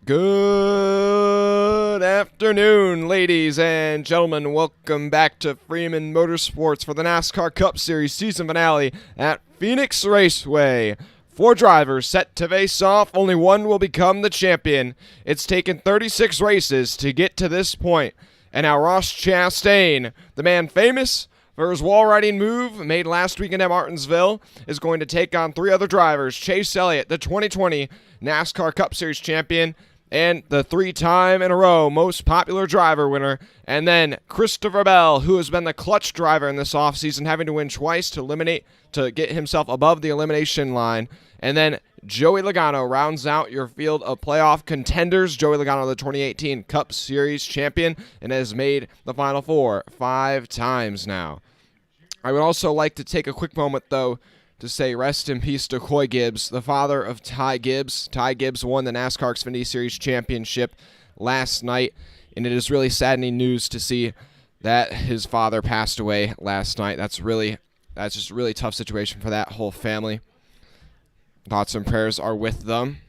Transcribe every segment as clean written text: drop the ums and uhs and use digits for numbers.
Good afternoon, ladies and gentlemen. Welcome back to Freeman Motorsports for the NASCAR Cup Series season finale at Phoenix Raceway. 4 drivers set to face off. Only one will become the champion. It's taken 36 races to get to this point. And now Ross Chastain, the man famous for his wall-riding move made last weekend at Martinsville, is going to take on 3 other drivers. Chase Elliott, the 2020 NASCAR Cup Series champion, and the 3-time-in-a-row most popular driver winner. And then Christopher Bell, who has been the clutch driver in this offseason, having to win twice to get himself above the elimination line. And then Joey Logano rounds out your field of playoff contenders. Joey Logano, the 2018 Cup Series champion, and has made the Final Four 5 times now. I would also like to take a quick moment, though, to say rest in peace to Coy Gibbs, the father of Ty Gibbs. Ty Gibbs won the NASCAR Xfinity Series championship last night, and it is really saddening news to see that his father passed away last night. That's just a really tough situation for that whole family. Thoughts and prayers are with them.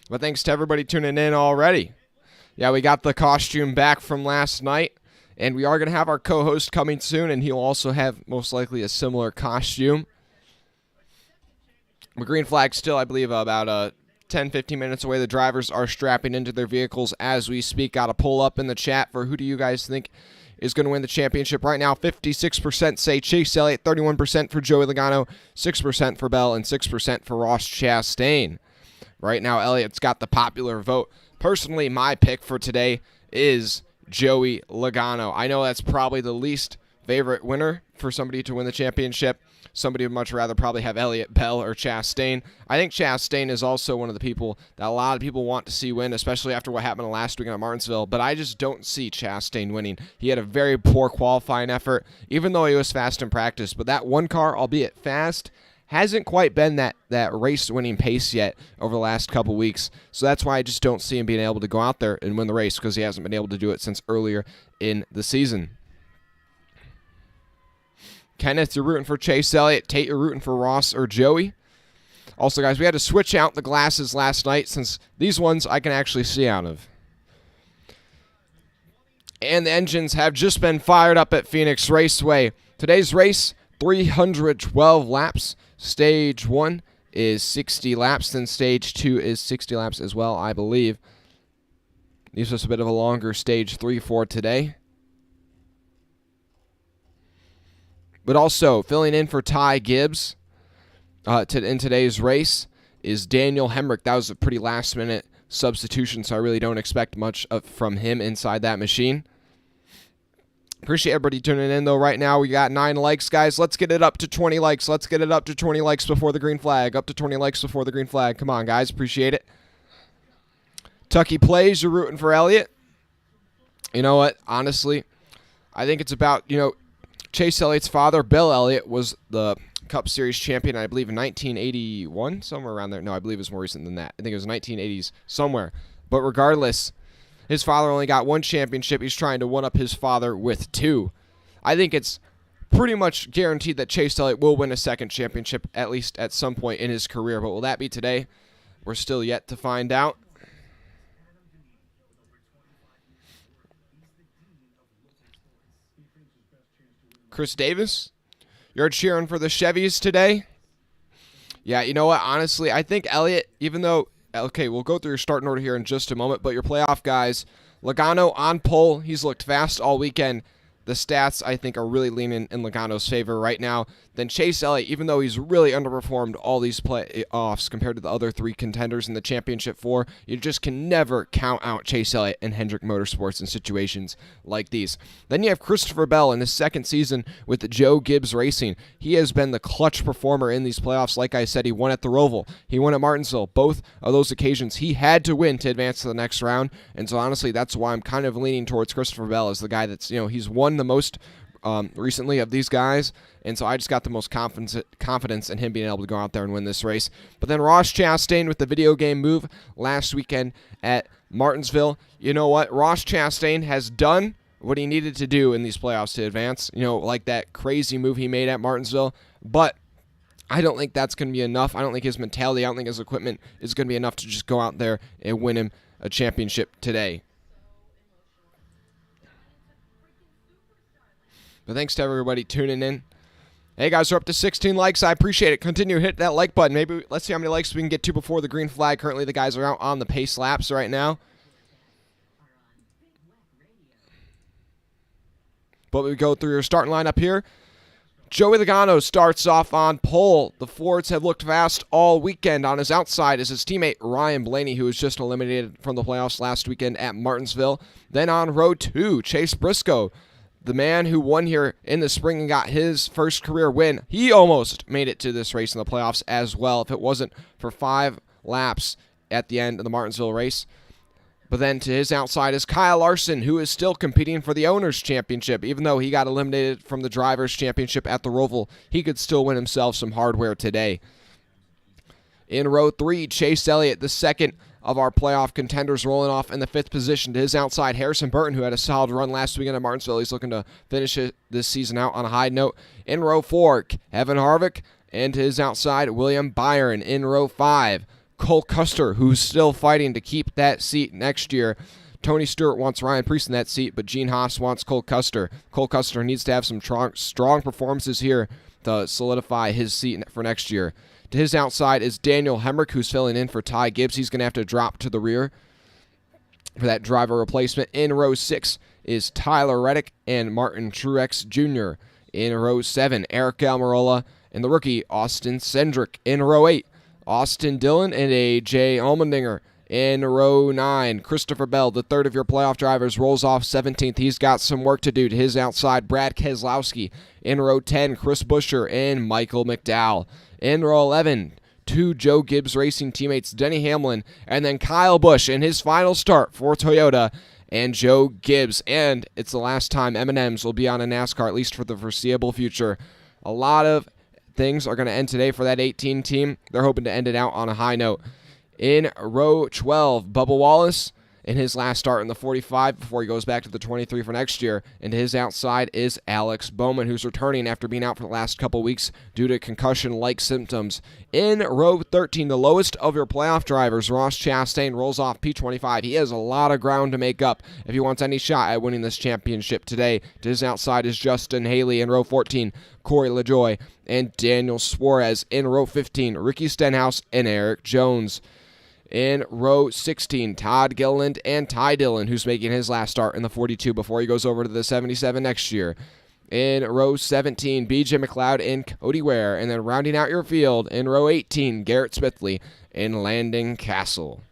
But thanks to everybody tuning in already. Yeah, we got the costume back from last night. And we are going to have our co-host coming soon, and he'll also have most likely a similar costume. The green flag still, I believe, about 10-15 minutes away. The drivers are strapping into their vehicles as we speak. Got a poll up in the chat for who do you guys think is going to win the championship. Right now, 56% say Chase Elliott, 31% for Joey Logano, 6% for Bell, and 6% for Ross Chastain. Right now, Elliott's got the popular vote. Personally, my pick for today is Joey Logano. I know that's probably the least favorite winner for somebody to win the championship. Somebody would much rather probably have Elliott, Bell, or Chastain. I think Chastain is also one of the people that a lot of people want to see win, especially after what happened last weekend at Martinsville, but I just don't see Chastain winning. He had a very poor qualifying effort, even though he was fast in practice, but that one car, albeit fast, hasn't quite been that race-winning pace yet over the last couple weeks. So that's why I just don't see him being able to go out there and win the race, because he hasn't been able to do it since earlier in the season. Kenneth, you're rooting for Chase Elliott. Tate, you're rooting for Ross or Joey. Also, guys, we had to switch out the glasses last night since these ones I can actually see out of. And the engines have just been fired up at Phoenix Raceway. Today's race, 312 laps. Stage 1 is 60 laps, then Stage 2 is 60 laps as well, I believe. Leaves us a bit of a longer Stage 3 for today. But also, filling in for Ty Gibbs in today's race is Daniel Hemrick. That was a pretty last-minute substitution, so I really don't expect much from him inside that machine. Appreciate everybody tuning in, though. Right now, we got 9 likes, guys. Let's get it up to 20 likes. Let's get it up to 20 likes before the green flag. Up to 20 likes before the green flag. Come on, guys. Appreciate it. Tucky plays. You're rooting for Elliott. You know what? Honestly, I think it's about, Chase Elliott's father, Bill Elliott, was the Cup Series champion, I believe, in 1981, somewhere around there. No, I believe it was more recent than that. I think it was 1980s, somewhere. But regardless, his father only got 1 championship. He's trying to one-up his father with 2. I think it's pretty much guaranteed that Chase Elliott will win a second championship, at least at some point in his career. But will that be today? We're still yet to find out. Chris Davis, you're cheering for the Chevys today? Yeah, you know what? Honestly, I think Elliott, even though... Okay, we'll go through your starting order here in just a moment, but your playoff guys, Logano on pole. He's looked fast all weekend. The stats, I think, are really leaning in Logano's favor right now. Then Chase Elliott, even though he's really underperformed all these playoffs compared to the other 3 contenders in the championship 4, you just can never count out Chase Elliott and Hendrick Motorsports in situations like these. Then you have Christopher Bell in his second season with Joe Gibbs Racing. He has been the clutch performer in these playoffs. Like I said, he won at the Roval. He won at Martinsville. Both of those occasions he had to win to advance to the next round. And so honestly, that's why I'm kind of leaning towards Christopher Bell as the guy that's, he's won the most recently of these guys, and so I just got the most confidence in him being able to go out there and win this race. But then Ross Chastain with the video game move last weekend at Martinsville. You know what? Ross Chastain has done what he needed to do in these playoffs to advance, like that crazy move he made at Martinsville. But I don't think that's going to be enough. I don't think his mentality, I don't think his equipment is going to be enough to just go out there and win him a championship today. But thanks to everybody tuning in. Hey guys, we're up to 16 likes. I appreciate it. Continue to hit that like button. Maybe let's see how many likes we can get to before the green flag. Currently, the guys are out on the pace laps right now. But we go through your starting lineup here. Joey Logano starts off on pole. The Fords have looked fast all weekend. On his outside is his teammate Ryan Blaney, who was just eliminated from the playoffs last weekend at Martinsville. Then on row 2, Chase Briscoe, the man who won here in the spring and got his first career win. He almost made it to this race in the playoffs as well if it wasn't for 5 laps at the end of the Martinsville race. But then to his outside is Kyle Larson, who is still competing for the Owners' Championship. Even though he got eliminated from the Drivers' Championship at the Roval, he could still win himself some hardware today. In row 3, Chase Elliott, the second of our playoff contenders, rolling off in the 5th position. To his outside, Harrison Burton, who had a solid run last weekend at Martinsville. He's looking to finish this season out on a high note. In row 4, Evan Harvick, and to his outside, William Byron. In row 5, Cole Custer, who's still fighting to keep that seat next year. Tony Stewart wants Ryan Preece in that seat, but Gene Haas wants Cole Custer. Cole Custer needs to have some strong performances here to solidify his seat for next year. To his outside is Daniel Hemrick, who's filling in for Ty Gibbs. He's going to have to drop to the rear for that driver replacement. In row 6 is Tyler Reddick and Martin Truex Jr. In row 7, Eric Almirola and the rookie Austin Cindric. In row 8, Austin Dillon and A.J. Allmendinger. In row 9, Christopher Bell, the third of your playoff drivers, rolls off 17th. He's got some work to do. To his outside, Brad Keselowski. In row 10, Chris Buescher and Michael McDowell. In row 11, 2 Joe Gibbs Racing teammates, Denny Hamlin, and then Kyle Busch in his final start for Toyota and Joe Gibbs. And it's the last time M&M's will be on a NASCAR, at least for the foreseeable future. A lot of things are going to end today for that 18 team. They're hoping to end it out on a high note. In row 12, Bubba Wallace in his last start in the 45 before he goes back to the 23 for next year. And to his outside is Alex Bowman, who's returning after being out for the last couple weeks due to concussion-like symptoms. In row 13, the lowest of your playoff drivers, Ross Chastain, rolls off P25. He has a lot of ground to make up if he wants any shot at winning this championship today. To his outside is Justin Haley. In row 14, Corey LaJoie and Daniel Suarez. In row 15, Ricky Stenhouse and Eric Jones. In row 16, Todd Gilliland and Ty Dillon, who's making his last start in the 42 before he goes over to the 77 next year. In row 17, BJ McLeod and Cody Ware. And then rounding out your field, in row 18, Garrett Smithley and Landon Castle.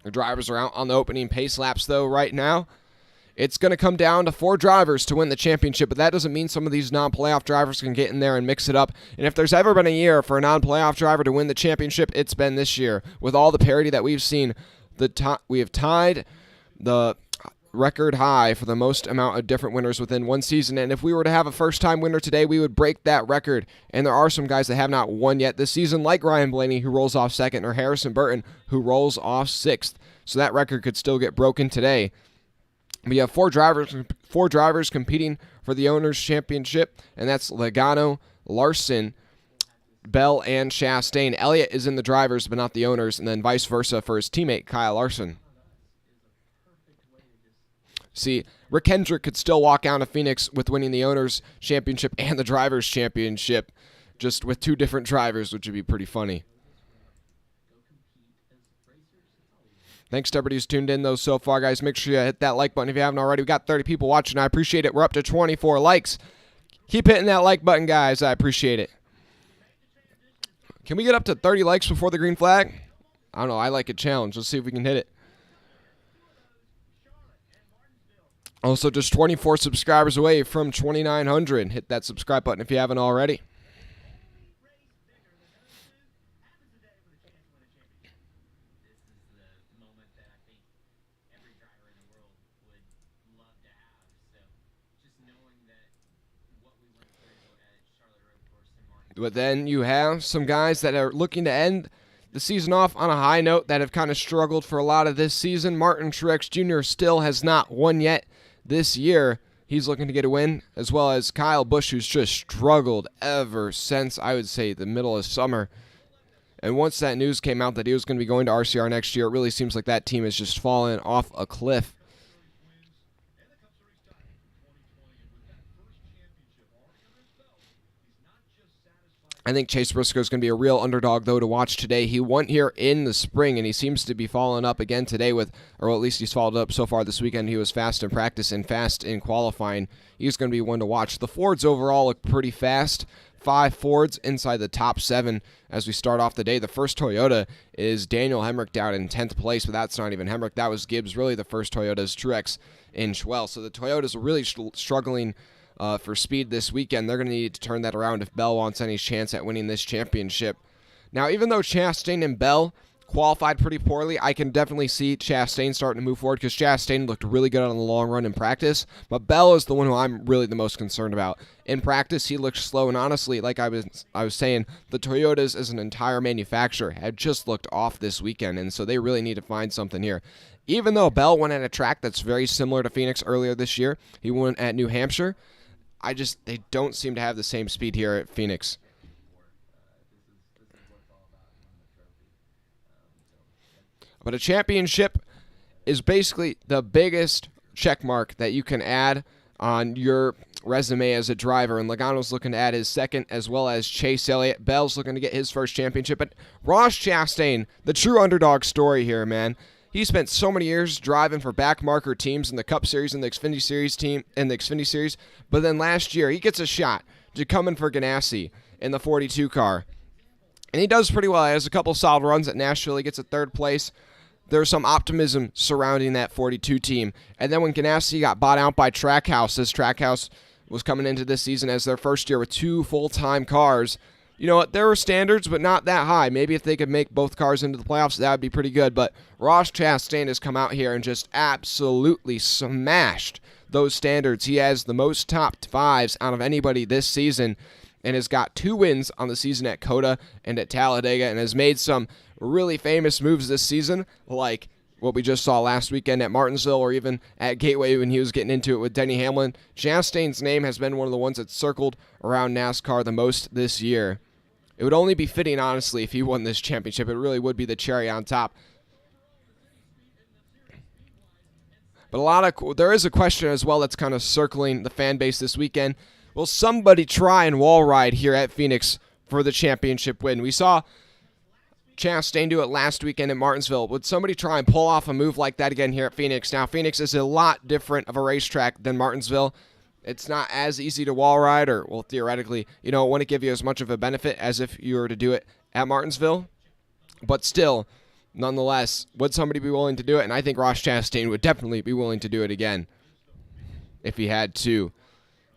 The drivers are out on the opening pace laps, though, right now. It's going to come down to 4 drivers to win the championship, but that doesn't mean some of these non-playoff drivers can get in there and mix it up. And if there's ever been a year for a non-playoff driver to win the championship, it's been this year. With all the parity that we've seen, we have tied the record high for the most amount of different winners within one season. And if we were to have a first-time winner today, we would break that record. And there are some guys that have not won yet this season, like Ryan Blaney, who rolls off 2nd, or Harrison Burton, who rolls off 6th. So that record could still get broken today. We have 4 drivers competing for the Owners' Championship, and that's Logano, Larson, Bell, and Chastain. Elliott is in the drivers, but not the owners, and then vice versa for his teammate, Kyle Larson. See, Rick Hendrick could still walk out of Phoenix with winning the Owners' Championship and the Drivers' Championship, just with 2 different drivers, which would be pretty funny. Thanks to everybody who's tuned in, though, so far, guys. Make sure you hit that like button if you haven't already. We've got 30 people watching. I appreciate it. We're up to 24 likes. Keep hitting that like button, guys. I appreciate it. Can we get up to 30 likes before the green flag? I don't know. I like a challenge. Let's see if we can hit it. Also, just 24 subscribers away from 2,900. Hit that subscribe button if you haven't already. But then you have some guys that are looking to end the season off on a high note that have kind of struggled for a lot of this season. Martin Truex Jr. still has not won yet this year. He's looking to get a win, as well as Kyle Busch, who's just struggled ever since, I would say, the middle of summer. And once that news came out that he was going to be going to RCR next year, it really seems like that team has just fallen off a cliff. I think Chase Briscoe is going to be a real underdog, though, to watch today. He won here in the spring, and he seems to be following up again today with, or at least he's followed up so far this weekend. He was fast in practice and fast in qualifying. He's going to be one to watch. The Fords overall look pretty fast. 5 Fords inside the top 7 as we start off the day. The first Toyota is Daniel Hemrick down in 10th place, but that's not even Hemrick. That was Gibbs, really the first Toyota's Truex in Schwell. So the Toyotas are really struggling for speed this weekend. They're going to need to turn that around if Bell wants any chance at winning this championship. Now, even though Chastain and Bell qualified pretty poorly, I can definitely see Chastain starting to move forward because Chastain looked really good on the long run in practice, but Bell is the one who I'm really the most concerned about. In practice, he looked slow, and honestly, like I was saying, the Toyotas as an entire manufacturer had just looked off this weekend, and so they really need to find something here. Even though Bell went at a track that's very similar to Phoenix earlier this year, he went at New Hampshire, they don't seem to have the same speed here at Phoenix. But a championship is basically the biggest check mark that you can add on your resume as a driver. And Logano's looking to add his second, as well as Chase Elliott. Bell's looking to get his first championship. But Ross Chastain, the true underdog story here, man. He spent so many years driving for backmarker teams in the Cup Series and the Xfinity Series but then last year he gets a shot to come in for Ganassi in the 42 car. And he does pretty well. He has a couple solid runs at Nashville. He gets a 3rd place. There's some optimism surrounding that 42 team. And then when Ganassi got bought out by Trackhouse, this Trackhouse was coming into this season as their first year with 2 full-time cars. You know what, there were standards, but not that high. Maybe if they could make both cars into the playoffs, that would be pretty good. But Ross Chastain has come out here and just absolutely smashed those standards. He has the most top 5s out of anybody this season and has got 2 wins on the season at COTA and at Talladega and has made some really famous moves this season, like what we just saw last weekend at Martinsville or even at Gateway when he was getting into it with Denny Hamlin. Chastain's name has been one of the ones that's circled around NASCAR the most this year. It would only be fitting, honestly, if he won this championship. It really would be the cherry on top. But there is a question as well that's kind of circling the fan base this weekend. Will somebody try and wall ride here at Phoenix for the championship win? We saw Chastain do it last weekend at Martinsville. Would somebody try and pull off a move like that again here at Phoenix? Now, Phoenix is a lot different of a racetrack than Martinsville. It's not as easy to wall ride, or, well, theoretically, it wouldn't give you as much of a benefit as if you were to do it at Martinsville. But still, nonetheless, would somebody be willing to do it? And I think Ross Chastain would definitely be willing to do it again if he had to.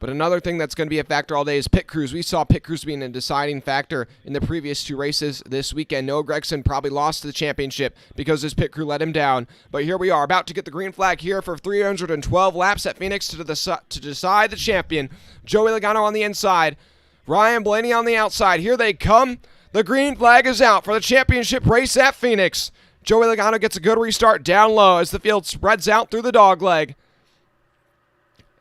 But another thing that's going to be a factor all day is pit crews. We saw pit crews being a deciding factor in the previous 2 races this weekend. Noah Gragson probably lost the championship because his pit crew let him down. But here we are, about to get the green flag here for 312 laps at Phoenix to decide the champion. Joey Logano on the inside, Ryan Blaney on the outside. Here they come. The green flag is out for the championship race at Phoenix. Joey Logano gets a good restart down low as the field spreads out through the dogleg.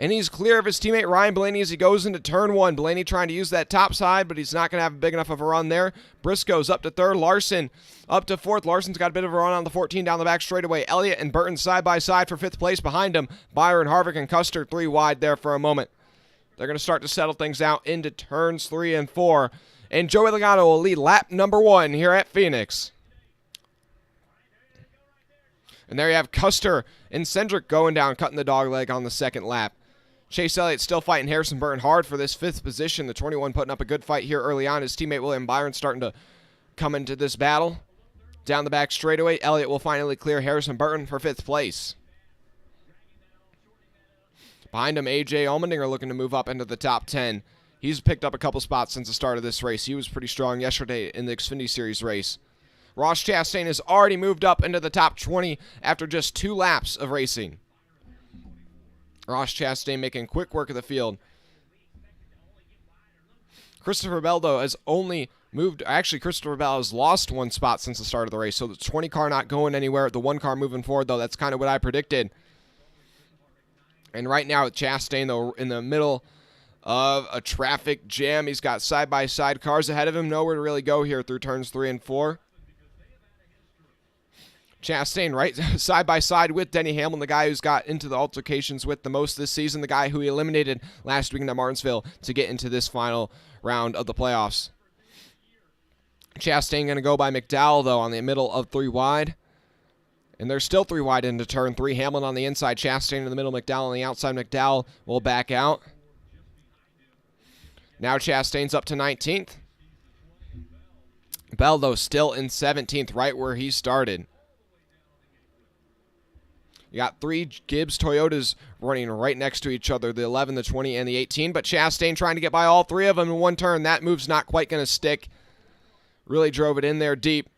And he's clear of his teammate Ryan Blaney as he goes into turn 1. Blaney trying to use that top side, but he's not going to have big enough of a run there. Briscoe's up to 3rd. Larson up to 4th. Larson's got a bit of a run on the 14 down the back straightaway. Elliott and Burton side by side for 5th place behind him. Byron, Harvick, and Custer 3 wide there for a moment. They're going to start to settle things out into turns 3 and 4. And Joey Logano will lead lap number 1 here at Phoenix. And there you have Custer and Cindric going down, cutting the dog leg on the 2nd lap. Chase Elliott still fighting Harrison Burton hard for this 5th position. The 21 putting up a good fight here early on. His teammate William Byron starting to come into this battle. Down the back straightaway, Elliott will finally clear Harrison Burton for 5th place. Behind him, A.J. Allmendinger looking to move up into the top 10. He's picked up a couple spots since the start of this race. He was pretty strong yesterday in the Xfinity Series race. Ross Chastain has already moved up into the top 20 after just 2 laps of racing. Ross Chastain making quick work of the field. Christopher Bell, though, has only moved. Actually, Christopher Bell has lost 1 spot since the start of the race. So the 20 car not going anywhere. The 1 car moving forward, though, that's kind of what I predicted. And right now, Chastain, though, in the middle of a traffic jam. He's got side-by-side cars ahead of him. Nowhere to really go here through turns 3 and 4. Chastain right side-by-side with Denny Hamlin, the guy who's got into the altercations with the most this season, the guy who he eliminated last weekend at Martinsville to get into this final round of the playoffs. Chastain going to go by McDowell, though, on the middle of 3 wide. And they're still 3 wide into turn 3. Hamlin on the inside, Chastain in the middle, McDowell on the outside. McDowell will back out. Now Chastain's up to 19th. Bell, though, still in 17th, right where he started. You got 3 Gibbs Toyotas running right next to each other, the 11, the 20, and the 18. But Chastain trying to get by all 3 of them in one turn. That move's not quite going to stick. Really drove it in there deep.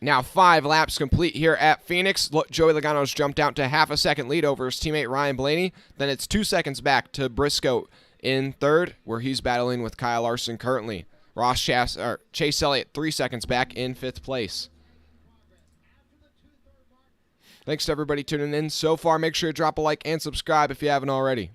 Now 5 laps complete here at Phoenix. Look, Joey Logano's jumped out to half a second lead over his teammate Ryan Blaney. Then it's 2 seconds back to Briscoe in 3rd, where he's battling with Kyle Larson currently. Chase Elliott 3 seconds back in 5th place. Thanks to everybody tuning in so far. Make sure you drop a like and subscribe if you haven't already.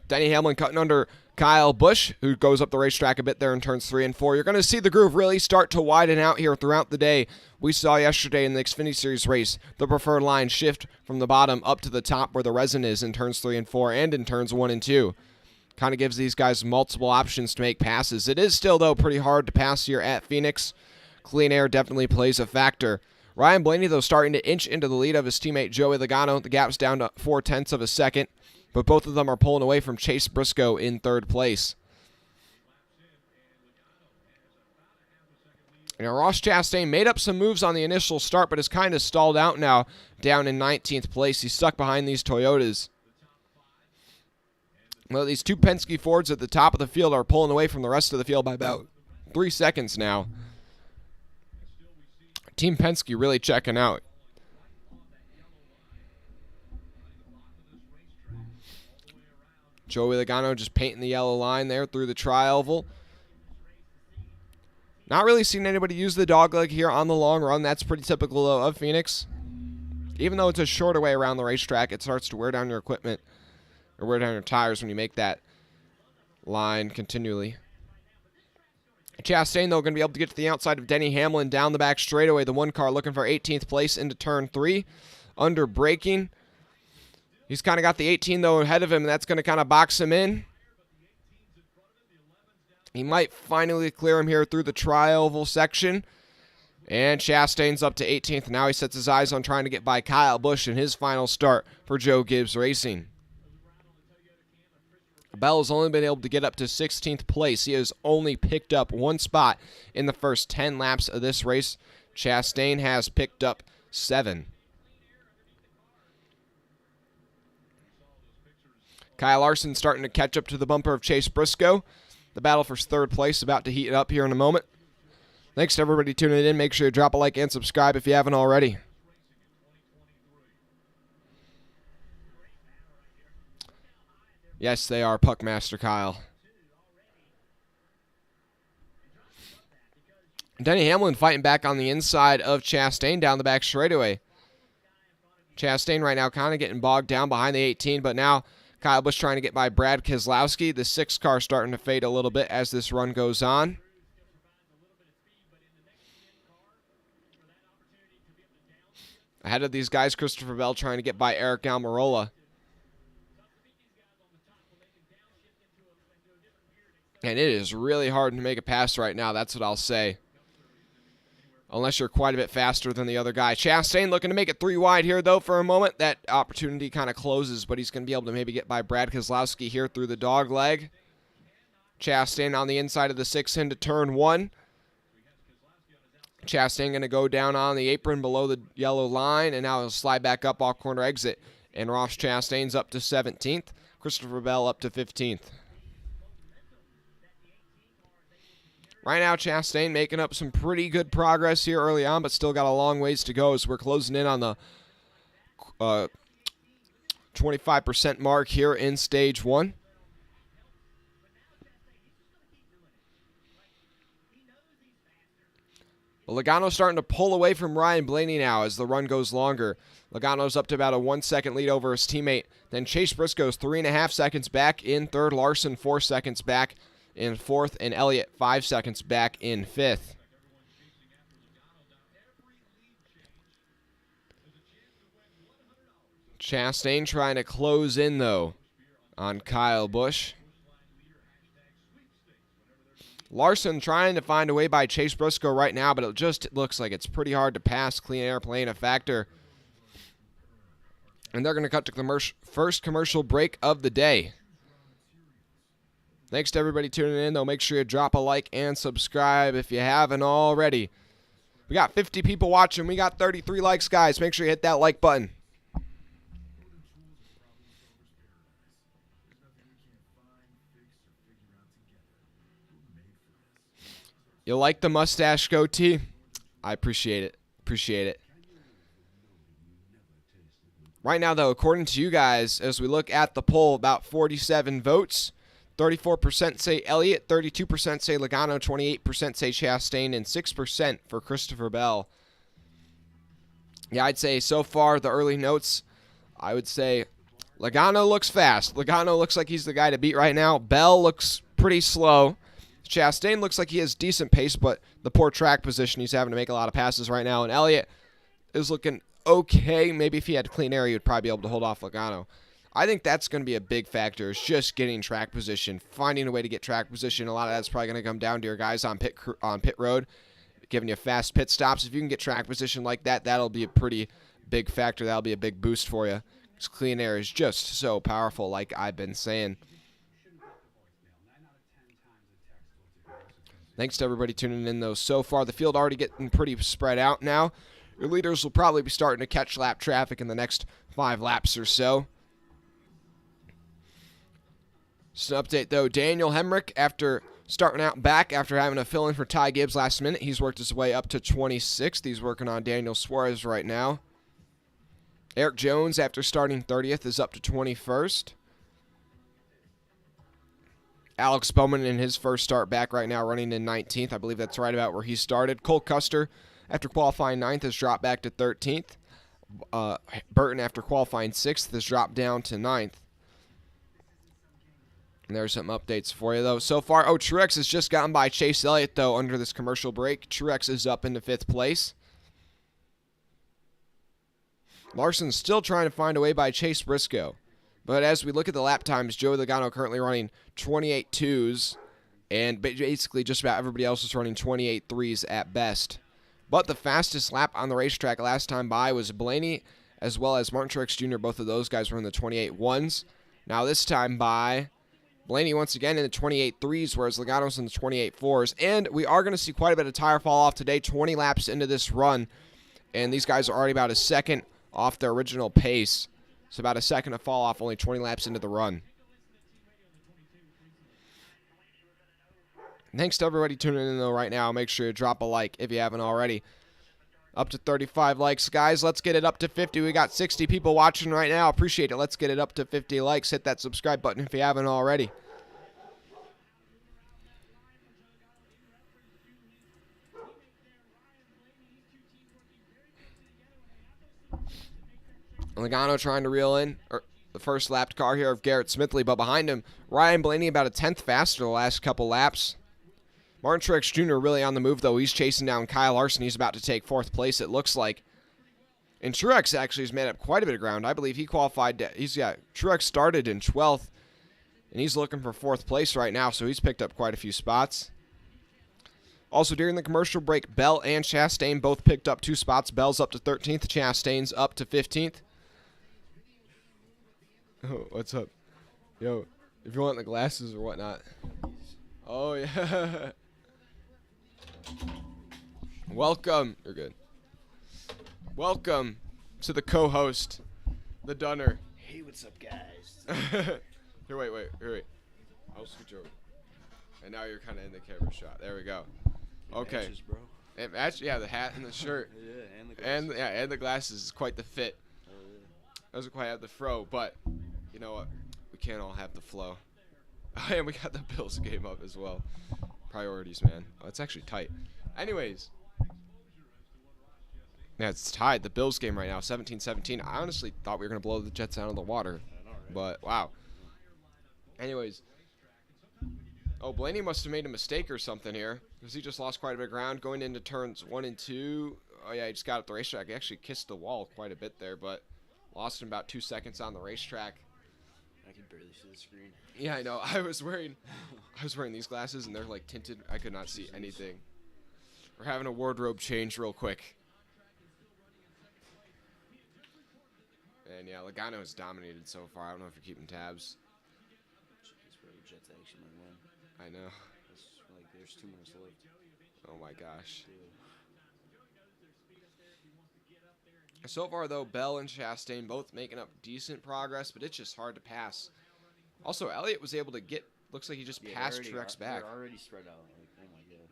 Denny Hamlin cutting under Kyle Busch, who goes up the racetrack a bit there in turns 3 and 4. You're going to see the groove really start to widen out here throughout the day. We saw yesterday in the Xfinity Series race the preferred line shift from the bottom up to the top where the resin is in turns 3 and 4 and in turns 1 and 2. Kind of gives these guys multiple options to make passes. It is still, though, pretty hard to pass here at Phoenix. Clean air definitely plays a factor. Ryan Blaney, though, starting to inch into the lead of his teammate Joey Logano. The gap's down to 0.4 of a second. But both of them are pulling away from Chase Briscoe in 3rd place. Now, Ross Chastain made up some moves on the initial start, but is kind of stalled out now, down in 19th place. He's stuck behind these Toyotas. Well, these 2 Penske Fords at the top of the field are pulling away from the rest of the field by about 3 seconds now. Team Penske really checking out. Joey Logano just painting the yellow line there through the tri-oval. Not really seeing anybody use the dogleg here on the long run. That's pretty typical of Phoenix. Even though it's a shorter way around the racetrack, it starts to wear down your equipment or wear down your tires when you make that line continually. Chastain, though, going to be able to get to the outside of Denny Hamlin down the back straightaway. The 1 car looking for 18th place into turn 3. Under braking. He's kind of got the 18, though, ahead of him, and that's going to kind of box him in. He might finally clear him here through the tri-oval section. And Chastain's up to 18th. Now he sets his eyes on trying to get by Kyle Busch in his final start for Joe Gibbs Racing. Bell has only been able to get up to 16th place. He has only picked up 1 spot in the first 10 laps of this race. Chastain has picked up 7. Kyle Larson starting to catch up to the bumper of Chase Briscoe. The battle for 3rd place about to heat up here in a moment. Thanks to everybody tuning in. Make sure you drop a like and subscribe if you haven't already. Yes, they are Puckmaster Kyle. Denny Hamlin fighting back on the inside of Chastain down the back straightaway. Chastain right now kind of getting bogged down behind the 18, but now Kyle Busch trying to get by Brad Keselowski. The 6 car starting to fade a little bit as this run goes on. Ahead of these guys, Christopher Bell trying to get by Eric Almirola. And it is really hard to make a pass right now, that's what I'll say. Unless you're quite a bit faster than the other guy. Chastain looking to make it 3 wide here, though, for a moment. That opportunity kind of closes, but he's going to be able to maybe get by Brad Keselowski here through the dog leg. Chastain on the inside of the 6 into turn 1. Chastain going to go down on the apron below the yellow line, and now he'll slide back up off corner exit. And Ross Chastain's up to 17th. Christopher Bell up to 15th. Right now, Chastain making up some pretty good progress here early on, but still got a long ways to go as we're closing in on the 25% mark here in stage 1. Logano's starting to pull away from Ryan Blaney now as the run goes longer. Logano's up to about a 1 second lead over his teammate. Then Chase Briscoe's 3.5 seconds back in third. Larson 4 seconds back in fourth. And Elliott 5 seconds back in fifth. Chastain trying to close in, though, on Kyle Busch. Larson trying to find a way by Chase Briscoe right now, but it just looks like it's pretty hard to pass. Clean air playing a factor. And they're going to cut to the first commercial break of the day. Thanks to everybody tuning in, though. Make sure you drop a like and subscribe if you haven't already. We got 50 people watching. We got 33 likes, guys. Make sure you hit that like button. You like the mustache goatee? I appreciate it. Appreciate it. Right now, though, according to you guys, as we look at the poll, about 47 votes. 34% say Elliott, 32% say Logano, 28% say Chastain, and 6% for Christopher Bell. Yeah, I'd say so far, the early notes, I would say Logano looks fast. Logano looks like he's the guy to beat right now. Bell looks pretty slow. Chastain looks like he has decent pace, but the poor track position, he's having to make a lot of passes right now. And Elliott is looking okay. Maybe if he had clean air, he would probably be able to hold off Logano. I think that's going to be a big factor, is just getting track position, finding a way to get track position. A lot of that's probably going to come down to your guys on pit road, giving you fast pit stops. If you can get track position like that, that'll be a pretty big factor. That'll be a big boost for you. Because clean air is just so powerful, like I've been saying. Thanks to everybody tuning in, though. So far, the field already getting pretty spread out now. Your leaders will probably be starting to catch lap traffic in the next 5 laps or so. Just an update, though. Daniel Hemrick, after starting out back, after having a fill-in for Ty Gibbs last minute, he's worked his way up to 26th. He's working on Daniel Suarez right now. Eric Jones, after starting 30th, is up to 21st. Alex Bowman in his first start back right now running in 19th. I believe that's right about where he started. Cole Custer, after qualifying 9th, has dropped back to 13th. Burton, after qualifying 6th, has dropped down to 9th. And there's some updates for you, though. So far, Truex has just gotten by Chase Elliott, though, under this commercial break. Truex is up into 5th place. Larson's still trying to find a way by Chase Briscoe. But as we look at the lap times, Joey Logano currently running 28.2s, and basically just about everybody else is running 28.3s at best. But the fastest lap on the racetrack last time by was Blaney, as well as Martin Truex Jr. Both of those guys were in the 28.1s. Now this time by, Blaney once again in the 28.3s, whereas Logano's in the 28.4s. And we are going to see quite a bit of tire fall off today, 20 laps into this run. And these guys are already about a second off their original pace. So about a second to fall off, only 20 laps into the run. Thanks to everybody tuning in, though, right now. Make sure you drop a like if you haven't already. Up to 35 likes, guys. Let's get it up to 50. We got 60 people watching right now. Appreciate it. Let's get it up to 50 likes. Hit that subscribe button if you haven't already. Logano trying to reel in the first lapped car here of Garrett Smithley, but behind him, Ryan Blaney about a 10th faster the last couple laps. Martin Truex Jr. really on the move, though. He's chasing down Kyle Larson. He's about to take 4th place, it looks like. And Truex actually has made up quite a bit of ground. I believe he qualified. Truex started in 12th, and he's looking for 4th place right now, so he's picked up quite a few spots. Also, during the commercial break, Bell and Chastain both picked up 2 spots. Bell's up to 13th. Chastain's up to 15th. Oh, what's up? Yo, if you want the glasses or whatnot. Oh, yeah. Welcome. You're good. Welcome to the co-host, the Dunner. Hey, what's up, guys? Here, wait. I'll switch over. And now you're kind of in the camera shot. There we go. Okay. Matches, bro. It matched, yeah, the hat and the shirt. Yeah, and the glasses. And the glasses is quite the fit. Oh, yeah. Doesn't quite have the fro, but you know what? We can't all have the flow. And we got the Bills game up as well. Priorities, man. Oh, it's actually tight. Anyways, Yeah, it's tied. The Bills game right now, 17-17. I honestly thought we were going to blow the Jets out of the water. I know, right? But, wow. Anyways. Oh, Blaney must have made a mistake or something here, because he just lost quite a bit of ground going into turns 1 and 2. Oh, yeah, he just got up the racetrack. He actually kissed the wall quite a bit there, but lost in about 2 seconds on the racetrack. I can barely see the screen. Yeah, I know. I was wearing these glasses, and they're, like, tinted. I could not see anything. We're having a wardrobe change real quick. And, yeah, Logano has dominated so far. I don't know if you're keeping tabs. That's where the Jets actually might win. I know. It's like there's 2 minutes left. Oh, my gosh. Yeah. So far, though, Bell and Chastain both making up decent progress, but it's just hard to pass. Also, Elliott was able to get, looks like he just passed Truex back. They're already spread out. Like, oh my god.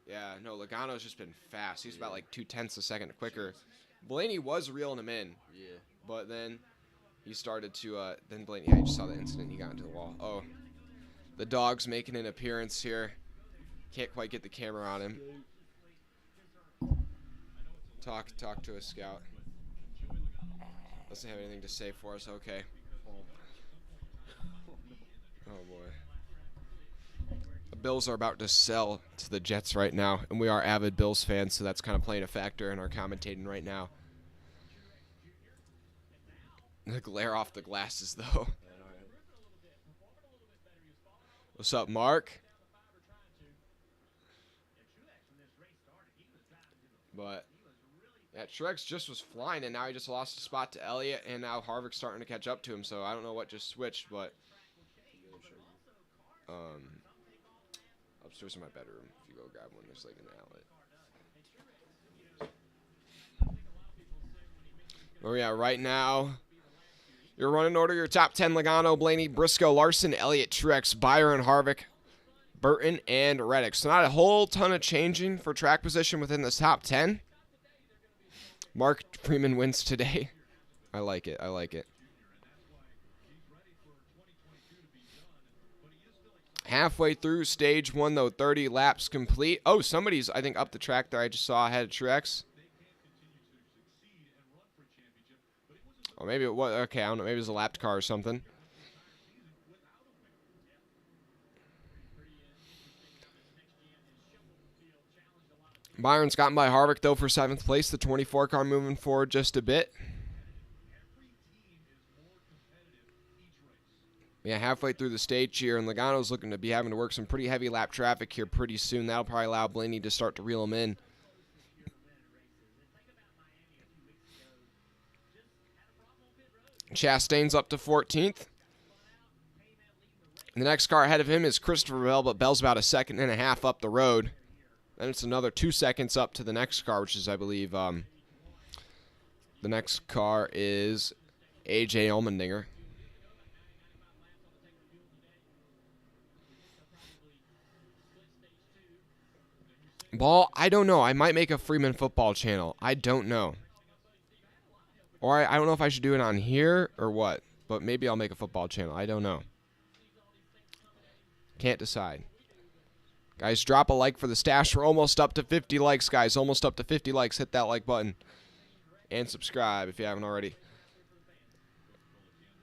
Yeah, no, Logano's just been fast. He's about like 0.2 a second quicker. Blaney was reeling him in, Yeah. but then he started to, then Blaney, yeah, I just saw the incident. He got into the wall. Oh, the dog's making an appearance here. Can't quite get the camera on him. Talk to a scout. Doesn't have anything to say for us. Okay. Oh boy. The Bills are about to sell to the Jets right now, and we are avid Bills fans, so that's kind of playing a factor in our commentating right now. The glare off the glasses, though. What's up, Mark? But yeah, Truex just was flying, and now he just lost a spot to Elliott, and now Harvick's starting to catch up to him. So I don't know what just switched, but upstairs in my bedroom. If you go grab one, there's like an outlet. Oh yeah, right now. Your running order, your top 10: Logano, Blaney, Briscoe, Larson, Elliott, Truex, Byron, Harvick, Burton, and Reddick. So not a whole ton of changing for track position within this top 10. Mark Freeman wins today. I like it. I like it. Halfway through stage 1, though, 30 laps complete. Oh, somebody's, I think, up the track there. I just saw ahead of Truex. Or maybe it was, okay, I don't know. Maybe it was a lapped car or something. Byron's gotten by Harvick, though, for 7th place. The 24 car moving forward just a bit. Yeah, halfway through the stage here, and Logano's looking to be having to work some pretty heavy lap traffic here pretty soon. That'll probably allow Blaney to start to reel him in. Chastain's up to 14th. The next car ahead of him is Christopher Bell, but Bell's about 1.5 seconds up the road. Then it's another 2 seconds up to the next car, which is, I believe, the next car is A.J. Allmendinger. Ball, I don't know. I might make a Freeman football channel. I don't know. Or I don't know if I should do it on here or what. But maybe I'll make a football channel. I don't know. Can't decide. Guys, drop a like for the stash. We're almost up to 50 likes, guys. Almost up to 50 likes. Hit that like button. And subscribe if you haven't already.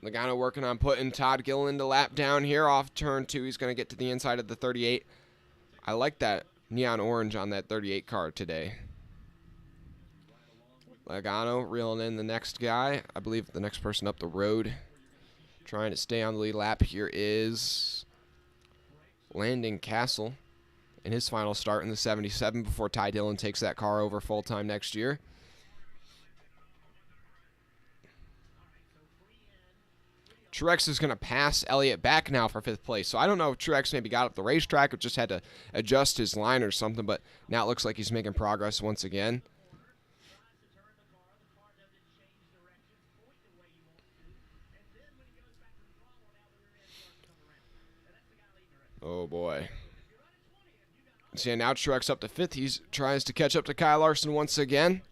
Logano working on putting Todd Gilliland to lap down here off turn 2. He's going to get to the inside of the 38. I like that neon orange on that 38 car today. Logano reeling in the next guy. I believe the next person up the road trying to stay on the lead lap here is Landon Castle in his final start in the 77 before Ty Dillon takes that car over full-time next year. Truex is going to pass Elliott back now for 5th place. So I don't know if Truex maybe got up the racetrack or just had to adjust his line or something, but now it looks like he's making progress once again. Oh, boy. See, now Truex up to 5th. He tries to catch up to Kyle Larson once again.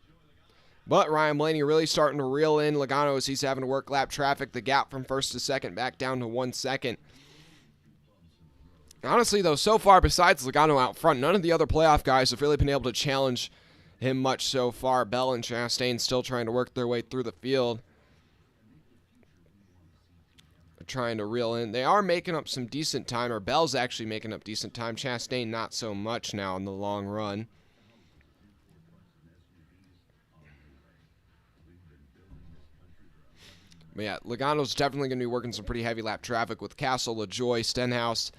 But Ryan Blaney really starting to reel in Logano as he's having to work lap traffic. The gap from 1st to 2nd back down to 1 second. Honestly, though, so far besides Logano out front, none of the other playoff guys have really been able to challenge him much so far. Bell and Chastain still trying to work their way through the field. They're trying to reel in. They are making up some decent time, or Bell's actually making up decent time. Chastain not so much now in the long run. But yeah, Logano's definitely going to be working some pretty heavy lap traffic with Castle, LaJoy, Stenhouse,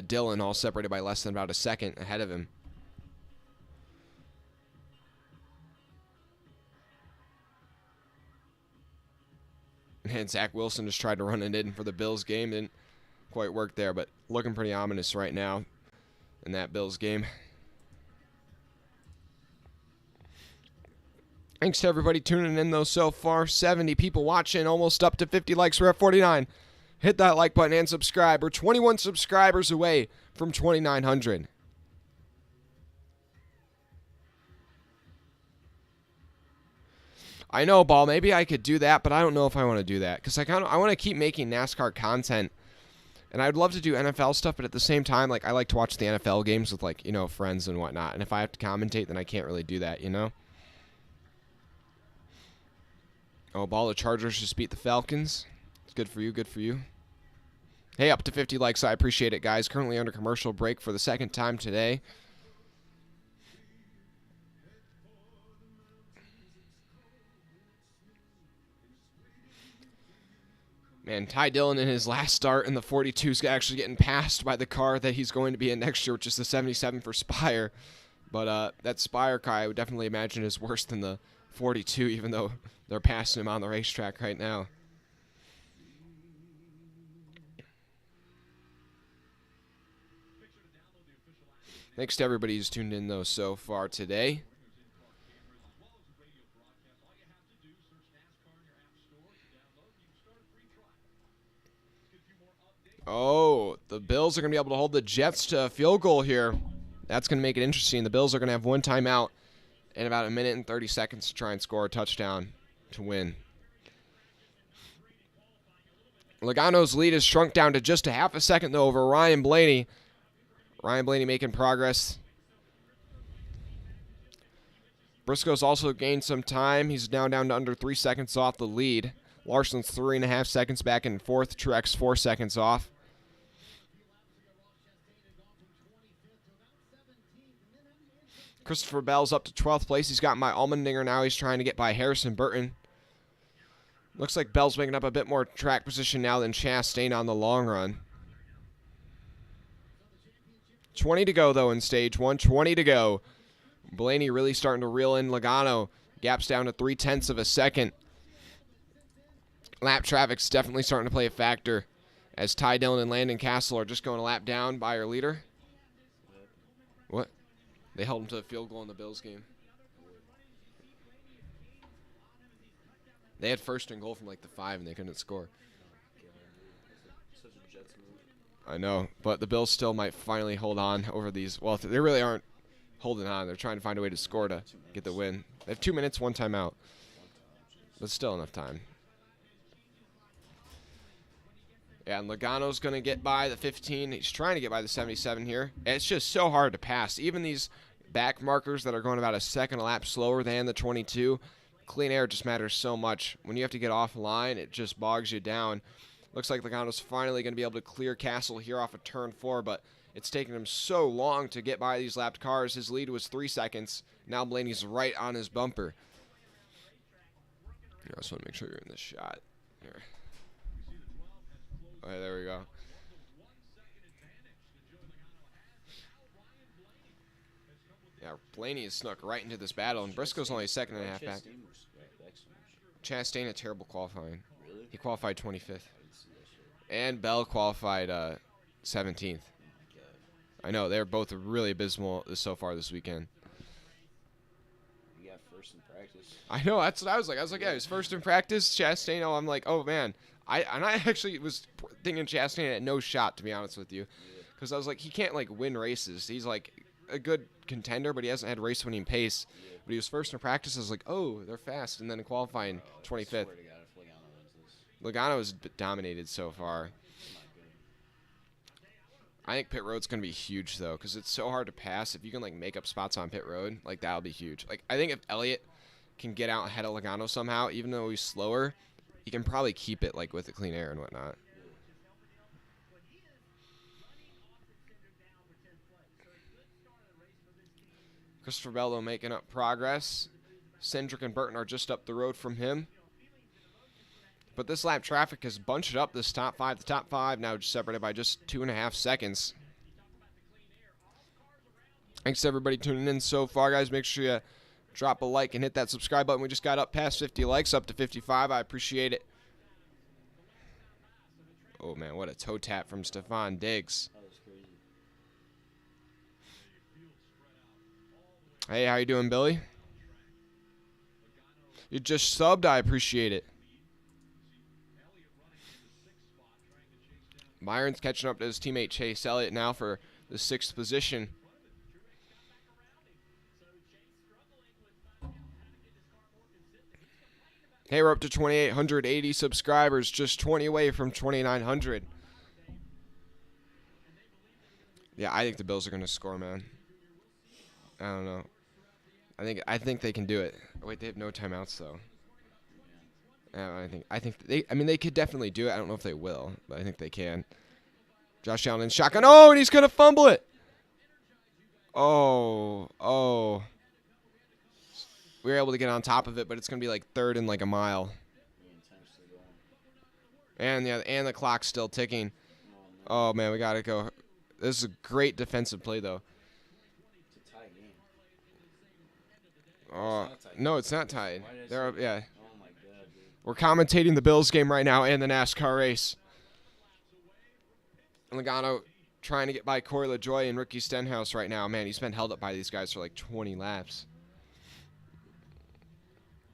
Dillon all separated by less than about a second ahead of him. And Zach Wilson just tried to run it in for the Bills game. Didn't quite work there, but looking pretty ominous right now in that Bills game. Thanks to everybody tuning in, though, so far. 70 people watching, almost up to 50 likes. We're at 49. Hit that like button and subscribe. We're 21 subscribers away from 2,900. I know, Ball, maybe I could do that, but I don't know if I want to do that. Because I want to keep making NASCAR content. And I'd love to do NFL stuff, but at the same time, like, I like to watch the NFL games with, like, you know, friends and whatnot. And if I have to commentate, then I can't really do that, you know? Oh, Ball, the Chargers just beat the Falcons. It's good for you, good for you. Hey, up to 50 likes. I appreciate it, guys. Currently under commercial break for the second time today. Man, Ty Dillon in his last start in the 42 is actually getting passed by the car that he's going to be in next year, which is the 77 for Spire. But that Spire car, I would definitely imagine, is worse than the 42, even though they're passing him on the racetrack right now. Thanks to everybody who's tuned in, though, so far today. Oh, the Bills are going to be able to hold the Jets to a field goal here. That's going to make it interesting. The Bills are going to have one timeout in about a minute and 30 seconds to try and score a touchdown to win. Logano's lead has shrunk down to just a half a second, though, over Ryan Blaney. Ryan Blaney making progress. Briscoe's also gained some time. He's now down to under 3 seconds off the lead. Larson's 3.5 seconds back in fourth. Truex 4 seconds off. Christopher Bell's up to 12th place. He's got my Allmendinger now. He's trying to get by Harrison Burton. Looks like Bell's making up a bit more track position now than Chastain on the long run. 20 to go, though, in stage one. 20 to go. Blaney really starting to reel in Logano. Gap's down to 0.3 of a second. Lap traffic's definitely starting to play a factor as Ty Dillon and Landon Castle are just going a lap down by our leader. What? They held him to a field goal in the Bills game. They had first and goal from like the 5 and they couldn't score. I know, but the Bills still might finally hold on over these. Well, they really aren't holding on. They're trying to find a way to score to get the win. They have 2 minutes, 1 timeout. But still enough time. Yeah, and Logano's going to get by the 15. He's trying to get by the 77 here. It's just so hard to pass. Even these back markers that are going about a second a lap slower than the 22, clean air just matters so much. When you have to get off line, it just bogs you down. Looks like Logano's finally going to be able to clear Castle here off of turn 4, but it's taken him so long to get by these lapped cars. His lead was 3 seconds. Now Blaney's right on his bumper. I just want to make sure you're in this shot. Here. All right, there we go. Yeah, Blaney has snuck right into this battle, and Briscoe's only a second and a half back. Chastain, a terrible qualifying. Really? He qualified 25th. And Bell qualified 17th. I know, they're both really abysmal so far this weekend. You got first in practice. I know, that's what I was like. I was like, yeah, he was first in practice. Chastain, I'm like, oh, man. I actually was thinking Chastain had no shot, to be honest with you. Because I was like, he can't, like, win races. He's, like, a good contender, but he hasn't had race-winning pace. But he was first in practice. I was like, oh, they're fast. And then in qualifying, 25th. Logano has dominated so far. I think pit road's going to be huge, though, because it's so hard to pass. If you can, like, make up spots on pit road, like, that'll be huge. Like, I think if Elliott can get out ahead of Logano somehow, even though he's slower, he can probably keep it, like, with the clean air and whatnot. Christopher Bell, though, making up progress. Cindric and Burton are just up the road from him. But this lap traffic has bunched up this top five. The top five now just separated by just 2.5 seconds. Thanks to everybody tuning in so far, guys. Make sure you drop a like and hit that subscribe button. We just got up past 50 likes, up to 55. I appreciate it. Oh, man, what a toe tap from Stefan Diggs. That was crazy. Hey, how you doing, Billy? You just subbed. I appreciate it. Myron's catching up to his teammate Chase Elliott now for the 6th position. Hey, we're up to 2,880 subscribers, just 20 away from 2,900. Yeah, I think the Bills are going to score, man. I don't know. I think they can do it. Oh, wait, they have no timeouts though. They could definitely do it. I don't know if they will, but I think they can. Josh Allen in shotgun. Oh, and he's going to fumble it. Oh. We were able to get on top of it, but it's going to be like 3rd and like a mile. And the clock's still ticking. Oh, man, we got to go. This is a great defensive play, though. It's a tie game. Oh, no, it's not tied. Yeah. Oh my god, dude. We're commentating the Bills game right now and the NASCAR race. Logano trying to get by Corey LaJoie and Ricky Stenhouse right now. Man, he's been held up by these guys for like 20 laps.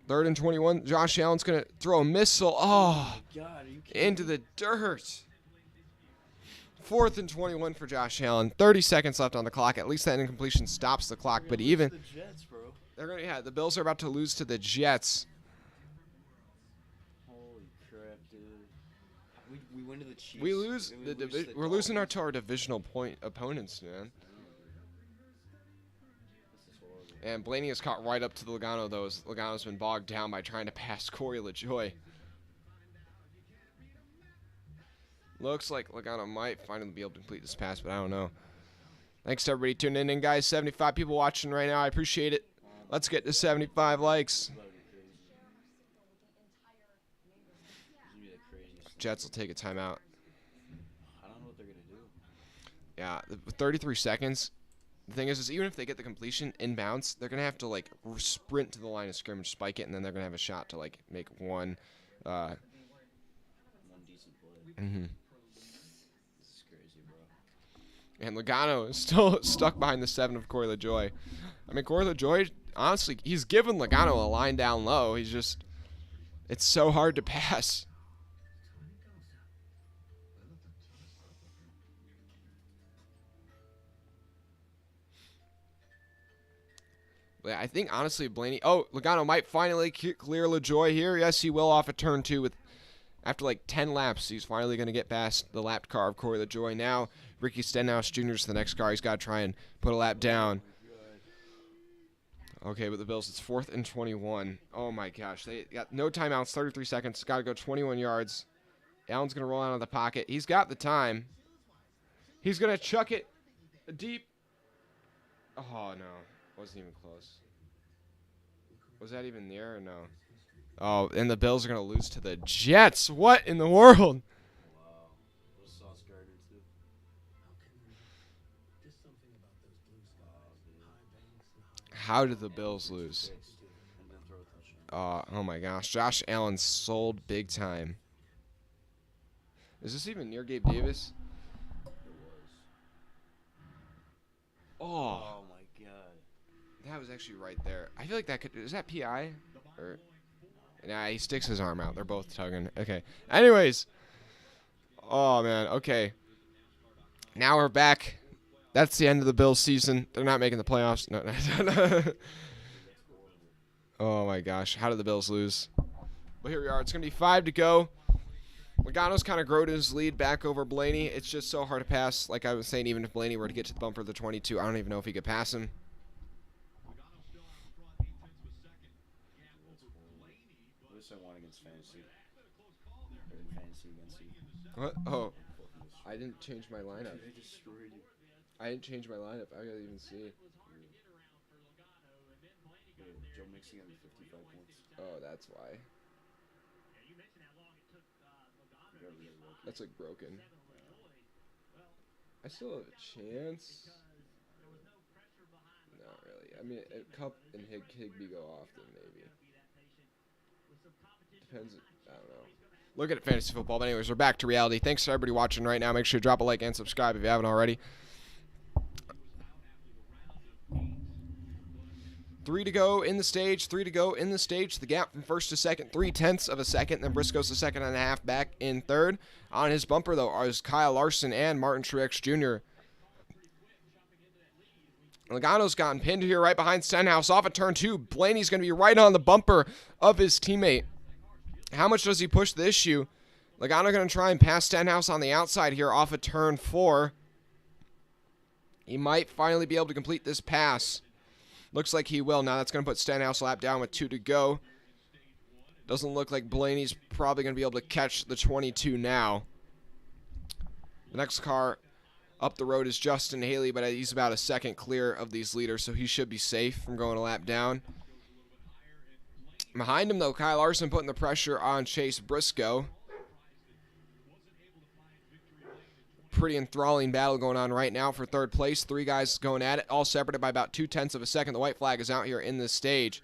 3rd and 21. Josh Allen's going to throw a missile. Oh, God, are you kidding into me? the dirt. 4th and 21 for Josh Allen. 30 seconds left on the clock. At least that incompletion stops the clock. But even The Jets, bro. the Bills are about to lose to the Jets. Holy crap, dude. We went to the Chiefs. We lose and the lose to division. the We're losing Dolphins. to our divisional point opponents, man. This is horrible. And Blaney is caught right up to the Logano, though, as Logano's been bogged down by trying to pass Corey LaJoie. Looks like Logano might finally be able to complete this pass, but I don't know. Thanks to everybody tuning in, guys. 75 people watching right now. I appreciate it. Let's get to 75 likes. It's about to be crazy. It's gonna be the craziest thing. Jets will take a timeout. I don't know what they're gonna do. Yeah, with 33 seconds. The thing is even if they get the completion inbounds, they're gonna have to like sprint to the line of scrimmage, spike it, and then they're gonna have a shot to like make one. One decent play. This is crazy, bro. And Logano is still stuck behind the 7 of Corey LaJoie. I mean, Corey LaJoie, honestly, he's given Logano a line down low. It's so hard to pass. But I think, honestly, Blaney... Oh, Logano might finally clear LaJoie here. Yes, he will off a turn 2 with... After like 10 laps, he's finally going to get past the lapped car of Corey LaJoie. Now, Ricky Stenhouse Jr. is the next car. He's got to try and put a lap down. Okay, but the Bills, it's 4th and 21. Oh, my gosh. They got no timeouts, 33 seconds. Got to go 21 yards. Allen's going to roll out of the pocket. He's got the time. He's going to chuck it deep. Oh, no. Wasn't even close. Was that even near or no? Oh, and the Bills are going to lose to the Jets. What in the world? Wow. Those Sauce Gardner, too. How did the Bills lose? And then throw a touchdown. Oh my gosh. Josh Allen sold big time. Is this even near Gabe Davis? It was. Oh, Oh my god. that was actually right there. I feel like that could... Is that PI? Or... Nah, he sticks his arm out. They're both tugging. Okay. Anyways. Oh, man. Okay. Now we're back. That's the end of the Bills season. They're not making the playoffs. No. Oh, my gosh. How did the Bills lose? But here we are. It's going to be 5 to go. Logano's kind of grown his lead back over Blaney. It's just so hard to pass. Like I was saying, even if Blaney were to get to the bumper of the 22, I don't even know if he could pass him. What is I want against fantasy? Or in fantasy against you? What? Oh, I didn't change my lineup. They destroyed you. I didn't change my lineup. I gotta even see. Joe Mixon got me 55 points. Oh, that's why. That's like broken. I still have a chance. Not really. I mean, Cup and Higby go off, then maybe. Depends. I don't know. Look at fantasy football. But anyways, we're back to reality. Thanks to everybody watching right now. Make sure to drop a like and subscribe if you haven't already. 3 to go in the stage. 3 to go in the stage. The gap from first to second, 0.3 of a second. Then Briscoe's a second and a half back in third. On his bumper, though, are Kyle Larson and Martin Truex Jr. Logano's gotten pinned here right behind Stenhouse off at turn 2. Blaney's going to be right on the bumper of his teammate. How much does he push the issue? Logano going to try and pass Stenhouse on the outside here off of turn 4. He might finally be able to complete this pass. Looks like he will. Now that's going to put Stenhouse lap down with 2 to go. Doesn't look like Blaney's probably going to be able to catch the 22 now. The next car up the road is Justin Haley, but he's about a second clear of these leaders, so he should be safe from going a lap down. Behind him, though, Kyle Larson putting the pressure on Chase Briscoe. Pretty enthralling battle going on right now for third place. 3 guys going at it, all separated by about 0.2 of a second. The white flag is out here in this stage.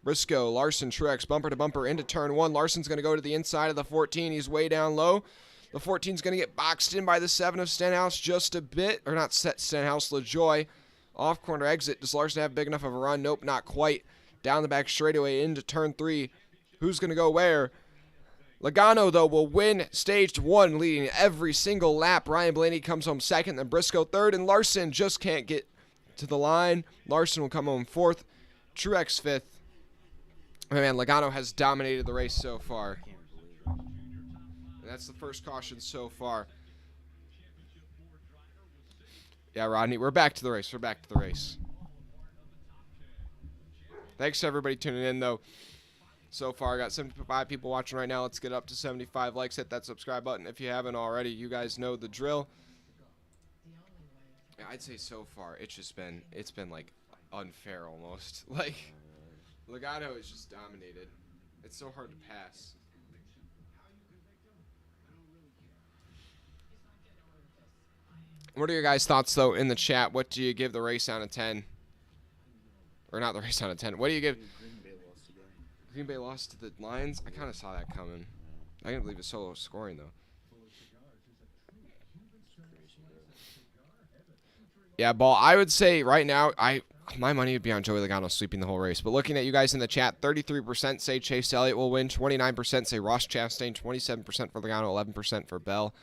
Briscoe, Larson, Truex, bumper to bumper into turn 1. Larson's going to go to the inside of the 14. He's way down low. The 14's going to get boxed in by the 7 of Stenhouse just a bit. Or not Stenhouse, LaJoy. Off corner exit. Does Larson have big enough of a run? Nope, not quite. Down the back straightaway into turn 3. Who's going to go where? Logano, though, will win stage 1, leading every single lap. Ryan Blaney comes home second, then Briscoe third, and Larson just can't get to the line. Larson will come home 4th. Truex 5th. Oh, man, Logano has dominated the race so far. And that's the first caution so far. Yeah, Rodney, we're back to the race. We're back to the race. Thanks to everybody tuning in, though. So far, I got 75 people watching right now. Let's get up to 75 likes. Hit that subscribe button if you haven't already. You guys know the drill. Yeah, I'd say so far, it's been like unfair almost. Like, Logano has just dominated. It's so hard to pass. What are your guys' thoughts, though, in the chat? What do you give the race out of 10? Or not the race out of 10. What do you give? Green Bay lost to the Lions? I kind of saw that coming. I can't believe it's so low scoring, though. Yeah, Ball, I would say right now, my money would be on Joey Logano sweeping the whole race. But looking at you guys in the chat, 33% say Chase Elliott will win, 29% say Ross Chastain, 27% for Logano, 11% for Bell.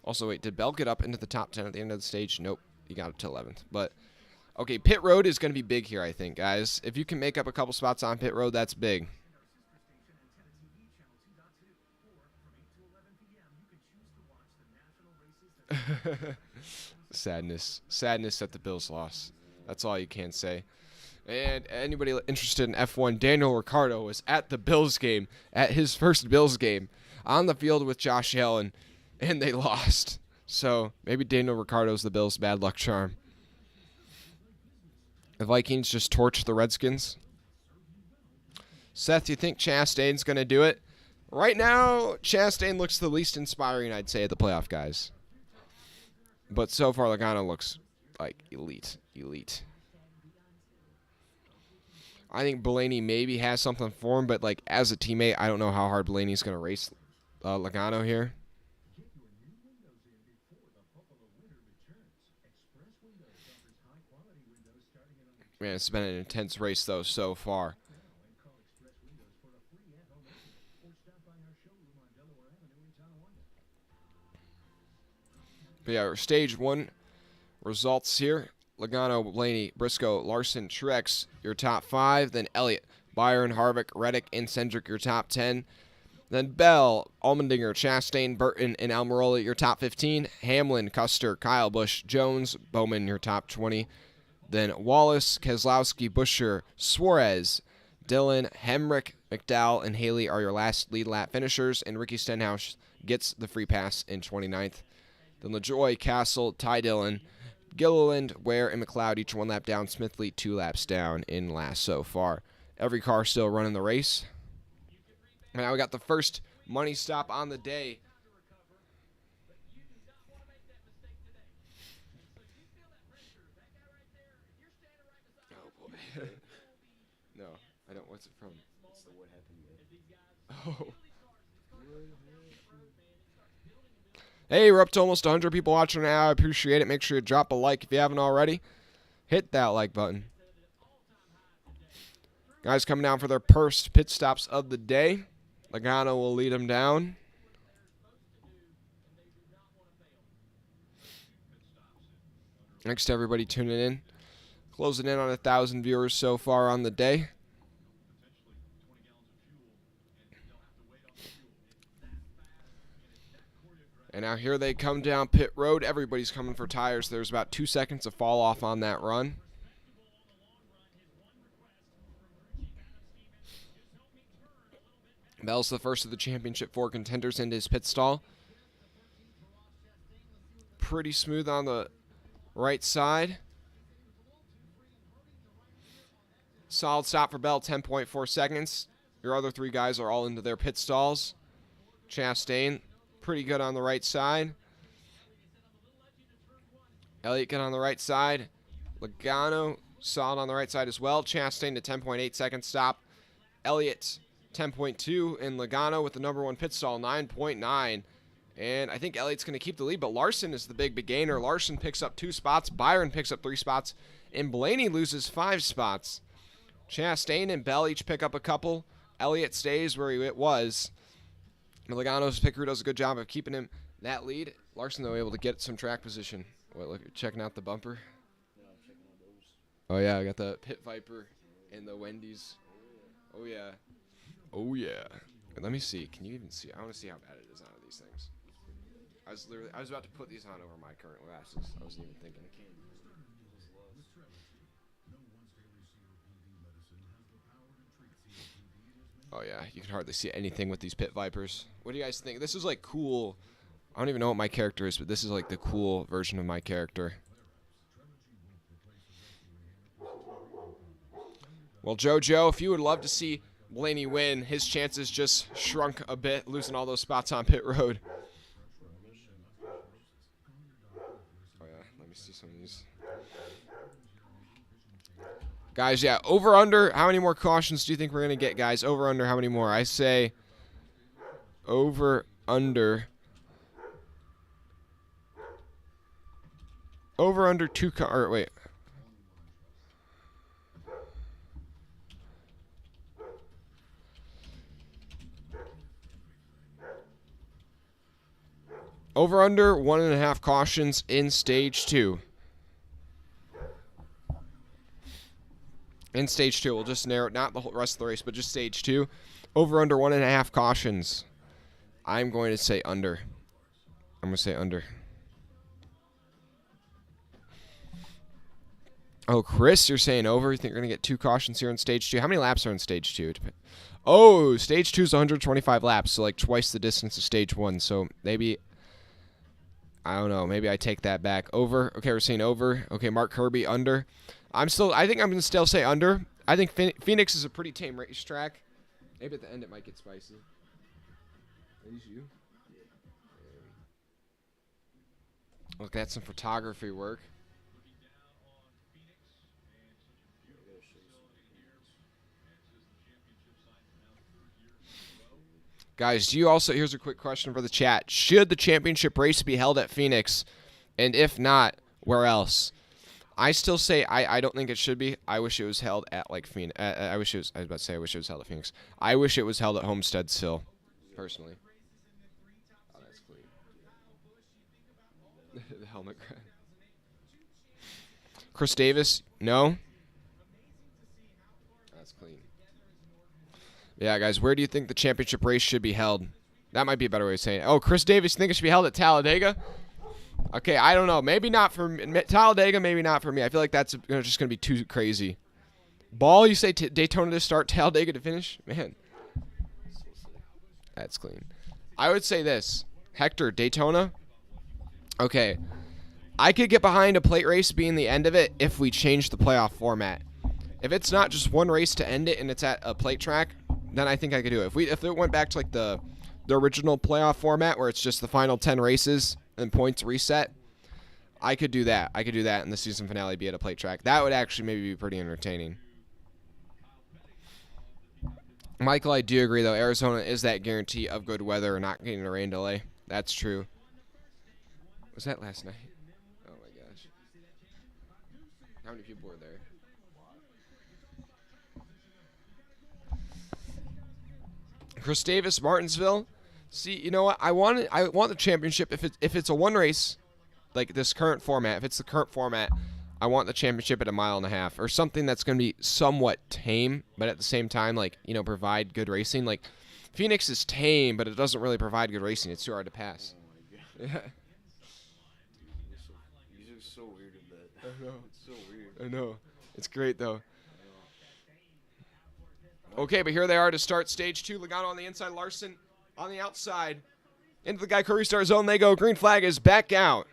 Also, wait, did Bell get up into the top 10 at the end of the stage? Nope, he got up to 11th. But, okay, pit road is going to be big here, I think, guys. If you can make up a couple spots on pit road, that's big. Sadness at the Bills' loss. That's all you can say. And anybody interested in F1, Daniel Ricciardo was at the Bills game, at his first Bills game, on the field with Josh Allen, and they lost. So maybe Daniel Ricciardo's the Bills' bad luck charm. The Vikings just torched the Redskins. Seth, you think Chastain's going to do it? Right now, Chastain looks the least inspiring, I'd say, of the playoff guys. But so far, Logano looks like elite. I think Blaney maybe has something for him, but like as a teammate, I don't know how hard Blaney's going to race Logano here. Man, it's been an intense race, though, so far. But yeah, stage 1 results here. Logano, Blaney, Briscoe, Larson, Truex, your top 5. Then Elliott, Byron, Harvick, Reddick, and Cendric, your top 10. Then Bell, Allmendinger, Chastain, Burton, and Almirola, your top 15. Hamlin, Custer, Kyle Busch, Jones, Bowman, your top 20. Then Wallace, Keselowski, Buescher, Suarez, Dillon, Hemrick, McDowell, and Haley are your last lead lap finishers, and Ricky Stenhouse gets the free pass in 29th. Then LaJoy, Castle, Ty Dillon, Gilliland, Ware, and McLeod each 1 lap down. Smithley 2 laps down in last so far. Every car still running the race. And now we got the first money stop on the day. Oh, boy. No, I don't. What's it from? It's the what happened. Oh. Hey, we're up to almost 100 people watching now. I appreciate it. Make sure you drop a like if you haven't already. Hit that like button. Guys coming down for their first pit stops of the day. Logano will lead them down. Thanks to everybody tuning in. Closing in on 1,000 viewers so far on the day. And now here they come down pit road. Everybody's coming for tires. There's about 2 seconds of fall off on that run. Bell's the first of the championship 4 contenders into his pit stall. Pretty smooth on the right side. Solid stop for Bell, 10.4 seconds. Your other 3 guys are all into their pit stalls. Chastain, pretty good on the right side. Elliott good on the right side. Logano, solid on the right side as well. Chastain to 10.8 second stop. Elliott, 10.2. And Logano with the number 1 pit stall, 9.9. And I think Elliott's going to keep the lead, but Larson is the big gainer. Larson picks up 2 spots. Byron picks up 3 spots. And Blaney loses 5 spots. Chastain and Bell each pick up a couple. Elliott stays where he was. Logano's picker does a good job of keeping him that lead. Larson, though, able to get some track position. What, look, checking out the bumper? Yeah, I'm checking out those. Oh, yeah, I got the Pit Viper and the Wendy's. Oh, yeah. Oh, yeah. Let me see. Can you even see? I want to see how bad it is on these things. I was about to put these on over my current glasses. I wasn't even thinking. Oh, yeah. You can hardly see anything with these Pit Vipers. What do you guys think? This is, like, cool. I don't even know what my character is, but this is, like, the cool version of my character. Well, JoJo, if you would love to see Blaney win, his chances just shrunk a bit, losing all those spots on pit road. Oh, yeah. Let me see some of these. Guys, yeah, over, under, how many more cautions do you think we're going to get, guys? Over, under, how many more? I say over, under. Over, under 2, or wait. Over, under 1.5 cautions in stage 2. In stage 2, we'll just narrow it, not the whole rest of the race, but just stage 2. Over, under 1.5 cautions. I'm going to say under. I'm going to say under. Oh, Chris, you're saying over. You think we're going to get 2 cautions here in stage 2? How many laps are in stage 2? Oh, stage 2 is 125 laps, so like twice the distance of stage 1. So maybe, I don't know, maybe I take that back. Over. Okay, we're saying over. Okay, Mark Kirby, under. I think I'm going to still say under. I think Phoenix is a pretty tame racetrack. Maybe at the end it might get spicy. Are these you? Look, that's some photography work. Guys, do you also, here's a quick question for the chat. Should the championship race be held at Phoenix? And if not, where else? I still say I don't think it should be. I wish it was held at like Phoenix. I wish it was held at Phoenix. I wish it was held at Homestead still, personally. Oh, that's clean. The helmet grind. Chris Davis, no. That's clean. Yeah, guys, where do you think the championship race should be held? That might be a better way of saying it. Oh, Chris Davis, you think it should be held at Talladega? Okay, I don't know. Maybe not for Talladega, maybe not for me. I feel like that's just going to be too crazy. Ball, you say Daytona to start, Talladega to finish? Man, that's clean. I would say this. Hector, Daytona? Okay. I could get behind a plate race being the end of it if we change the playoff format. If it's not just one race to end it and it's at a plate track, then I think I could do it. If it went back to like the original playoff format where it's just the final 10 races and points reset, I could do that. I could do that and the season finale be at a plate track. That would actually maybe be pretty entertaining. Michael, I do agree, though. Arizona is that guarantee of good weather or not getting a rain delay. That's true. Was that last night? Oh, my gosh. How many people were there? Chris Davis, Martinsville. See, you know what? I want the championship. If it's a one race, like this current format, if it's the current format, I want the championship at 1.5 miles or something that's going to be somewhat tame, but at the same time, like, you know, provide good racing. Like, Phoenix is tame, but it doesn't really provide good racing. It's too hard to pass. Oh my god. Yeah. These are so weird in that. I know. It's so weird. I know. It's great, though. Okay, but here they are to start stage 2. Logano on the inside, Larson on the outside. Into the Geico restart zone they go. Green flag is back out.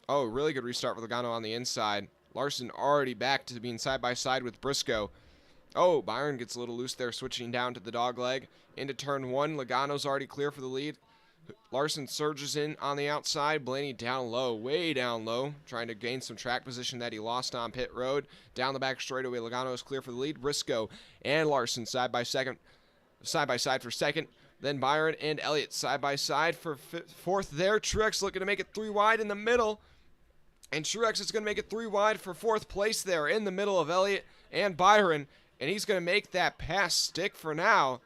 Oh, really good restart for Logano on the inside. Larson already back to being side-by-side with Briscoe. Oh, Byron gets a little loose there, switching down to the dog leg. Into turn 1, Logano's already clear for the lead. Larson surges in on the outside. Blaney down low, way down low, trying to gain some track position that he lost on pit road. Down the back straightaway, Logano is clear for the lead. Briscoe and Larson side-by-side for second. Then Byron and Elliott side-by-side for fourth there. Truex looking to make it 3 wide in the middle. And Truex is going to make it 3 wide for 4th place there in the middle of Elliott and Byron. And he's going to make that pass stick for now.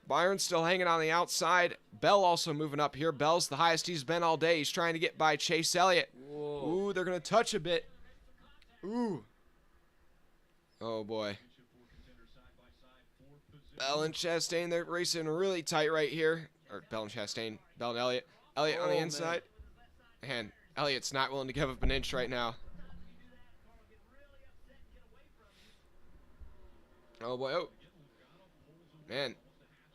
Byron still hanging on the outside. Bell also moving up here. Bell's the highest he's been all day. He's trying to get by Chase Elliott. Whoa. Ooh, they're going to touch a bit. Ooh. Oh, boy. Bell and Chastain, they're racing really tight right here. Or Bell and Chastain. Bell and Elliott. Elliott on the inside. And Elliott's not willing to give up an inch right now. Oh, boy. Oh. Man.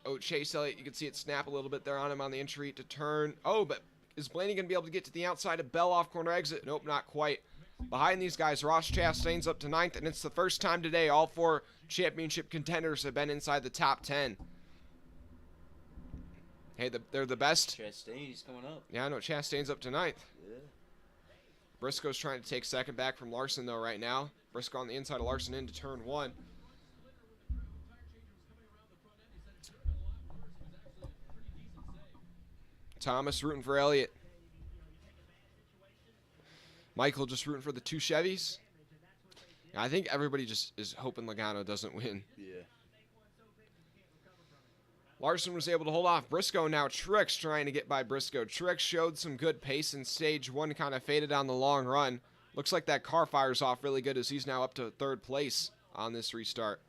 Oh, Chase Elliott, you can see it snap a little bit there on him on the entry to turn. Oh, but is Blaney going to be able to get to the outside of Bell off corner exit? Nope, not quite. Behind these guys, Ross Chastain's up to 9th, and it's the first time today all 4 championship contenders have been inside the top 10. Hey, they're the best. Chastain's coming up. Yeah, I know. Chastain's up to 9th. Yeah. Briscoe's trying to take second back from Larson, though, right now. Briscoe on the inside of Larson into turn 1. Thomas rooting for Elliott. Michael just rooting for the 2 Chevys. I think everybody just is hoping Logano doesn't win. Yeah. Larson was able to hold off Briscoe. Now Truex trying to get by Briscoe. Truex showed some good pace in stage 1, kind of faded on the long run. Looks like that car fires off really good as he's now up to 3rd place on this restart.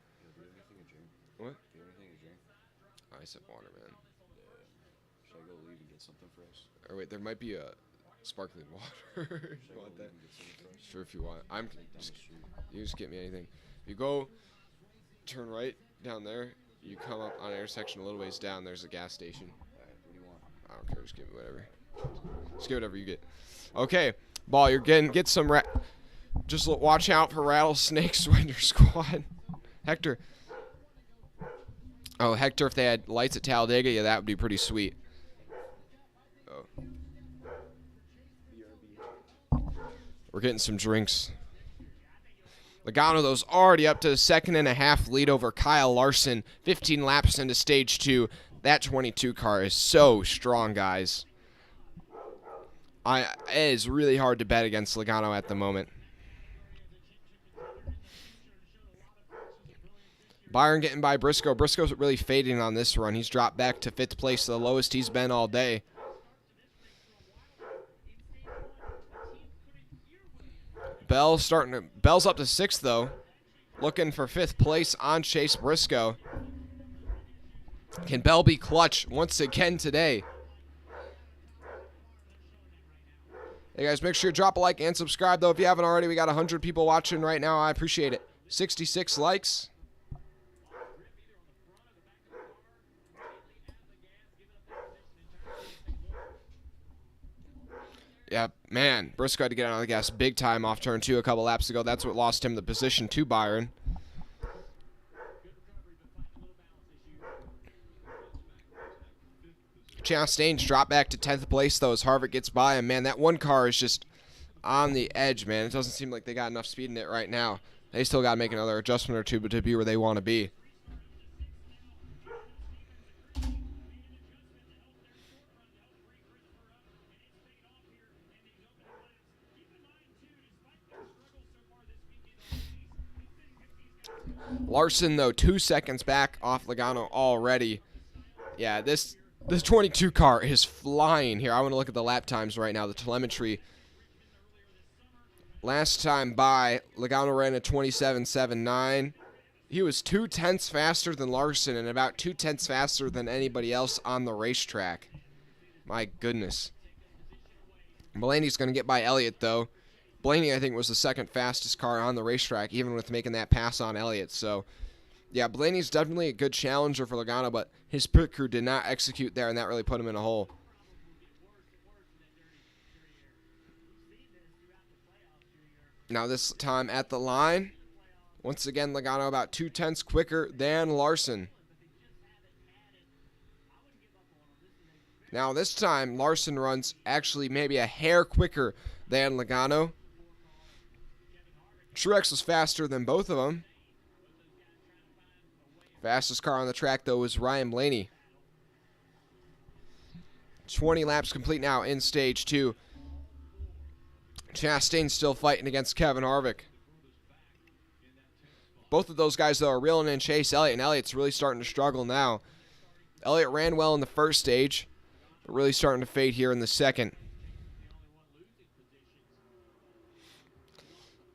What? Do you have anything to drink? I said water, man. Should I go leave and get something for us? Or wait, there might be a sparkling water. Should I You go want leave that? and get something for us? Sure, if you want. I'm Down the just, street. you just get me anything. You go, turn right down there. You come up on an intersection a little ways down. There's a gas station. Alright, what do you want? I don't care. Just give me whatever. Just get whatever you get. Okay, Ball. You're get some just watch out for rattlesnakes when your squad. Hector. Oh, Hector, if they had lights at Talladega, yeah, that would be pretty sweet. Oh. We're getting some drinks. Logano, though's already up to the 2.5 lead over Kyle Larson. 15 laps into stage 2. That 22 car is so strong, guys. It is really hard to bet against Logano at the moment. Byron getting by Briscoe. Briscoe's really fading on this run. He's dropped back to 5th place, the lowest he's been all day. Bell's up to 6th, though. Looking for 5th place on Chase Briscoe. Can Bell be clutch once again today? Hey guys, make sure you drop a like and subscribe though if you haven't already. We got 100 people watching right now. I appreciate it. 66 likes. Yeah, man, Briscoe had to get out of the gas big time off turn 2 a couple laps ago. That's what lost him the position to Byron. Chastain's dropped back to 10th place, though, as Harvick gets by him. Man, that one car is just on the edge, man. It doesn't seem like they got enough speed in it right now. They still got to make another adjustment or two to be where they want to be. Larson, though, 2 seconds back off Logano already. Yeah, this 22 car is flying here. I want to look at the lap times right now, the telemetry. Last time by, Logano ran a 27.79. He was 0.2 faster than Larson and about 0.2 faster than anybody else on the racetrack. My goodness. Blaney's going to get by Elliott, though. Blaney, I think, was the second fastest car on the racetrack, even with making that pass on Elliott. So, yeah, Blaney's definitely a good challenger for Logano, but his pit crew did not execute there, and that really put him in a hole. Now this time at the line, once again, Logano about 0.2 quicker than Larson. Now this time, Larson runs actually maybe a hair quicker than Logano. Truex was faster than both of them. Fastest car on the track, though, was Ryan Blaney. 20 laps complete now in stage 2. Chastain's still fighting against Kevin Harvick. Both of those guys, though, are reeling in Chase Elliott, and Elliott's really starting to struggle now. Elliott ran well in the first stage, but really starting to fade here in the second.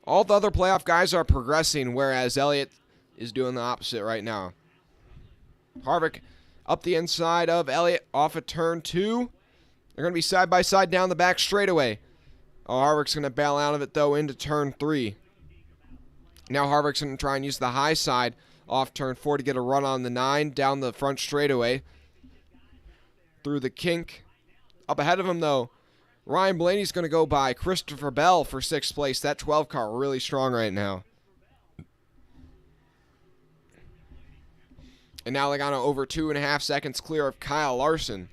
All the other playoff guys are progressing, whereas Elliott is doing the opposite right now. Harvick up the inside of Elliott off of turn 2. They're going to be side by side down the back straightaway. Oh, Harvick's going to bail out of it, though, into turn 3. Now Harvick's going to try and use the high side off turn 4 to get a run on the 9 down the front straightaway. Through the kink. Up ahead of him, though, Ryan Blaney's going to go by Christopher Bell for 6th place. That 12 car really strong right now. And now Logano over 2.5 seconds clear of Kyle Larson.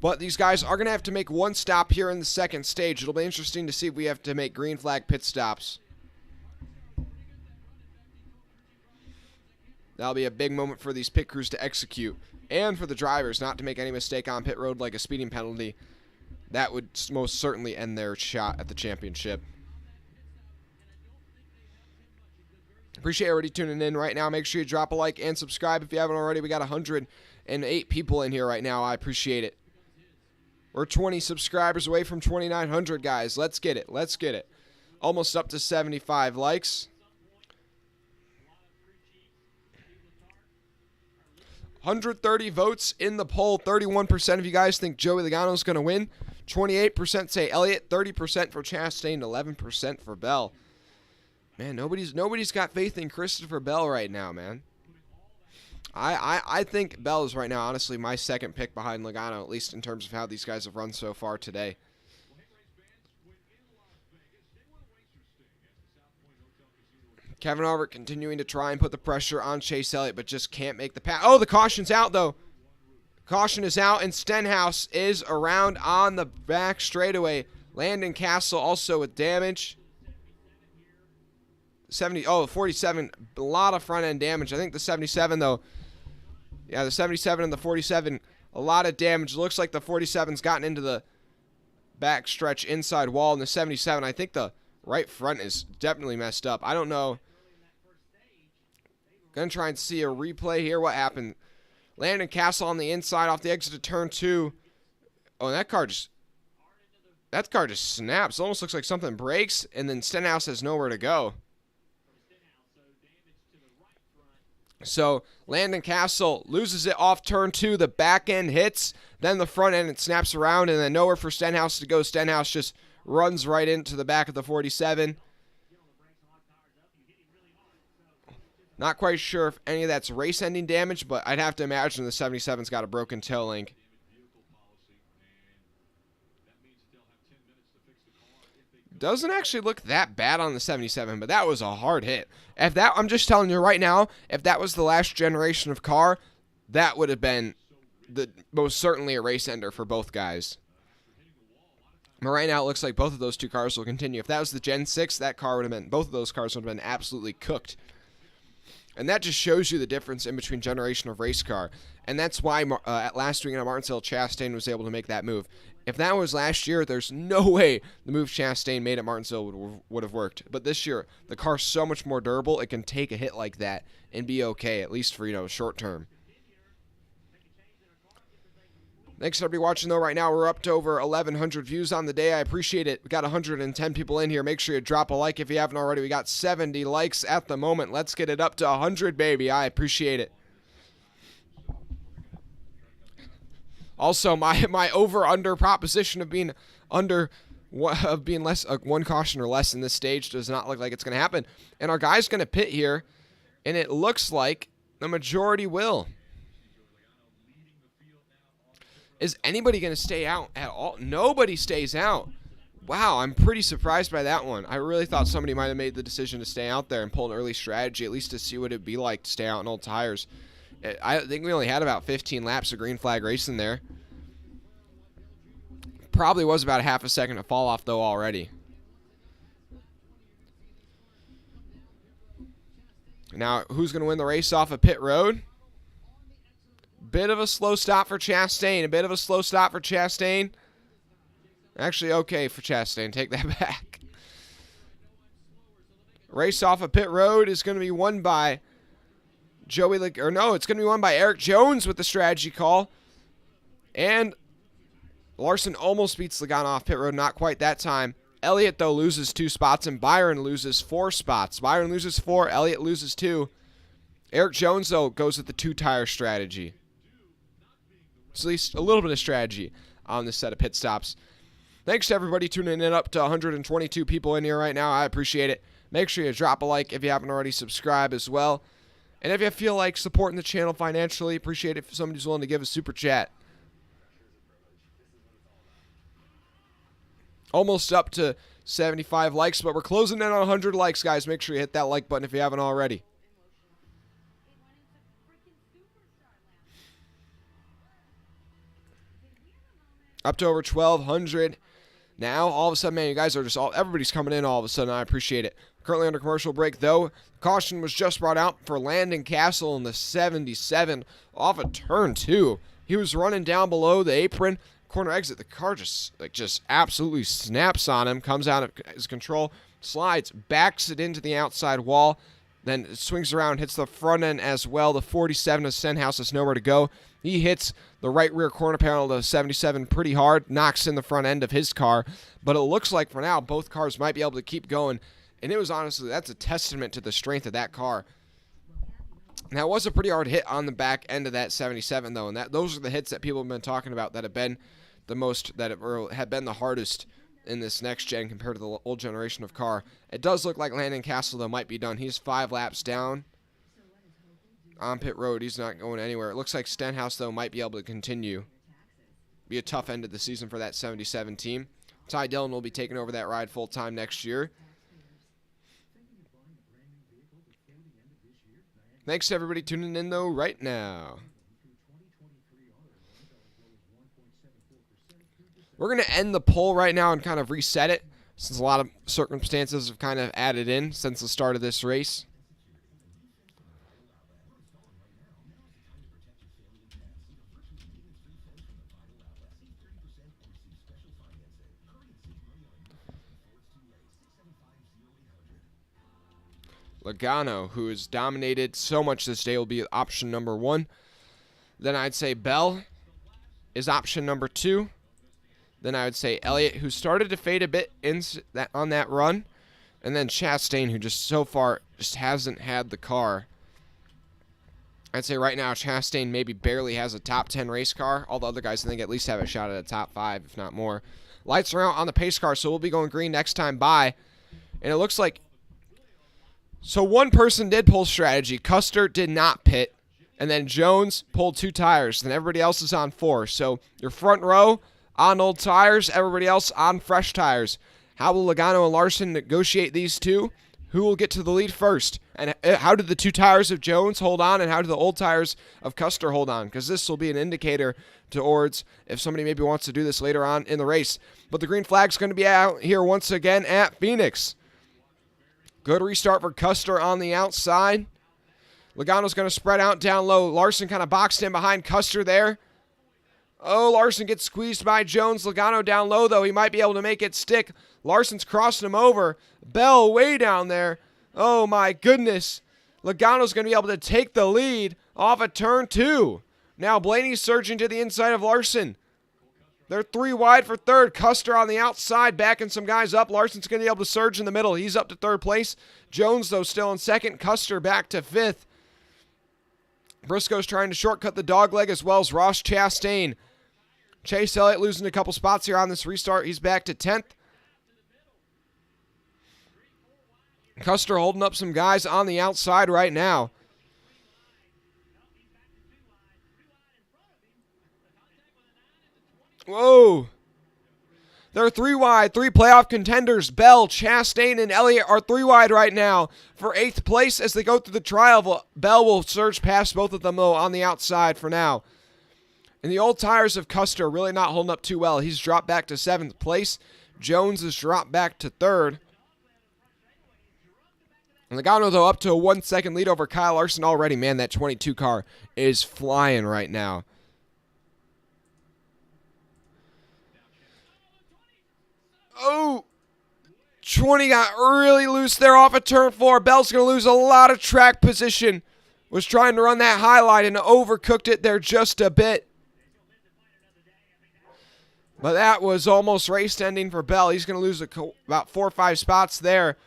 But these guys are going to have to make one stop here in the second stage. It'll be interesting to see if we have to make green flag pit stops. That'll be a big moment for these pit crews to execute. And for the drivers not to make any mistake on pit road like a speeding penalty. That would most certainly end their shot at the championship. Appreciate everybody tuning in right now. Make sure you drop a like and subscribe if you haven't already. We got 108 people in here right now. I appreciate it. We're 20 subscribers away from 2,900, guys. Let's get it. Let's get it. Almost up to 75 likes. 130 votes in the poll. 31% of you guys think Joey Logano's going to win. 28% say Elliott. 30% for Chastain. 11% for Bell. Man, nobody's got faith in Christopher Bell right now, man. I think Bell is right now, honestly, my second pick behind Logano, at least in terms of how these guys have run so far today. Kevin Harvick continuing to try and put the pressure on Chase Elliott, but just can't make the pass. Oh, the caution's out, though. Caution is out, and Stenhouse is around on the back straightaway. Landon Castle also with damage. 47, a lot of front-end damage. I think the 77, though, yeah, the 77 and the 47, a lot of damage. Looks like the 47's gotten into the backstretch inside wall, and the 77, I think the right front is definitely messed up. I don't know. Gonna try and see a replay here. What happened? Landon Castle on the inside off the exit of turn 2. Oh, and that car just snaps. It almost looks like something breaks, and then Stenhouse has nowhere to go. So Landon Castle loses it off turn 2. The back end hits, then the front end, it snaps around, and then nowhere for Stenhouse to go. Stenhouse just runs right into the back of the 47. Not quite sure if any of that's race-ending damage, but I'd have to imagine the 77's got a broken tail link. Doesn't actually look that bad on the 77, but that was a hard hit. If that, I'm just telling you right now, if that was the last generation of car, that would have been most certainly a race ender for both guys. But right now, it looks like both of those two cars will continue. If that was the Gen 6, that car would have been, both of those cars would have been absolutely cooked. And that just shows you the difference in between generation of race car. And that's why at last week in Martinsville, Chastain was able to make that move. If that was last year, there's no way the move Chastain made at Martinsville would have worked. But this year, the car's so much more durable, it can take a hit like that and be okay, at least for, short term. Thanks for everybody watching, though. Right now, we're up to over 1,100 views on the day. I appreciate it. We got 110 people in here. Make sure you drop a like if you haven't already. We got 70 likes at the moment. Let's get it up to 100, baby. I appreciate it. Also, my over-under proposition of being less one caution or less in this stage does not look like it's going to happen. And our guy's going to pit here, and it looks like the majority will. Is anybody going to stay out at all? Nobody stays out. Wow, I'm pretty surprised by that one. I really thought somebody might have made the decision to stay out there and pull an early strategy, at least to see what it would be like to stay out in old tires. I think we only had about 15 laps of green flag racing there. Probably was about a half a second of fall off, though, already. Now, who's going to win the race off of pit road? Bit of a slow stop for Chastain. A bit of a slow stop for Chastain. Actually, okay for Chastain. Take that back. Race off of pit road is going to be won by it's going to be won by Eric Jones with the strategy call. And Larson almost beats Ligon off pit road. Not quite that time. Elliott, though, loses 2 spots, and Byron loses 4 spots. Byron loses 4. Elliott loses 2. Eric Jones, though, goes with the 2-tire strategy. It's at least a little bit of strategy on this set of pit stops. Thanks to everybody tuning in, up to 122 people in here right now. I appreciate it. Make sure you drop a like if you haven't already. Subscribe as well. And if you feel like supporting the channel financially, appreciate it if somebody's willing to give a super chat. Almost up to 75 likes, but we're closing in on 100 likes, guys. Make sure you hit that like button if you haven't already. Up to over 1,200. Now, all of a sudden, man, you guys are just everybody's coming in all of a sudden. I appreciate it. Currently under commercial break, though. Caution was just brought out for Landon Castle in the 77 off of turn 2. He was running down below the apron. Corner exit. The car just absolutely snaps on him. Comes out of his control. Slides. Backs it into the outside wall. Then it swings around. Hits the front end as well. The 47 of Stenhouse has nowhere to go. He hits the right rear corner panel of the 77 pretty hard. Knocks in the front end of his car. But it looks like for now both cars might be able to keep going. And it was honestly, that's a testament to the strength of that car. Now, it was a pretty hard hit on the back end of that 77, though. And those are the hits that people have been talking about that have been the most, have been the hardest in this next gen compared to the old generation of car. It does look like Landon Castle, though, might be done. He's 5 laps down on pit road. He's not going anywhere. It looks like Stenhouse, though, might be able to continue. Be a tough end of the season for that 77 team. Ty Dillon will be taking over that ride full-time next year. Thanks to everybody tuning in, though, right now. We're going to end the poll right now and kind of reset it, since a lot of circumstances have kind of added in since the start of this race. Logano, who has dominated so much this day, will be option number 1. Then I'd say Bell is option number 2. Then I would say Elliott, who started to fade a bit on that run. And then Chastain, who just so far just hasn't had the car I'd say right now Chastain maybe barely has a top 10 race car. All the other guys I think at least have a shot at a top 5, if not more. Lights are out on the pace car, so we'll be going green next time by. And it looks like... So one person did pull strategy. Custer did not pit. And then Jones pulled 2 tires. Then everybody else is on 4. So your front row on old tires, everybody else on fresh tires. How will Logano and Larson negotiate these two? Who will get to the lead first? And how do the 2 tires of Jones hold on, and how do the old tires of Custer hold on? Because this will be an indicator towards if somebody maybe wants to do this later on in the race. But the green flag's going to be out here once again at Phoenix. Good restart for Custer on the outside. Logano's going to spread out down low. Larson kind of boxed in behind Custer there. Oh, Larson gets squeezed by Jones. Logano down low, though. He might be able to make it stick. Larson's crossing him over. Bell way down there. Oh, my goodness. Logano's going to be able to take the lead off of turn 2. Now Blaney's surging to the inside of Larson. They're 3 wide for third. Custer on the outside, backing some guys up. Larson's going to be able to surge in the middle. He's up to third place. Jones, though, still in second. Custer back to 5th. Briscoe's trying to shortcut the dogleg as well as Ross Chastain. Chase Elliott losing a couple spots here on this restart. He's back to 10th. Custer holding up some guys on the outside right now. Whoa. They're 3 wide, 3 playoff contenders. Bell, Chastain, and Elliott are 3 wide right now for 8th place as they go through the trial. Bell will surge past both of them, though, on the outside for now. And the old tires of Custer really not holding up too well. He's dropped back to 7th place. Jones has dropped back to 3rd. And Logano, though, up to a 1-second lead over Kyle Larson already. Man, that 22 car is flying right now. Oh, 20 got really loose there off of turn 4. Bell's going to lose a lot of track position. Was trying to run that highlight and overcooked it there just a bit. But that was almost race ending for Bell. He's going to lose about 4 or 5 spots there.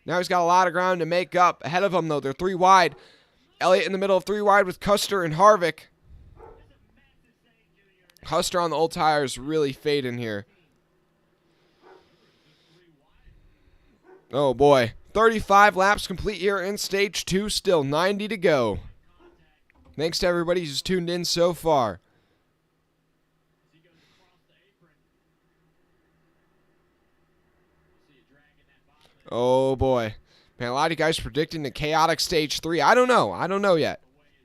Now he's got a lot of ground to make up. Ahead of him, though, they're 3 wide. Elliott in the middle of 3 wide with Custer and Harvick. Custer on the old tires really fading here. Oh, boy. 35 laps complete here in Stage 2. Still 90 to go. Thanks to everybody who's tuned in so far. Oh, boy. Man, a lot of you guys predicting the chaotic Stage 3. I don't know. I don't know yet.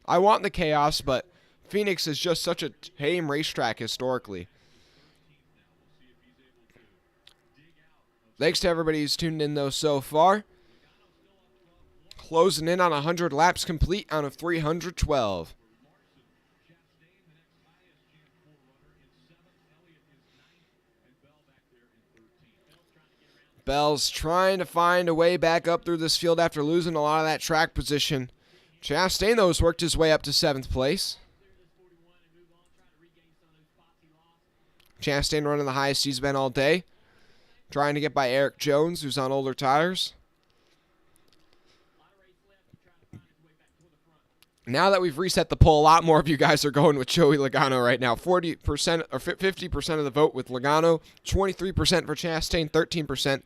I want the chaos, but Phoenix is just such a tame racetrack historically. Thanks to everybody who's tuned in, though, so far. Closing in on 100 laps complete out of 312. Bell's trying to find a way back up through this field after losing a lot of that track position. Chastain, though, has worked his way up to 7th place. Chastain running the highest he's been all day. Trying to get by Eric Jones, who's on older tires. Now that we've reset the poll, a lot more of you guys are going with Joey Logano right now. 40% or 50% of the vote with Logano, 23% for Chastain, 13%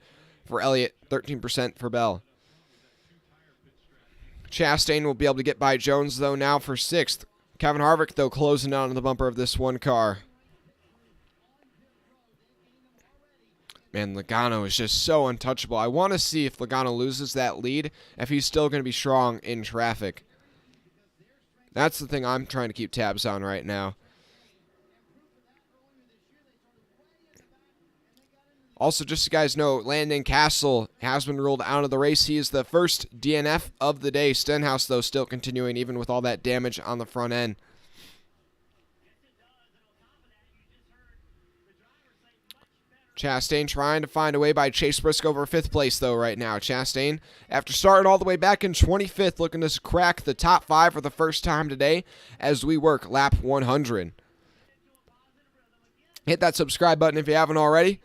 for Elliott, 13% for Bell. Chastain will be able to get by Jones, though, now for 6th. Kevin Harvick, though, closing out on the bumper of this one car. Man, Logano is just so untouchable. I want to see if Logano loses that lead, if he's still going to be strong in traffic. That's the thing I'm trying to keep tabs on right now. Also, just so you guys know, Landon Castle has been ruled out of the race. He is the first DNF of the day. Stenhouse, though, still continuing even with all that damage on the front end. Chastain trying to find a way by Chase Briscoe over 5th place, though, right now. Chastain, after starting all the way back in 25th, looking to crack the top 5 for the first time today as we work lap 100. Hit that subscribe button if you haven't already.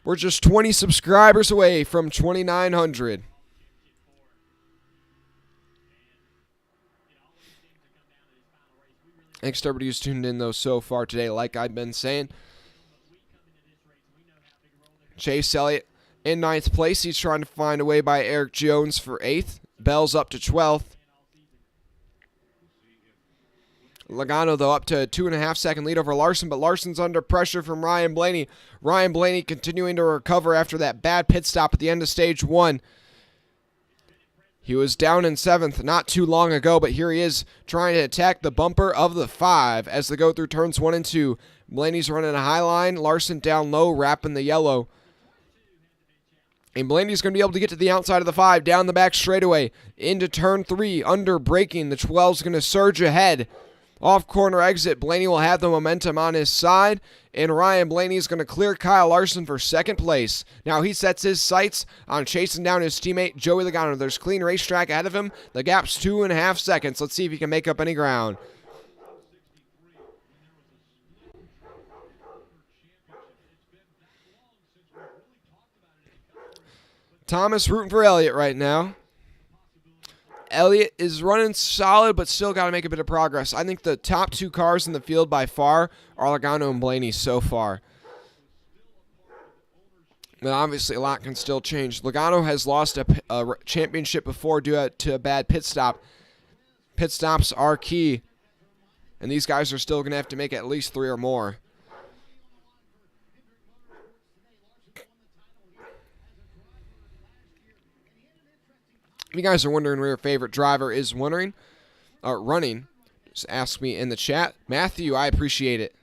We're just 20 subscribers away from 2,900. Thanks to everybody who's tuned in, though, so far today, like I've been saying. Chase Elliott in 9th place. He's trying to find a way by Eric Jones for 8th. Bell's up to 12th. Logano, though, up to a 2.5-second lead over Larson, but Larson's under pressure from Ryan Blaney. Ryan Blaney continuing to recover after that bad pit stop at the end of stage 1. He was down in 7th not too long ago, but here he is trying to attack the bumper of the 5 as they go through turns 1 and 2. Blaney's running a high line. Larson down low, wrapping the yellow. And Blaney's going to be able to get to the outside of the 5, down the back straightaway, into turn 3, under braking. The 12's going to surge ahead. Off corner exit, Blaney will have the momentum on his side, and Ryan Blaney is going to clear Kyle Larson for 2nd place. Now he sets his sights on chasing down his teammate Joey Logano. There's clean racetrack ahead of him. The gap's 2.5 seconds. Let's see if he can make up any ground. Thomas rooting for Elliott right now. Elliott is running solid, but still got to make a bit of progress. I think the top 2 cars in the field by far are Logano and Blaney so far. But obviously, a lot can still change. Logano has lost a championship before due to a bad pit stop. Pit stops are key, and these guys are still going to have to make at least 3 or more. If you guys are wondering where your favorite driver is running, just ask me in the chat. Matthew, I appreciate it.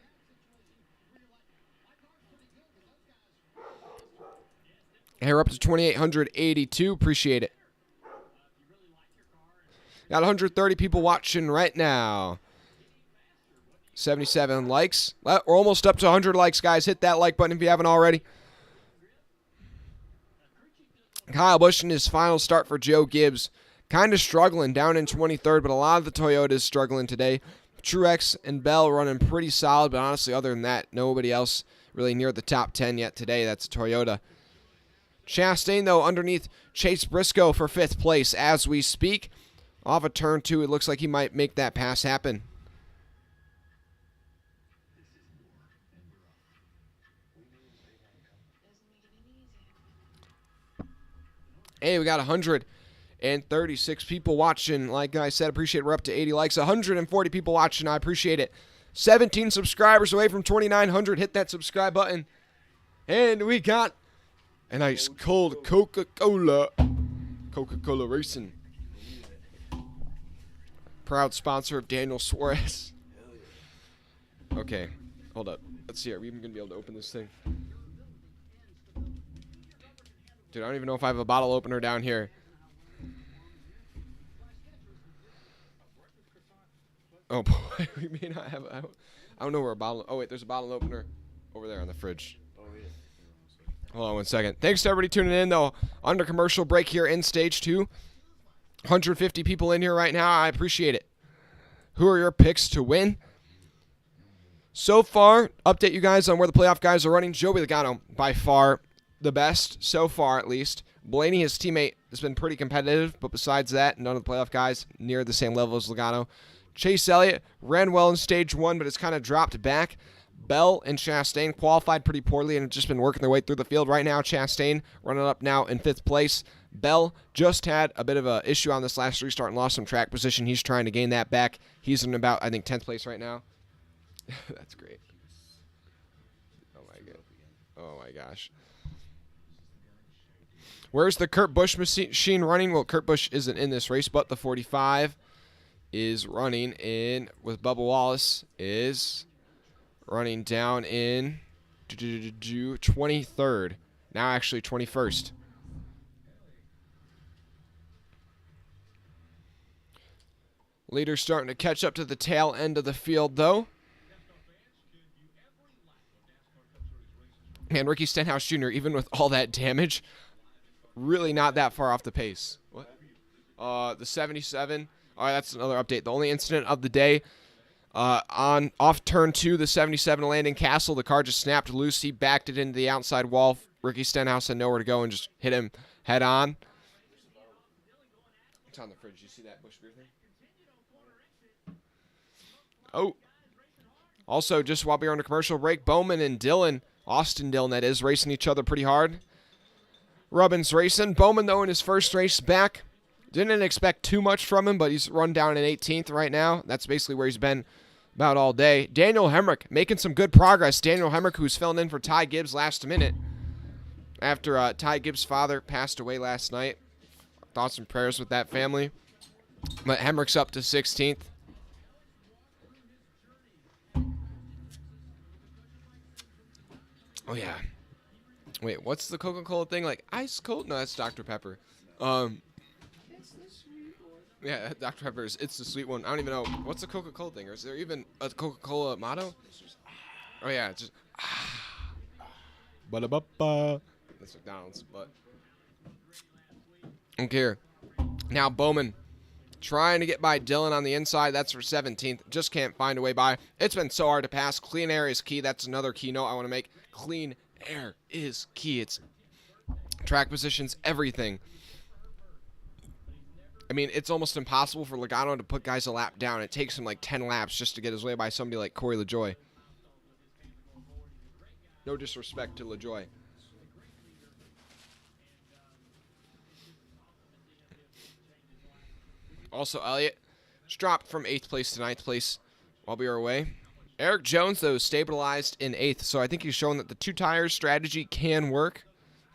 Hey, we're up to 2,882. Appreciate it. Got 130 people watching right now. 77 likes. We're almost up to 100 likes, guys. Hit that like button if you haven't already. Kyle Busch in his final start for Joe Gibbs. Kind of struggling down in 23rd, but a lot of the Toyotas struggling today. Truex and Bell running pretty solid, but honestly, other than that, nobody else really near the top 10 yet today. That's a Toyota. Chastain, though, underneath Chase Briscoe for 5th place as we speak. Off of turn 2, it looks like he might make that pass happen. Hey, we got 136 people watching. Like I said, appreciate it. We're up to 80 likes. 140 people watching. I appreciate it. 17 subscribers away from 2,900. Hit that subscribe button. And we got a nice cold Coca-Cola. Coca-Cola Racing. Proud sponsor of Daniel Suarez. Okay, hold up. Let's see. Are we even going to be able to open this thing? Dude, I don't even know if I have a bottle opener down here. Oh, boy. We may not have... I don't know where a bottle... Oh, wait. There's a bottle opener over there on the fridge. Hold on 1 second. Thanks to everybody tuning in, though. Under commercial break here in Stage 2. 150 people in here right now. I appreciate it. Who are your picks to win? So far, update you guys on where the playoff guys are running. Joey Logano, by far the best, so far at least. Blaney, his teammate, has been pretty competitive, but besides that, none of the playoff guys near the same level as Logano. Chase Elliott ran well in Stage 1, but it's kind of dropped back. Bell and Chastain qualified pretty poorly and have just been working their way through the field right now. Chastain running up now in 5th place. Bell just had a bit of an issue on this last restart and lost some track position. He's trying to gain that back. He's in about, I think, 10th place right now. That's great. Oh, my God. Oh, my gosh. Where's the Kurt Busch machine running? Well, Kurt Busch isn't in this race, but the 45 is running in with Bubba Wallace is running down in 23rd. Now actually 21st. Leader's starting to catch up to the tail end of the field, though. And Ricky Stenhouse Jr., even with all that damage, really not that far off the pace. What? The 77. All right, that's another update. The only incident of the day, off turn 2, the 77 landing Castle, the car just snapped loose. He backed it into the outside wall. Ricky Stenhouse had nowhere to go and just hit him head on. It's on the fridge. You see that Busch beer thing? Oh, Also, just while we were on a commercial break, Bowman and Dillon, Austin Dillon that is, racing each other pretty hard. Rubbin's racing. Bowman, though, in his first race back, didn't expect too much from him, but he's run down in 18th right now. That's basically where he's been about all day. Daniel Hemrick making some good progress. Daniel Hemrick, who's filling in for Ty Gibbs last minute after Ty Gibbs' father passed away last night. Thoughts and prayers with that family. But Hemrick's up to 16th. Oh, yeah. Wait, what's the Coca-Cola thing? Like, ice cold? No, that's Dr. Pepper. Yeah, Dr. Pepper's. It's the sweet one. I don't even know. What's the Coca-Cola thing? Or is there even a Coca-Cola motto? Oh, yeah. It's just... Ba-da-ba-ba. That's McDonald's, but... I don't care. Now, Bowman trying to get by Dillon on the inside. That's for 17th. Just can't find a way by. It's been so hard to pass. Clean air is key. That's another key note I want to make. Clean air is key. It's track positions, everything. I mean, it's almost impossible for Logano to put guys a lap down. It takes him like 10 laps just to get his way by somebody like Corey LaJoie. No disrespect to LaJoie. Also, Elliott just dropped from 8th place to 9th place while we were away. Eric Jones, though, stabilized in 8th, so I think he's shown that the 2 tires strategy can work.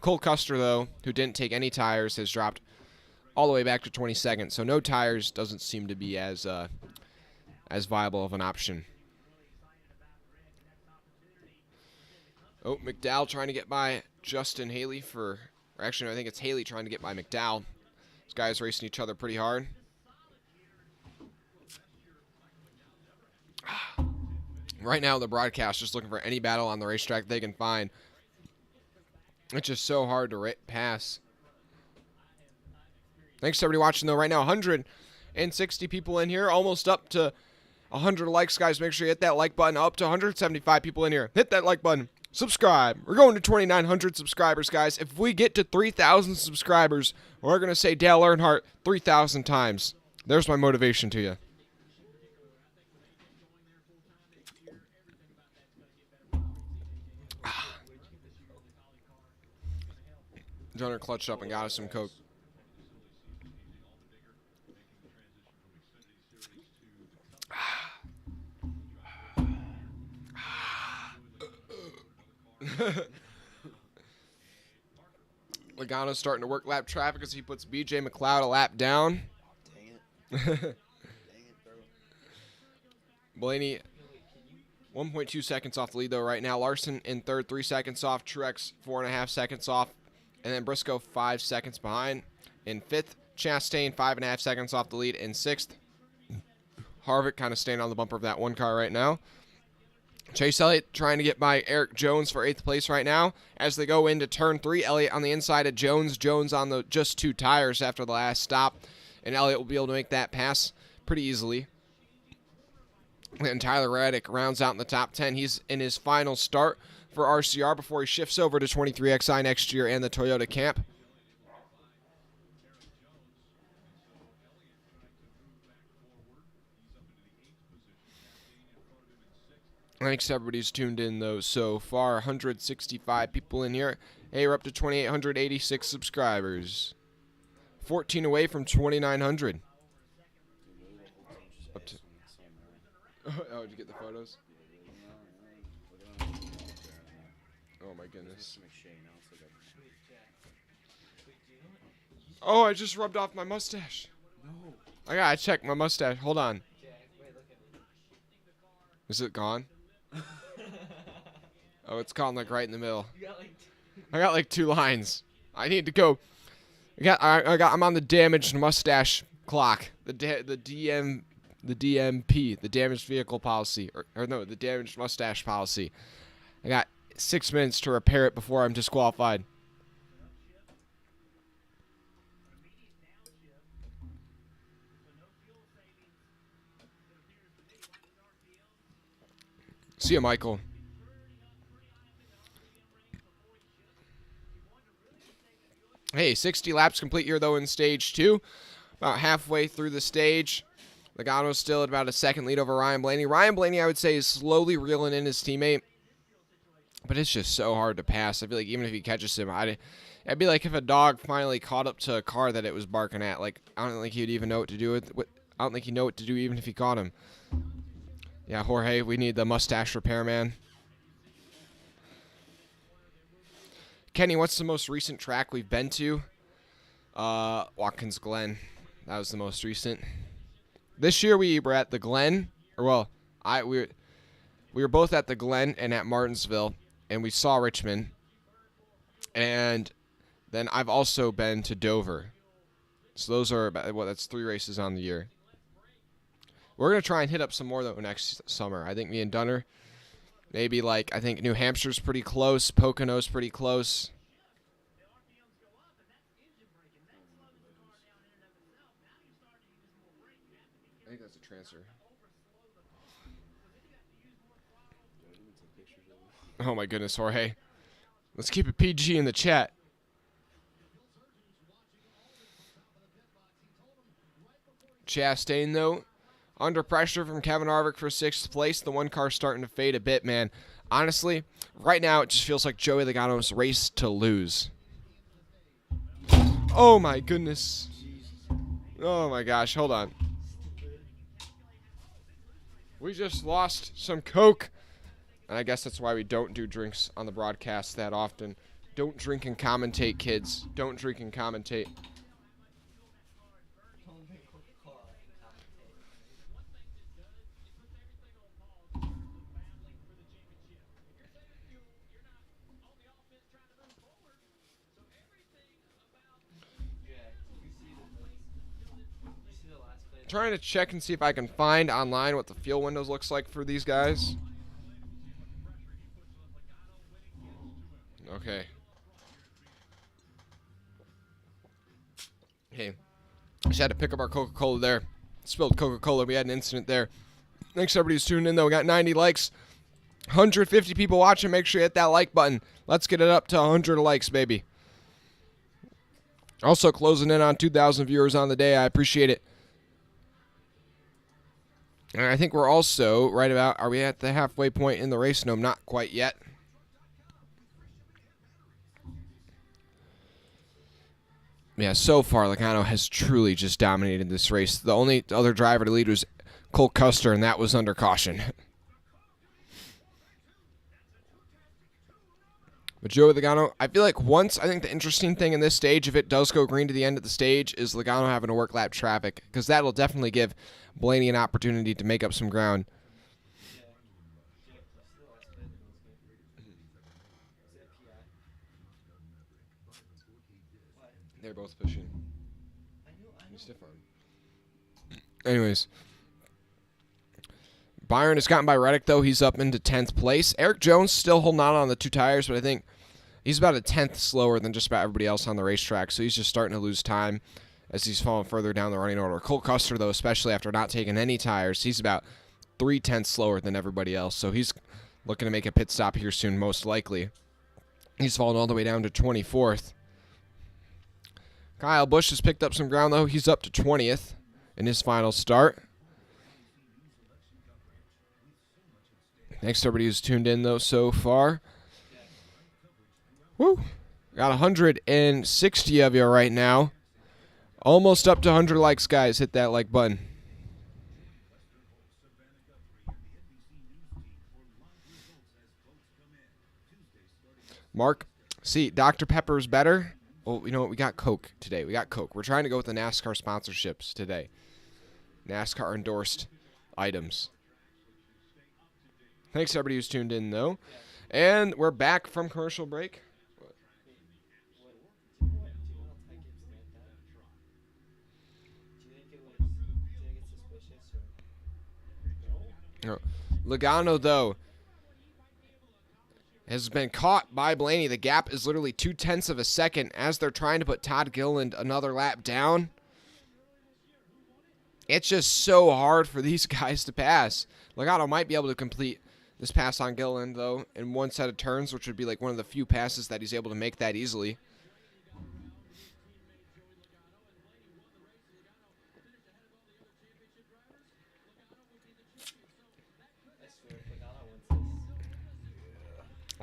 Cole Custer, though, who didn't take any tires, has dropped all the way back to 22nd, so no tires doesn't seem to be as viable of an option. Oh, McDowell trying to get by Justin Haley or actually, no, I think it's Haley trying to get by McDowell. These guys racing each other pretty hard. Right now, the broadcast just looking for any battle on the racetrack they can find. It's just so hard to pass. Thanks to everybody watching, though. Right now, 160 people in here. Almost up to 100 likes, guys. Make sure you hit that like button. Up to 175 people in here. Hit that like button. Subscribe. We're going to 2,900 subscribers, guys. If we get to 3,000 subscribers, we're going to say Dale Earnhardt 3,000 times. There's my motivation to you. Joner clutched up and got us some Coke. Logano's starting to work lap traffic as he puts BJ McLeod a lap down. Dang it. Dang it, bro. Blaney, 1.2 seconds off the lead, though, right now. Larson in third, 3 seconds off. Truex, 4.5 seconds off. And then Briscoe, 5 seconds behind. In fifth, Chastain, 5.5 seconds off the lead. In sixth, Harvick kind of staying on the bumper of that one car right now. Chase Elliott trying to get by Eric Jones for 8th place right now. As they go into turn 3, Elliott on the inside of Jones. Jones on the just 2 tires after the last stop. And Elliott will be able to make that pass pretty easily. And Tyler Reddick rounds out in the top 10. He's in his final start for RCR before he shifts over to 23XI next year and the Toyota Camp. Thanks to everybody's tuned in, though, so far. 165 people in here. Hey, we're up to 2,886 subscribers. 14 away from 2,900. Up to... Oh, did you get the photos? Oh, my goodness. Oh, I just rubbed off my mustache. No. I gotta check my mustache. Hold on. Is it gone? Oh, it's gone like right in the middle. I got like 2 lines. I need to go. I'm on the damaged mustache clock. The DMP, the damaged vehicle policy, or no, the damaged mustache policy. I got 6 minutes to repair it before I'm disqualified. See ya, Michael. Hey, 60 laps complete here, though, in stage 2. About halfway through the stage. Logano's still at about a second lead over Ryan Blaney. Ryan Blaney, I would say, is slowly reeling in his teammate. But it's just so hard to pass. I feel like even if he catches him, it'd be like if a dog finally caught up to a car that it was barking at. Like, I don't think he'd even know what to do with. I don't think he'd know what to do even if he caught him. Yeah, Jorge, we need the mustache repairman. Kenny, what's the most recent track we've been to? Watkins Glen. That was the most recent. This year we were at the Glen, we were both at the Glen and at Martinsville, and we saw Richmond. And then I've also been to Dover. So those are that's 3 races on the year. We're gonna try and hit up some more though next summer. I think me and Dunner, maybe like I think New Hampshire's pretty close, Pocono's pretty close. I think that's a transfer. Oh my goodness, Jorge. Let's keep it PG in the chat. Chastain, though, under pressure from Kevin Harvick for 6th place. The one car starting to fade a bit, man. Honestly, right now it just feels like Joey Logano's race to lose. Oh my goodness. Oh my gosh, hold on. We just lost some Coke. And I guess that's why we don't do drinks on the broadcast that often. Don't drink and commentate, kids. Don't drink and commentate. Trying to check and see if I can find online what the fuel windows looks like for these guys. Okay. Hey, just had to pick up our Coca-Cola there. Spilled Coca-Cola. We had an incident there. Thanks everybody who's tuned in though. We got 90 likes. 150 people watching. Make sure you hit that like button. Let's get it up to 100 likes, baby. Also closing in on 2,000 viewers on the day. I appreciate it. And I think we're also right about, are we at the halfway point in the race? No, not quite yet. Yeah, so far, Logano has truly just dominated this race. The only other driver to lead was Cole Custer, and that was under caution. But Joey Logano, I feel like I think the interesting thing in this stage, if it does go green to the end of the stage, is Logano having to work lap traffic, because that'll definitely give Blaney an opportunity to make up some ground. They're both pushing. Anyways. Byron is gotten by Reddick, though. He's up into 10th place. Eric Jones still holding on the 2 tires, but I think he's about a 10th slower than just about everybody else on the racetrack, so he's just starting to lose time as he's falling further down the running order. Cole Custer, though, especially after not taking any tires, he's about 3/10 slower than everybody else, so he's looking to make a pit stop here soon, most likely. He's fallen all the way down to 24th. Kyle Busch has picked up some ground, though. He's up to 20th in his final start. Thanks to everybody who's tuned in, though, so far. Woo! Got 160 of you right now. Almost up to 100 likes, guys. Hit that like button. Mark, see, Dr. Pepper's better. Well, you know what? We got Coke today. We got Coke. We're trying to go with the NASCAR sponsorships today. NASCAR endorsed items. Thanks to everybody who's tuned in, though. And we're back from commercial break. Logano, though, has been caught by Blaney. The gap is literally 0.2 of a second as they're trying to put Todd Gilliland another lap down. It's just so hard for these guys to pass. Logano might be able to complete this pass on Gilliland, though, in one set of turns, which would be like one of the few passes that he's able to make that easily.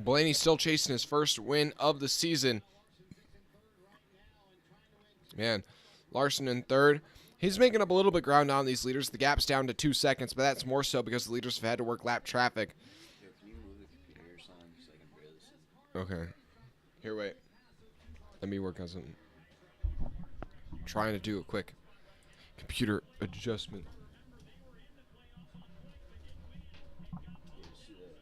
Blaney's still chasing his first win of the season. Man, Larson in third. He's making up a little bit of ground on these leaders. The gap's down to 2 seconds, but that's more so because the leaders have had to work lap traffic. Yo, can you move the computer or something so I can barely see? Okay. Here, wait. Let me work on something. Trying to do a quick computer adjustment. Yeah, just see that.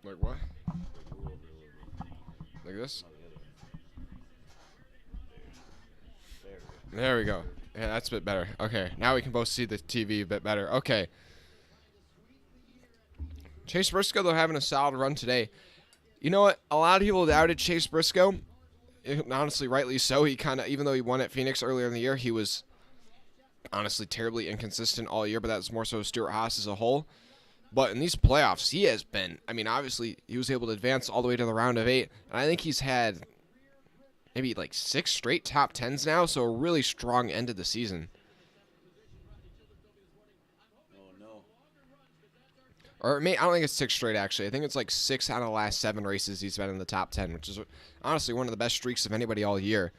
Move over. Like what? Move over a little bit. Like this? No, the other way. There we go. There we go. Yeah, that's a bit better. Okay, now we can both see the TV a bit better. Okay. Chase Briscoe, though, having a solid run today. You know what? A lot of people doubted Chase Briscoe. Honestly, rightly so. He kind of, even though he won at Phoenix earlier in the year, he was honestly terribly inconsistent all year, but that's more so Stuart Haas as a whole. But in these playoffs, he has been, I mean, obviously, he was able to advance all the way to the round of 8, and I think he's had maybe like 6 straight top 10s now, so a really strong end of the season. Oh, no. Or I don't think it's 6 straight, actually. I think it's like 6 out of the last 7 races he's been in the top 10, which is honestly one of the best streaks of anybody all year.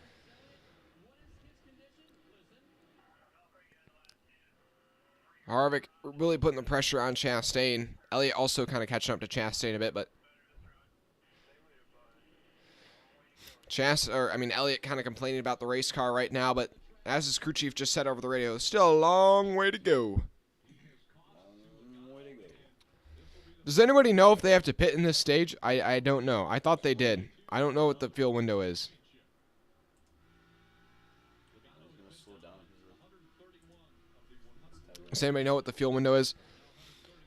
Harvick really putting the pressure on Chastain. Elliott also kind of catching up to Chastain a bit, but Elliott kind of complaining about the race car right now, but as his crew chief just said over the radio, still a long way to go. Does anybody know if they have to pit in this stage? I don't know. I thought they did. I don't know what the fuel window is. Does anybody know what the fuel window is?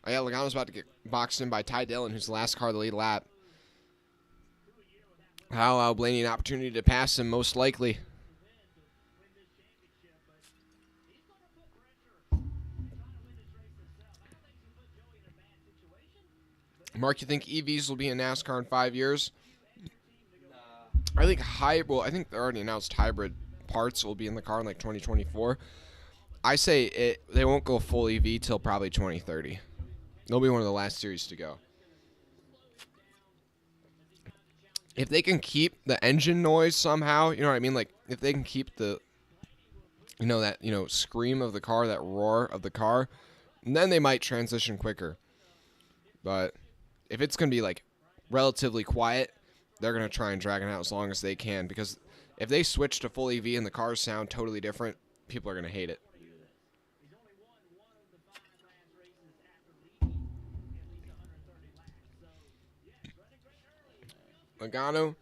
Oh, yeah, Logano's about to get boxed in by Ty Dillon, who's the last car of the lead lap. That'll allow Blaney an opportunity to pass him, most likely. Mark, you think EVs will be in NASCAR in 5 years? I think I think they already announced hybrid parts will be in the car in like 2024. I say they won't go full EV till probably 2030. They'll be one of the last series to go. If they can keep the engine noise somehow, you know what I mean? Like, if they can keep the, scream of the car, that roar of the car, then they might transition quicker. But if it's going to be, like, relatively quiet, they're going to try and drag it out as long as they can. Because if they switch to full EV and the cars sound totally different, people are going to hate it. Logano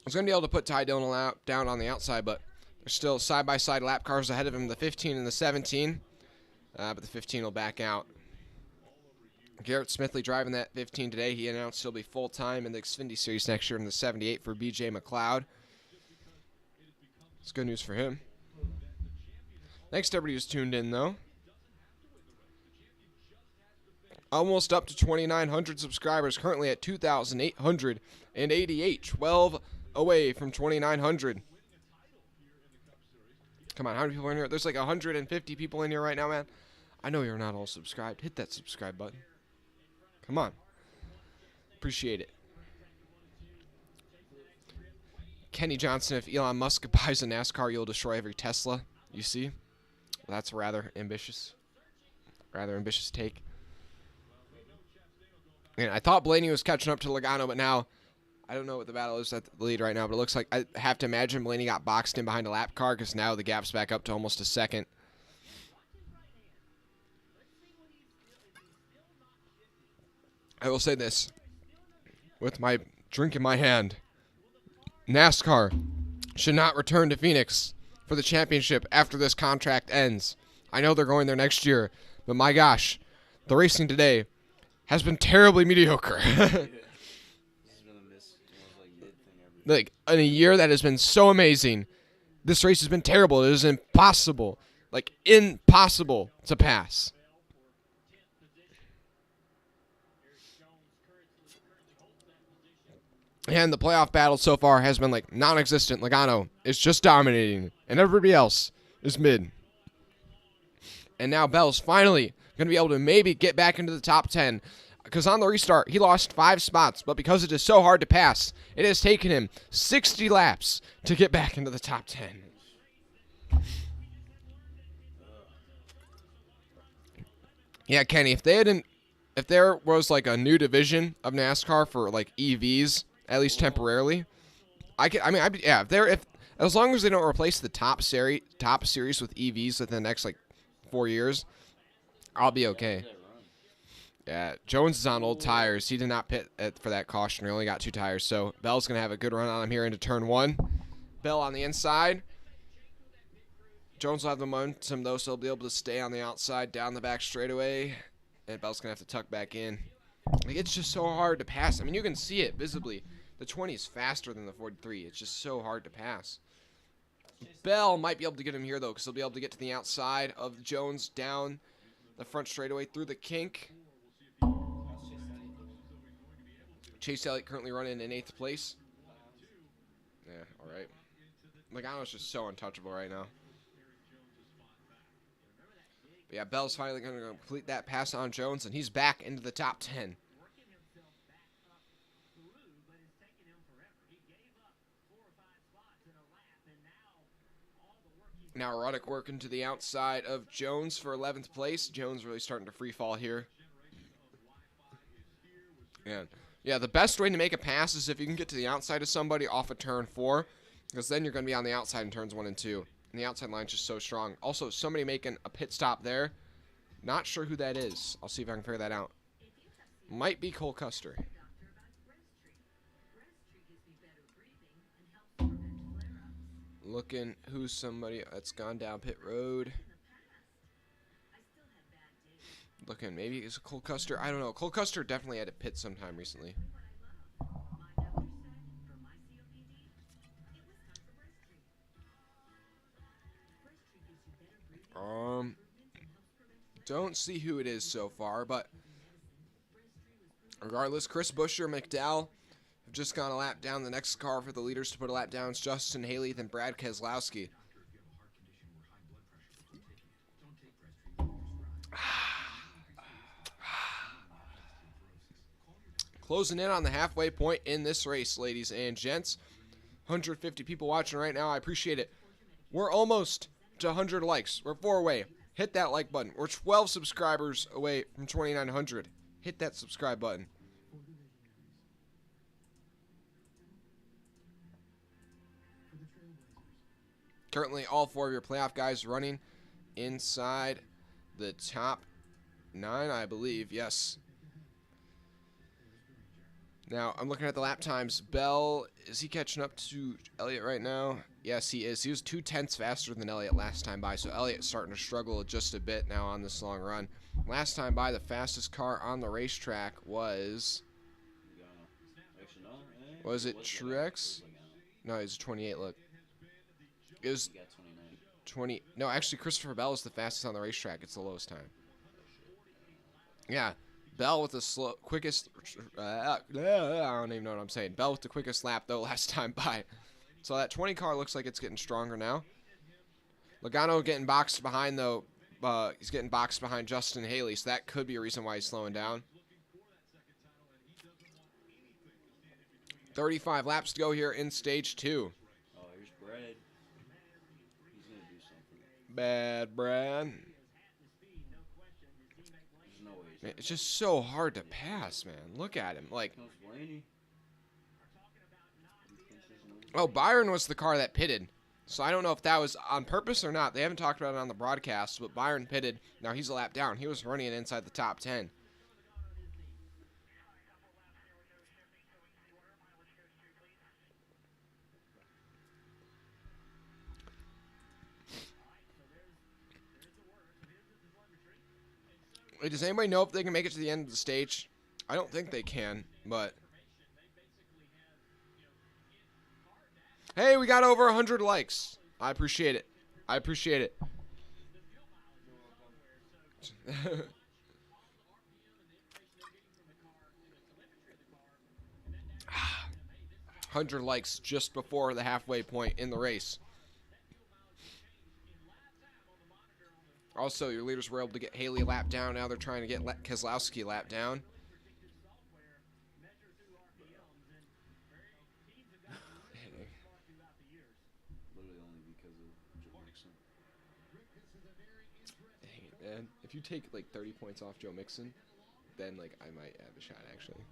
is going to be able to put Ty Dillon down on the outside, but there's still side-by-side lap cars ahead of him, the 15 and the 17. But the 15 will back out. Garrett Smithley driving that 15 today. He announced he'll be full-time in the Xfinity Series next year in the 78 for BJ McLeod. It's good news for him. Thanks to everybody who's tuned in, though. Almost up to 2,900 subscribers, currently at 2,888, 12 away from 2,900. Come on, how many people are in here? There's like 150 people in here right now, man. I know you're not all subscribed. Hit that subscribe button. Come on. Appreciate it. Kenny Johnson, if Elon Musk buys a NASCAR, you'll destroy every Tesla. You see? Well, that's rather ambitious. Rather ambitious take. And I thought Blaney was catching up to Logano, but now I don't know what the battle is at the lead right now, but it looks like I have to imagine Blaney got boxed in behind a lap car because now the gap's back up to almost a second. I will say this with my drink in my hand. NASCAR should not return to Phoenix for the championship after this contract ends. I know they're going there next year, but my gosh, the racing today has been terribly mediocre. Like, in a year that has been so amazing, this race has been terrible. It is impossible, like impossible to pass. And the playoff battle so far has been like non-existent. Logano is just dominating, and everybody else is mid. And now Bell's finally going to be able to maybe get back into the top 10. because on the restart, he lost 5 spots, but because it is so hard to pass, it has taken him 60 laps to get back into the top 10. Yeah, Kenny, if there was like a new division of NASCAR for like EVs, at least temporarily, if as long as they don't replace the top series with EVs within the next like 4 years, I'll be okay. Yeah, Jones is on old tires. He did not pit for that caution. He only got 2 tires, so Bell's going to have a good run on him here into turn 1. Bell on the inside. Jones will have the momentum, though, so he'll be able to stay on the outside, down the back straightaway, and Bell's going to have to tuck back in. Like, it's just so hard to pass. I mean, you can see it visibly. The 20 is faster than the 43. It's just so hard to pass. Bell might be able to get him here, though, because he'll be able to get to the outside of Jones, down the front straightaway, through the kink. Chase Elliott currently running in 8th place. Yeah, all right. Logano's just so untouchable right now. But yeah, Bell's finally going to complete that pass on Jones, and he's back into the top 10. Now Ruddock working to the outside of Jones for 11th place. Jones really starting to free fall here. Yeah, the best way to make a pass is if you can get to the outside of somebody off of turn 4, because then you're going to be on the outside in turns 1 and 2. And the outside line's just so strong. Also, somebody making a pit stop there. Not sure who that is. I'll see if I can figure that out. Might be Cole Custer. Looking who's somebody that's gone down pit road. Looking, maybe it's Cole Custer. I don't know. Cole Custer definitely had a pit sometime recently. Don't see who it is so far, but regardless, Chris Buescher, McDowell have just gone a lap down. The next car for the leaders to put a lap down is Justin Haley, then Brad Keselowski. Closing in on the halfway point in this race, ladies and gents. 150 people watching right now. I appreciate it. We're almost to 100 likes. We're 4 away. Hit that like button. We're 12 subscribers away from 2,900. Hit that subscribe button. Currently, all 4 of your playoff guys running inside the top 9, I believe. Yes. Now, I'm looking at the lap times. Bell, is he catching up to Elliott right now? Yes, he is. He was 2/10 faster than Elliott last time by, so Elliott's starting to struggle just a bit now on this long run. Last time by, the fastest car on the racetrack was... Was it Truex? No, it was 28, look. It was 20... No, actually, Christopher Bell is the fastest on the racetrack. It's the lowest time. Yeah. Bell with the quickest, I don't even know what I'm saying. Bell with the quickest lap, though, last time by. So that 20 car looks like it's getting stronger now. Logano getting boxed behind, though. He's getting boxed behind Justin Haley, so that could be a reason why he's slowing down. 35 laps to go here in stage 2. Oh, here's Brad. He's going to do something. Bad Brad. Man, it's just so hard to pass, man. Look at him. Like, oh, Byron was the car that pitted. So I don't know if that was on purpose or not. They haven't talked about it on the broadcast, but Byron pitted. Now he's a lap down. He was running it inside the top 10. Wait, does anybody know if they can make it to the end of the stage? I don't think they can, but... Hey, we got over 100 likes. I appreciate it. I appreciate it. 100 likes just before the halfway point in the race. Also, your leaders were able to get Haley lap down. Now they're trying to get Keselowski lap down. If you take like 30 points off Joe Mixon, then like I might have a shot actually.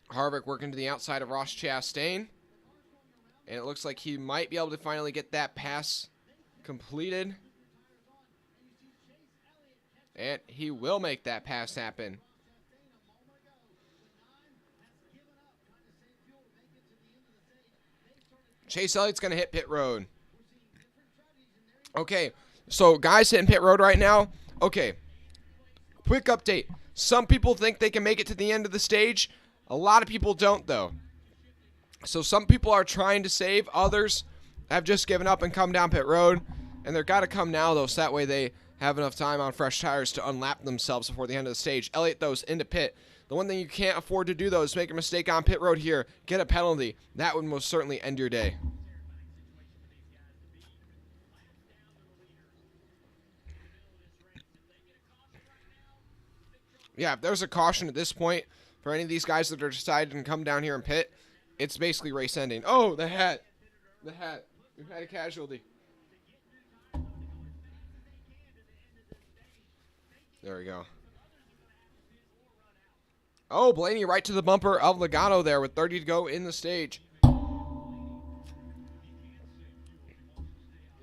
Harvick working to the outside of Ross Chastain. And it looks like he might be able to finally get that pass completed. And he will make that pass happen. Chase Elliott's going to hit pit road. Okay, so guys hitting pit road right now. Okay, quick update. Some people think they can make it to the end of the stage. A lot of people don't, though. So some people are trying to save. Others have just given up and come down pit road. And they've got to come now, though, so that way they have enough time on fresh tires to unlap themselves before the end of the stage. Elliott, though, is into pit. The one thing you can't afford to do, though, is make a mistake on pit road here. Get a penalty. That would most certainly end your day. Yeah, if there's a caution at this point for any of these guys that are deciding to come down here and pit, it's basically race ending. Oh, the hat. The hat. We've had a casualty. There we go. Oh, Blaney right to the bumper of Logano there with 30 to go in the stage.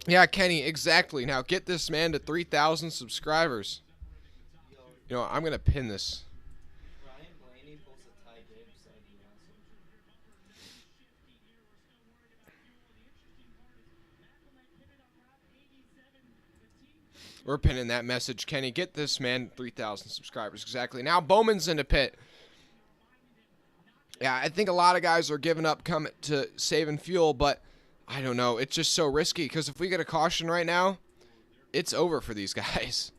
Yeah, Kenny, exactly. Now get this man to 3,000 subscribers. You know, I'm going to pin this. We're pinning that message, Kenny. Get this man 3,000 subscribers. Exactly. Now Bowman's in the pit. Yeah, I think a lot of guys are giving up coming to saving fuel, but I don't know. It's just so risky because if we get a caution right now, it's over for these guys.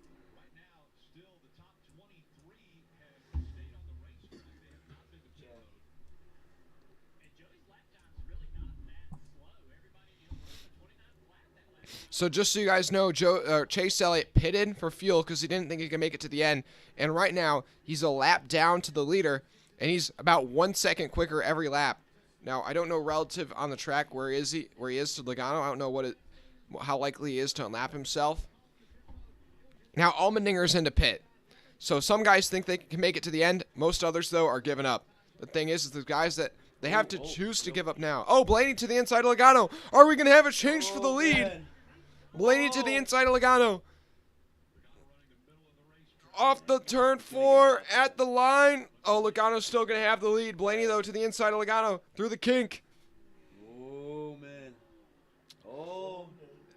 So just so you guys know, Chase Elliott pitted for fuel because he didn't think he could make it to the end. And right now, he's a lap down to the leader, and he's about 1 second quicker every lap. Now, I don't know relative on the track where he is to Logano. I don't know how likely he is to unlap himself. Now, Allmendinger's into pit. So some guys think they can make it to the end. Most others, though, are giving up. The thing is the guys that they have to choose to give up now. Oh, Blaney to the inside of Logano. Are we going to have a change for the lead? Man. Blaney to the inside of Logano. Off the turn 4 at the line. Oh, Logano's still going to have the lead. Blaney, though, to the inside of Logano through the kink. Oh, man. Oh.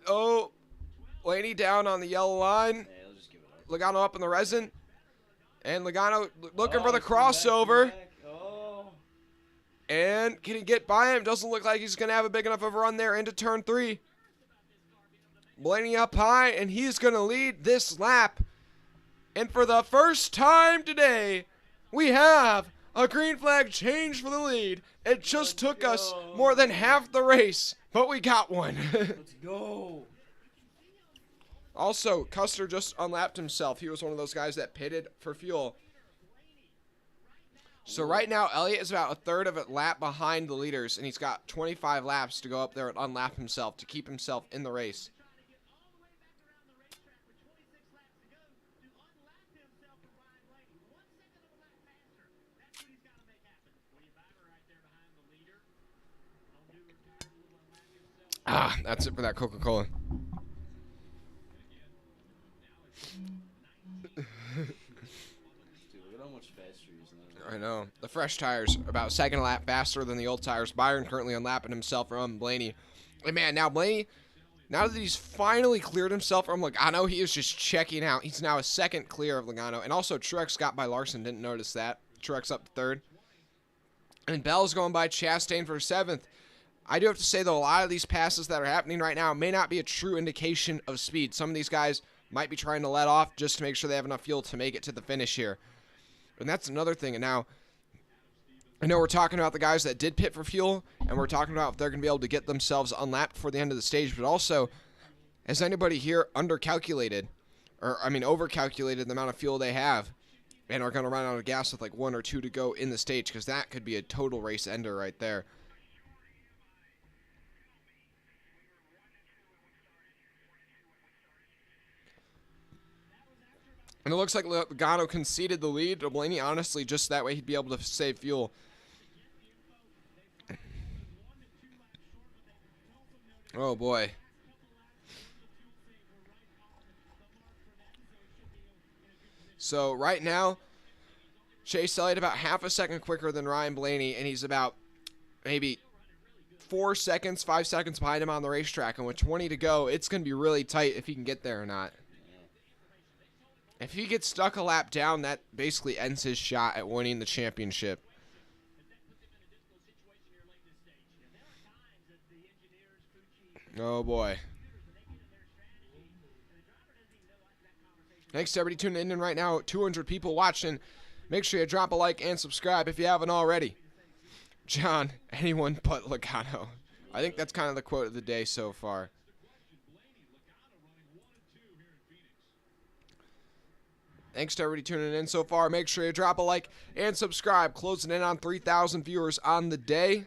Oh. Blaney down on the yellow line. Yeah, let's just give it up. Logano up in the resin. And Logano looking for the crossover. Oh. And can he get by him? Doesn't look like he's going to have a big enough of a run there into turn 3. Blaney up high, and he's going to lead this lap. And for the first time today, we have a green flag change for the lead. It just took us more than half the race, but we got one. Let's go. Also, Custer just unlapped himself. He was one of those guys that pitted for fuel. So right now, Elliott is about a third of a lap behind the leaders, and he's got 25 laps to go up there and unlap himself to keep himself in the race. Ah, that's it for that Coca-Cola. Dude, look at how much faster he's now. I know. The fresh tires about a second a lap faster than the old tires. Byron currently unlapping himself from Blaney. And man, now Blaney, now that he's finally cleared himself from Logano, he is just checking out. He's now a second clear of Logano. And also Truex got by Larson. Didn't notice that. Truex up to third. And Bell's going by Chastain for 7th. I do have to say, though, a lot of these passes that are happening right now may not be a true indication of speed. Some of these guys might be trying to let off just to make sure they have enough fuel to make it to the finish here. And that's another thing. And now, I know we're talking about the guys that did pit for fuel, and we're talking about if they're going to be able to get themselves unlapped before the end of the stage. But also, has anybody here overcalculated the amount of fuel they have and are going to run out of gas with like 1 or 2 to go in the stage? Because that could be a total race ender right there. And it looks like Logano conceded the lead to Blaney, honestly, just that way he'd be able to save fuel. Oh, boy. So, right now, Chase Elliott about half a second quicker than Ryan Blaney, and he's about maybe 4 seconds, 5 seconds behind him on the racetrack. And with 20 to go, it's going to be really tight if he can get there or not. If he gets stuck a lap down, that basically ends his shot at winning the championship. Oh, boy. Thanks to everybody tuning in right now. 200 people watching. Make sure you drop a like and subscribe if you haven't already. John, anyone but Logano. I think that's kind of the quote of the day so far. Thanks to everybody tuning in so far. Make sure you drop a like and subscribe. Closing in on 3,000 viewers on the day.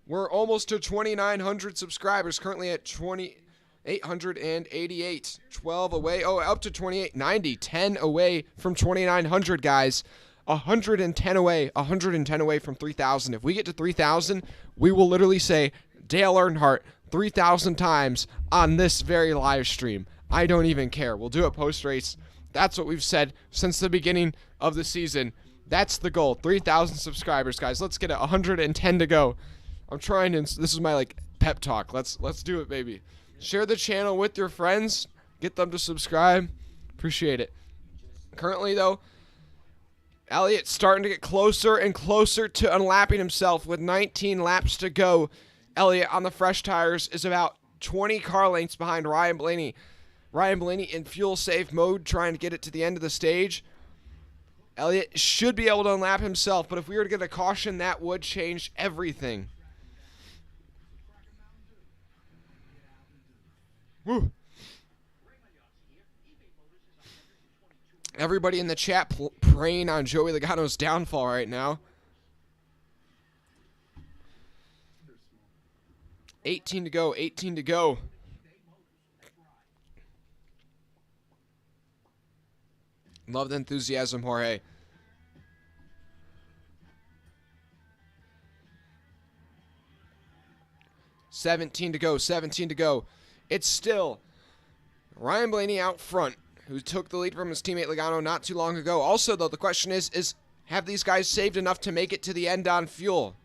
We're almost to 2,900 subscribers. Currently at 2,888. 12 away. Oh, up to 2,890. 10 away from 2,900, guys. 110 away. 110 away from 3,000. If we get to 3,000, we will literally say Dale Earnhardt 3,000 times on this very live stream. I don't even care. We'll do it post-race. That's what we've said since the beginning of the season. That's the goal. 3,000 subscribers, guys. Let's get it. 110 to go. I'm trying to. This is my like pep talk. Let's do it, baby. Share the channel with your friends. Get them to subscribe. Appreciate it. Currently, though, Elliott's starting to get closer and closer to unlapping himself with 19 laps to go. Elliott on the fresh tires is about 20 car lengths behind Ryan Blaney. Ryan Blaney in fuel-safe mode, trying to get it to the end of the stage. Elliott should be able to unlap himself, but if we were to get a caution, that would change everything. Woo. Everybody in the chat praying on Joey Logano's downfall right now. 18 to go, 18 to go. Love the enthusiasm, Jorge. $17 to go, 17 to go. It's still Ryan Blaney out front, who took the lead from his teammate Logano not too long ago. Also, though, the question is have these guys saved enough to make it to the end on fuel?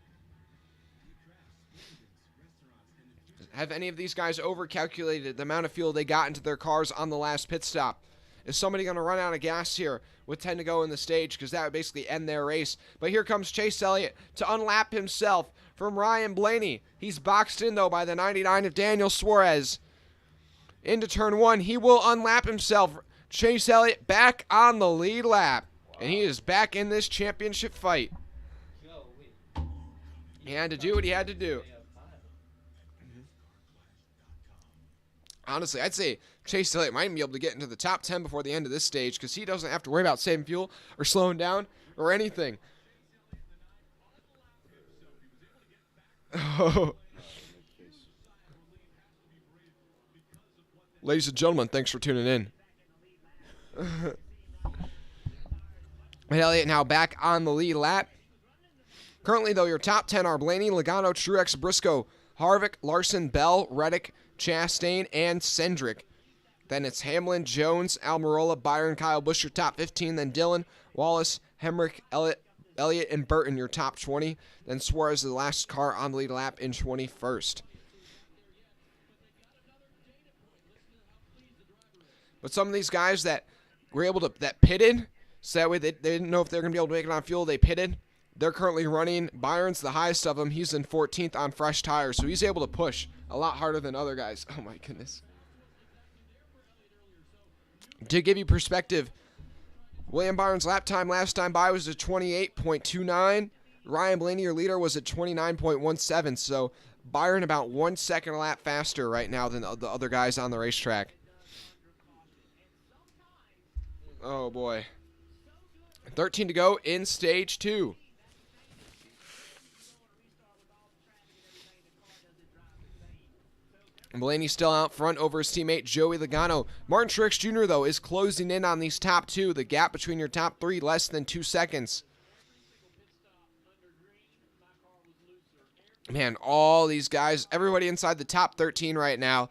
Have any of these guys overcalculated the amount of fuel they got into their cars on the last pit stop? Is somebody going to run out of gas here with 10 to go in the stage? Because that would basically end their race. But here comes Chase Elliott to unlap himself from Ryan Blaney. He's boxed in, though, by the 99 of Daniel Suarez. Into turn one, he will unlap himself. Chase Elliott back on the lead lap. And he is back in this championship fight. He had to do what he had to do. Honestly, I'd say Chase Elliott might be able to get into the top 10 before the end of this stage because he doesn't have to worry about saving fuel or slowing down or anything. Oh. Ladies and gentlemen, thanks for tuning in. Elliott now back on the lead lap. Currently, though, your top 10 are Blaney, Logano, Truex, Briscoe, Harvick, Larson, Bell, Reddick, Chastain, and Cindric. Then it's Hamlin, Jones, Almirola, Byron, Kyle Busch, your top 15. Then Dillon, Wallace, Hemrick, Elliott, and Burton, your top 20. Then Suarez, the last car on the lead lap in 21st. But some of these guys that were able to, that pitted, so that way they didn't know if they're going to be able to make it on fuel, they pitted. They're currently running. Byron's the highest of them. He's in 14th on fresh tires, so he's able to push a lot harder than other guys. Oh, my goodness. To give you perspective, William Byron's lap time last time by was at 28.29. Ryan Blaney, your leader, was at 29.17, so Byron about 1 second a lap faster right now than the other guys on the racetrack. Oh, boy. 13 to go in stage 2. Blaney still out front over his teammate Joey Logano. Martin Truex Jr., though, is closing in on these top two. The gap between your top three, less than 2 seconds. Man, all these guys, everybody inside the top 13 right now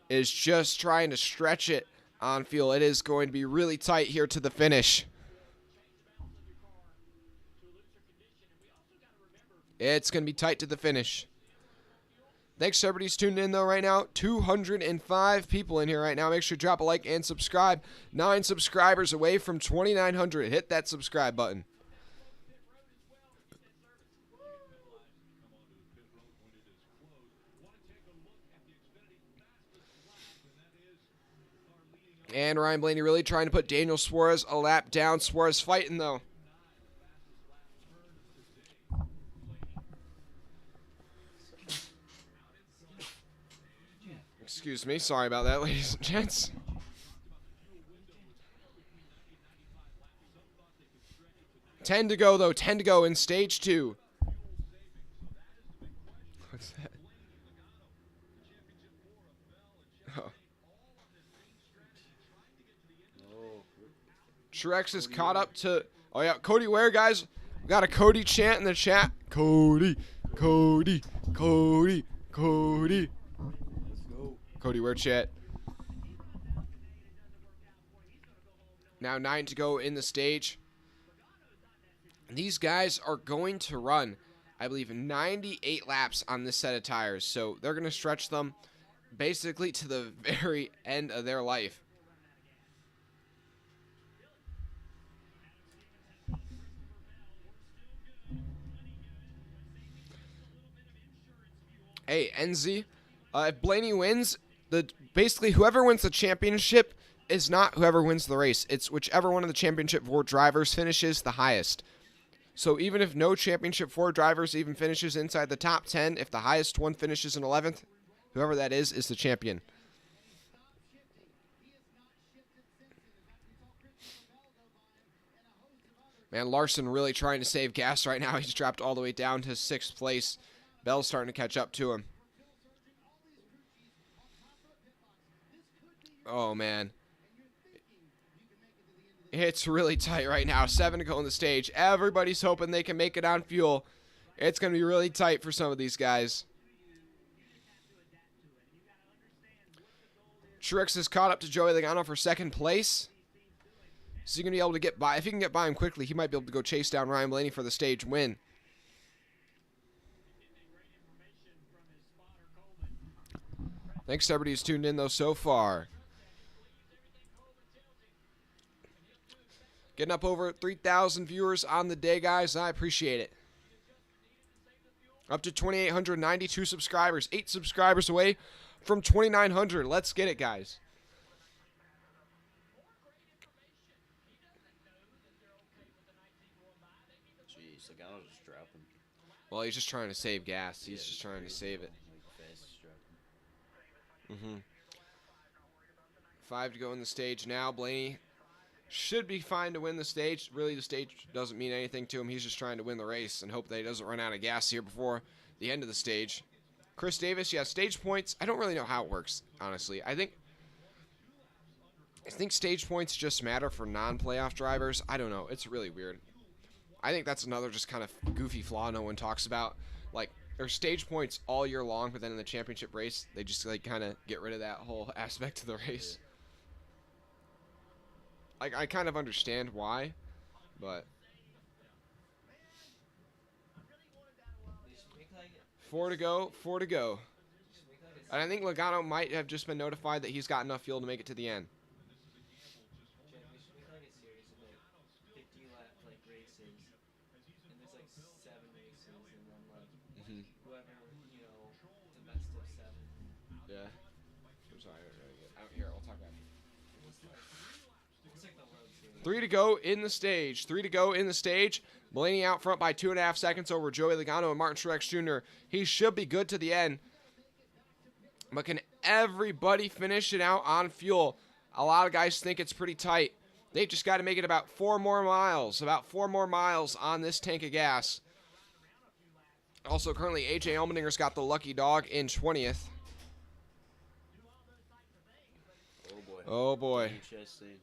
is just trying to stretch it on fuel. It is going to be really tight here to the finish. It's going to be tight to the finish. Thanks to everybody who's tuned in, though, right now. 205 people in here right now. Make sure to drop a like and subscribe. 9 subscribers away from 2,900. Hit that subscribe button. And Ryan Blaney really trying to put Daniel Suarez a lap down. Suarez fighting, though. Excuse me. Sorry about that, ladies and gents. Ten to go, though. 10 to go in stage 2. What's that? Oh. Truex is caught up to... Oh, yeah. Cody Ware, guys. We got a Cody chant in the chat. Cody, Cody, Cody, Cody. Let's go. Cody Ware chat. Now 9 to go in the stage. These guys are going to run, I believe, 98 laps on this set of tires. So they're going to stretch them basically to the very end of their life. Hey, NZ, if Blaney wins, basically whoever wins the championship is not whoever wins the race. It's whichever one of the championship 4 drivers finishes the highest. So even if no championship 4 drivers even finishes inside the top 10, if the highest one finishes in 11th, whoever that is the champion. Man, Larson really trying to save gas right now. He's dropped all the way down to 6th place. Bell's starting to catch up to him. Oh, man. It's really tight right now. 7 to go on the stage. Everybody's hoping they can make it on fuel. It's going to be really tight for some of these guys. Truex is caught up to Joey Logano for 2nd place. Is he going to be able to get by? If he can get by him quickly, he might be able to go chase down Ryan Blaney for the stage win. Thanks to everybody who's tuned in, though, so far. Getting up over 3,000 viewers on the day, guys. I appreciate it. Up to 2,892 subscribers. 8 subscribers away from 2,900. Let's get it, guys. Jeez, Logano's just dropping. Well, he's just trying to save gas. He's just trying to save it. 5 to go in the stage now. Blaney should be fine to win the stage. Really, the stage doesn't mean anything to him. He's just trying to win the race and hope that he doesn't run out of gas here before the end of the stage. Chris Davis, yeah, stage points. I don't really know how it works, honestly. I think stage points just matter for non-playoff drivers. I don't know. It's really weird. I think that's another just kind of goofy flaw no one talks about. Like, there's stage points all year long, but then in the championship race, they just like kind of get rid of that whole aspect of the race. Like, I kind of understand why, but 4 to go, 4 to go. And I think Logano might have just been notified that he's got enough fuel to make it to the end. Yeah. I'm sorry. Here, I'll talk after. 3 to go in the stage. 3 to go in the stage. Blaney out front by 2.5 seconds over Joey Logano and Martin Truex Jr. He should be good to the end. But can everybody finish it out on fuel? A lot of guys think it's pretty tight. They've just got to make it about 4 more miles. About 4 more miles on this tank of gas. Also, currently, AJ Allmendinger's got the lucky dog in 20th. Oh, boy. Danny Chastain.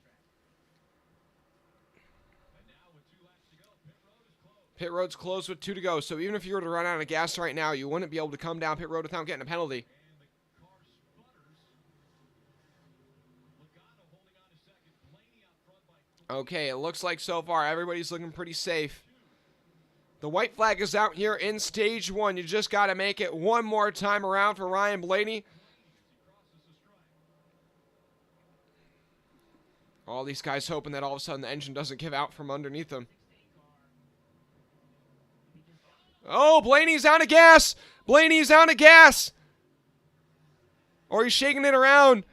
Pit road's closed with 2 to go, so even if you were to run out of gas right now, you wouldn't be able to come down pit road without getting a penalty. Okay, it looks like so far everybody's looking pretty safe. The white flag is out here in stage 1. You just got to make it one more time around for Ryan Blaney. All these guys hoping that all of a sudden the engine doesn't give out from underneath them. Oh, Blaney's out of gas. Blaney's out of gas. Or he's shaking it around.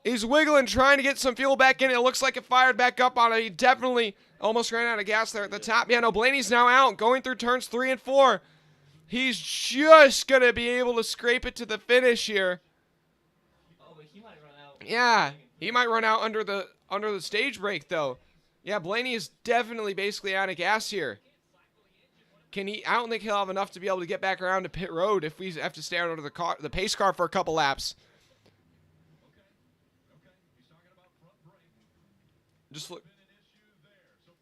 He's wiggling, trying to get some fuel back in. It looks like it fired back up on it. He definitely almost ran out of gas there at the top. Yeah, no, Blaney's now out, going through turns 3 and 4. He's just going to be able to scrape it to the finish here. Oh, but he might run out. Yeah, he might run out under the stage brake, though. Yeah, Blaney is definitely basically out of gas here. Can he? I don't think he'll have enough to be able to get back around to pit road if we have to stay under the pace car for a couple laps. Just look.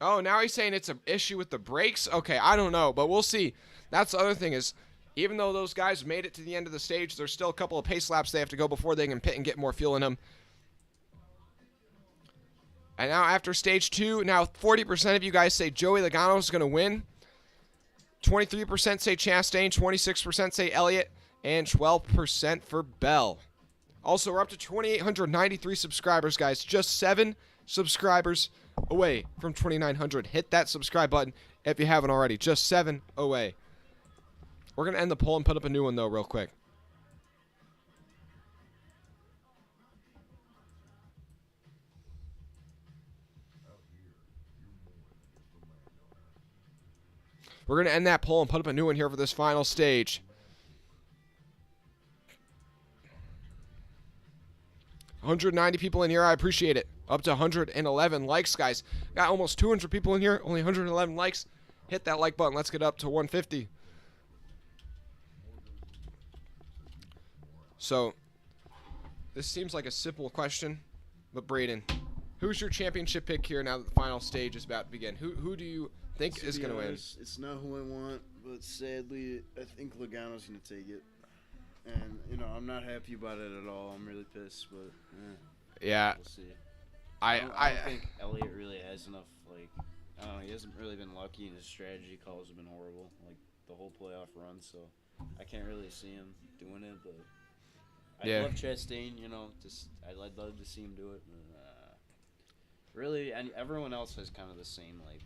Oh, now he's saying it's an issue with the brakes? Okay, I don't know, but we'll see. That's the other thing is, even though those guys made it to the end of the stage, there's still a couple of pace laps they have to go before they can pit and get more fuel in them. And now after stage 2, now 40% of you guys say Joey Logano is going to win. 23% say Chastain, 26% say Elliott, and 12% for Bell. Also, we're up to 2,893 subscribers, guys. Just 7 subscribers away from 2,900. Hit that subscribe button if you haven't already. Just 7 away. We're going to end the poll and put up a new one, though, real quick. We're going to end that poll and put up a new one here for this final stage. 190 people in here. I appreciate it. Up to 111 likes, guys. Got almost 200 people in here. Only 111 likes. Hit that like button. Let's get up to 150. So, this seems like a simple question, but Braden, who's your championship pick here now that the final stage is about to begin? Who do you think is going to win? It's not who I want, but sadly, I think Logano's going to take it. And, you know, I'm not happy about it at all. I'm really pissed, but yeah. We'll see. I don't think Elliott really has enough, like, I don't know, he hasn't really been lucky, and his strategy calls have been horrible, like, the whole playoff run, so I can't really see him doing it, but I love Chastain, you know, I'd love to see him do it, but really, and everyone else has kind of the same, like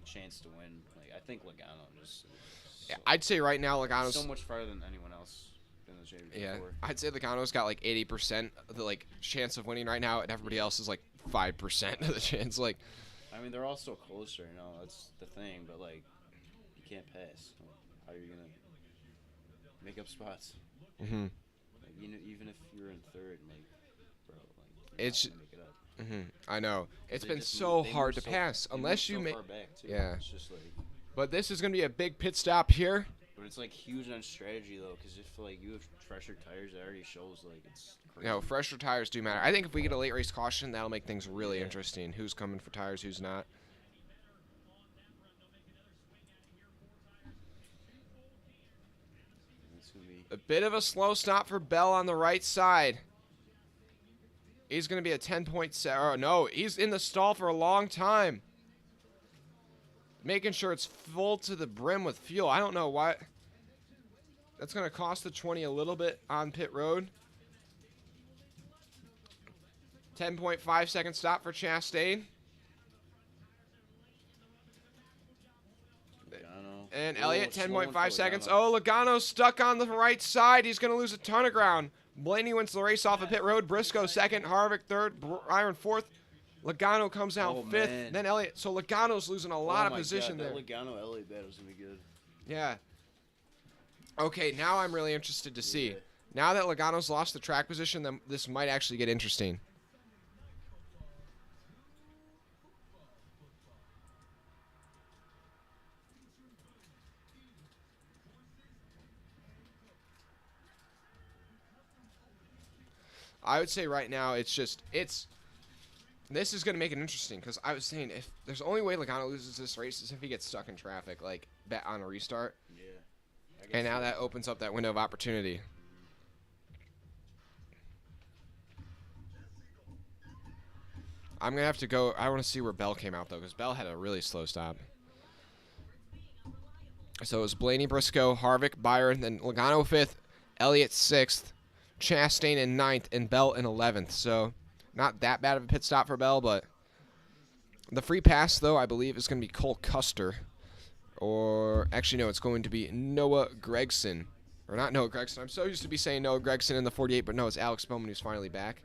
chance to win. Like, I think Logano just... Yeah, I'd say right now Logano's so much farther than anyone else in the championship. Yeah, before. I'd say Logano's got like 80% of the like chance of winning right now, and everybody else is like 5% of the chance. Like, I mean, they're all so close right now. That's the thing, but like, you can't pass. How are you gonna make up spots? mm-hmm. Like, even if you're in third, like, bro, like, It's not gonna make it up. I know it's been They so move hard to pass they unless move you so make. far back too. Yeah. It's just like. But this is gonna be a big pit stop here. But it's like huge on strategy though, because if like you have fresher tires, it already shows like it's crazy. You know, fresher tires do matter. I think if we get a late race caution, that'll make things really interesting. Who's coming for tires, who's not. It's gonna be A bit of a slow stop for Bell on the right side. He's going to be a 10.7. Oh, no, he's in the stall for a long time. Making sure it's full to the brim with fuel. I don't know why. That's going to cost the 20 a little bit on pit road. 10.5 second stop for Chastain. Logano. And Oh, Elliott, slow one 10.5 for seconds. Logano. Oh, Logano's stuck on the right side. He's going to lose a ton of ground. Blaney wins the race off of pit road. Briscoe second. Harvick third. Byron fourth. Logano comes out fifth. Man. Then Elliott. So Logano's losing a lot of position there. That Logano-Elliott battle's gonna be good. Yeah. Okay, now I'm really interested to see. Yeah. Now that Logano's lost the track position, then this might actually get interesting. I would say right now it's this is going to make it interesting because I was saying if there's only way Logano loses this race is if he gets stuck in traffic, like bet on a restart. Yeah. And now that opens up that window of opportunity. I'm going to have to go. I want to see where Bell came out, though, because Bell had a really slow stop. So it was Blaney, Briscoe, Harvick, Byron, then Logano 5th, Elliott 6th, Chastain in 9th, and Bell in 11th. So not that bad of a pit stop for Bell, but the free pass, though, I believe is going to be Cole Custer. Or actually, no, it's going to be Noah Gragson. Or not Noah Gragson. I'm so used to be saying Noah Gragson in the 48, but no, it's Alex Bowman who's finally back.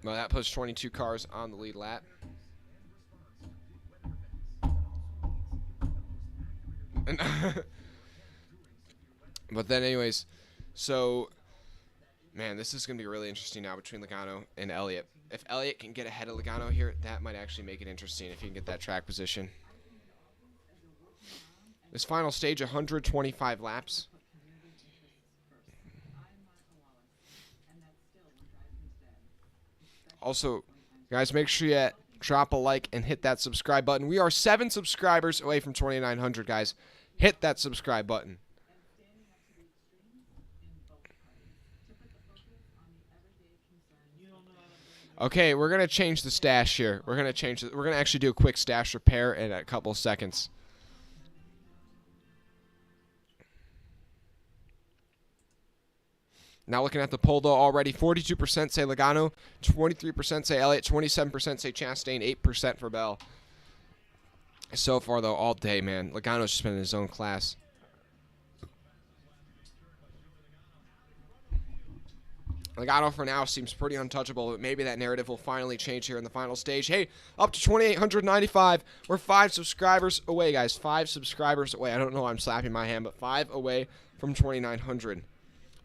Well, that puts 22 cars on the lead lap. But then anyways, so, man, this is going to be really interesting now between Logano and Elliott. If Elliott can get ahead of Logano here, that might actually make it interesting if he can get that track position. This final stage, 125 laps. Also, guys, make sure you drop a like and hit that subscribe button. We are 7 subscribers away from 2,900, guys. Hit that subscribe button. Okay, we're going to change the stash here. We're going to actually do a quick stash repair in a couple seconds. Now looking at the poll, though, already 42% say Logano, 23% say Elliott, 27% say Chastain, 8% for Bell. So far, though, all day, man, Logano's just been in his own class. Logano for now seems pretty untouchable, but maybe that narrative will finally change here in the final stage. Hey, up to 2,895. We're 5 subscribers away, guys. 5 subscribers away. I don't know why I'm slapping my hand, but 5 away from 2,900.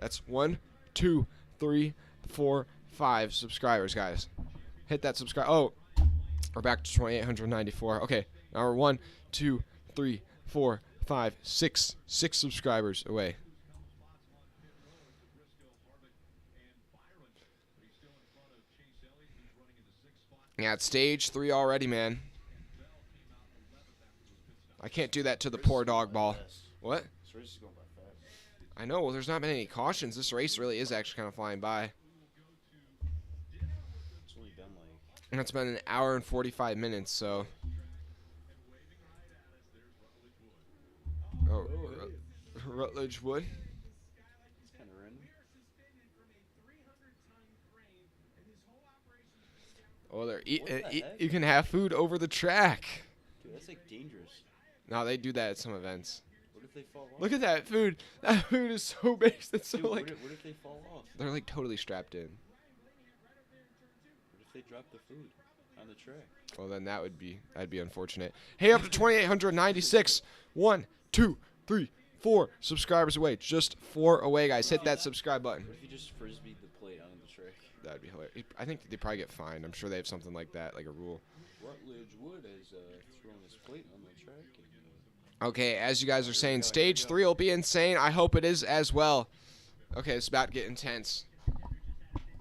That's 1, 2, 3, 4, 5 subscribers, guys. Hit that subscribe. Oh, we're back to 2,894. Okay, now we're 1, 2, 3, 4, 5, 6 subscribers away. Yeah, it's stage 3 already, man. I can't do that to the poor dog ball. What? This race is going by fast. I know. Well, there's not been any cautions. This race really is actually kind of flying by. It's only been like... And it's been an hour and 45 minutes, so... Oh, Rutledge Wood. It's kind of random. Oh, they're What the heck? you can have food over the track. Dude, that's like dangerous. No, they do that at some events. What if they fall off? Look at that food. That food is so big. It's so Dude, like what if they fall off? they're like totally strapped in. What if they drop the food on the track? Well, then that'd be unfortunate. Hey, up to 2,896. 1, 2, 3, 4 subscribers away. Just 4 away, guys. Hit that subscribe button. What if you just frisbeed the plate onto the track? That'd be hilarious. I think they probably get fined. I'm sure they have something like that, like a rule. Rutledge Wood has thrown his plate on the track. And, Okay, as you guys are saying, stage 3 will be insane. I hope it is as well. Okay, it's about to get intense.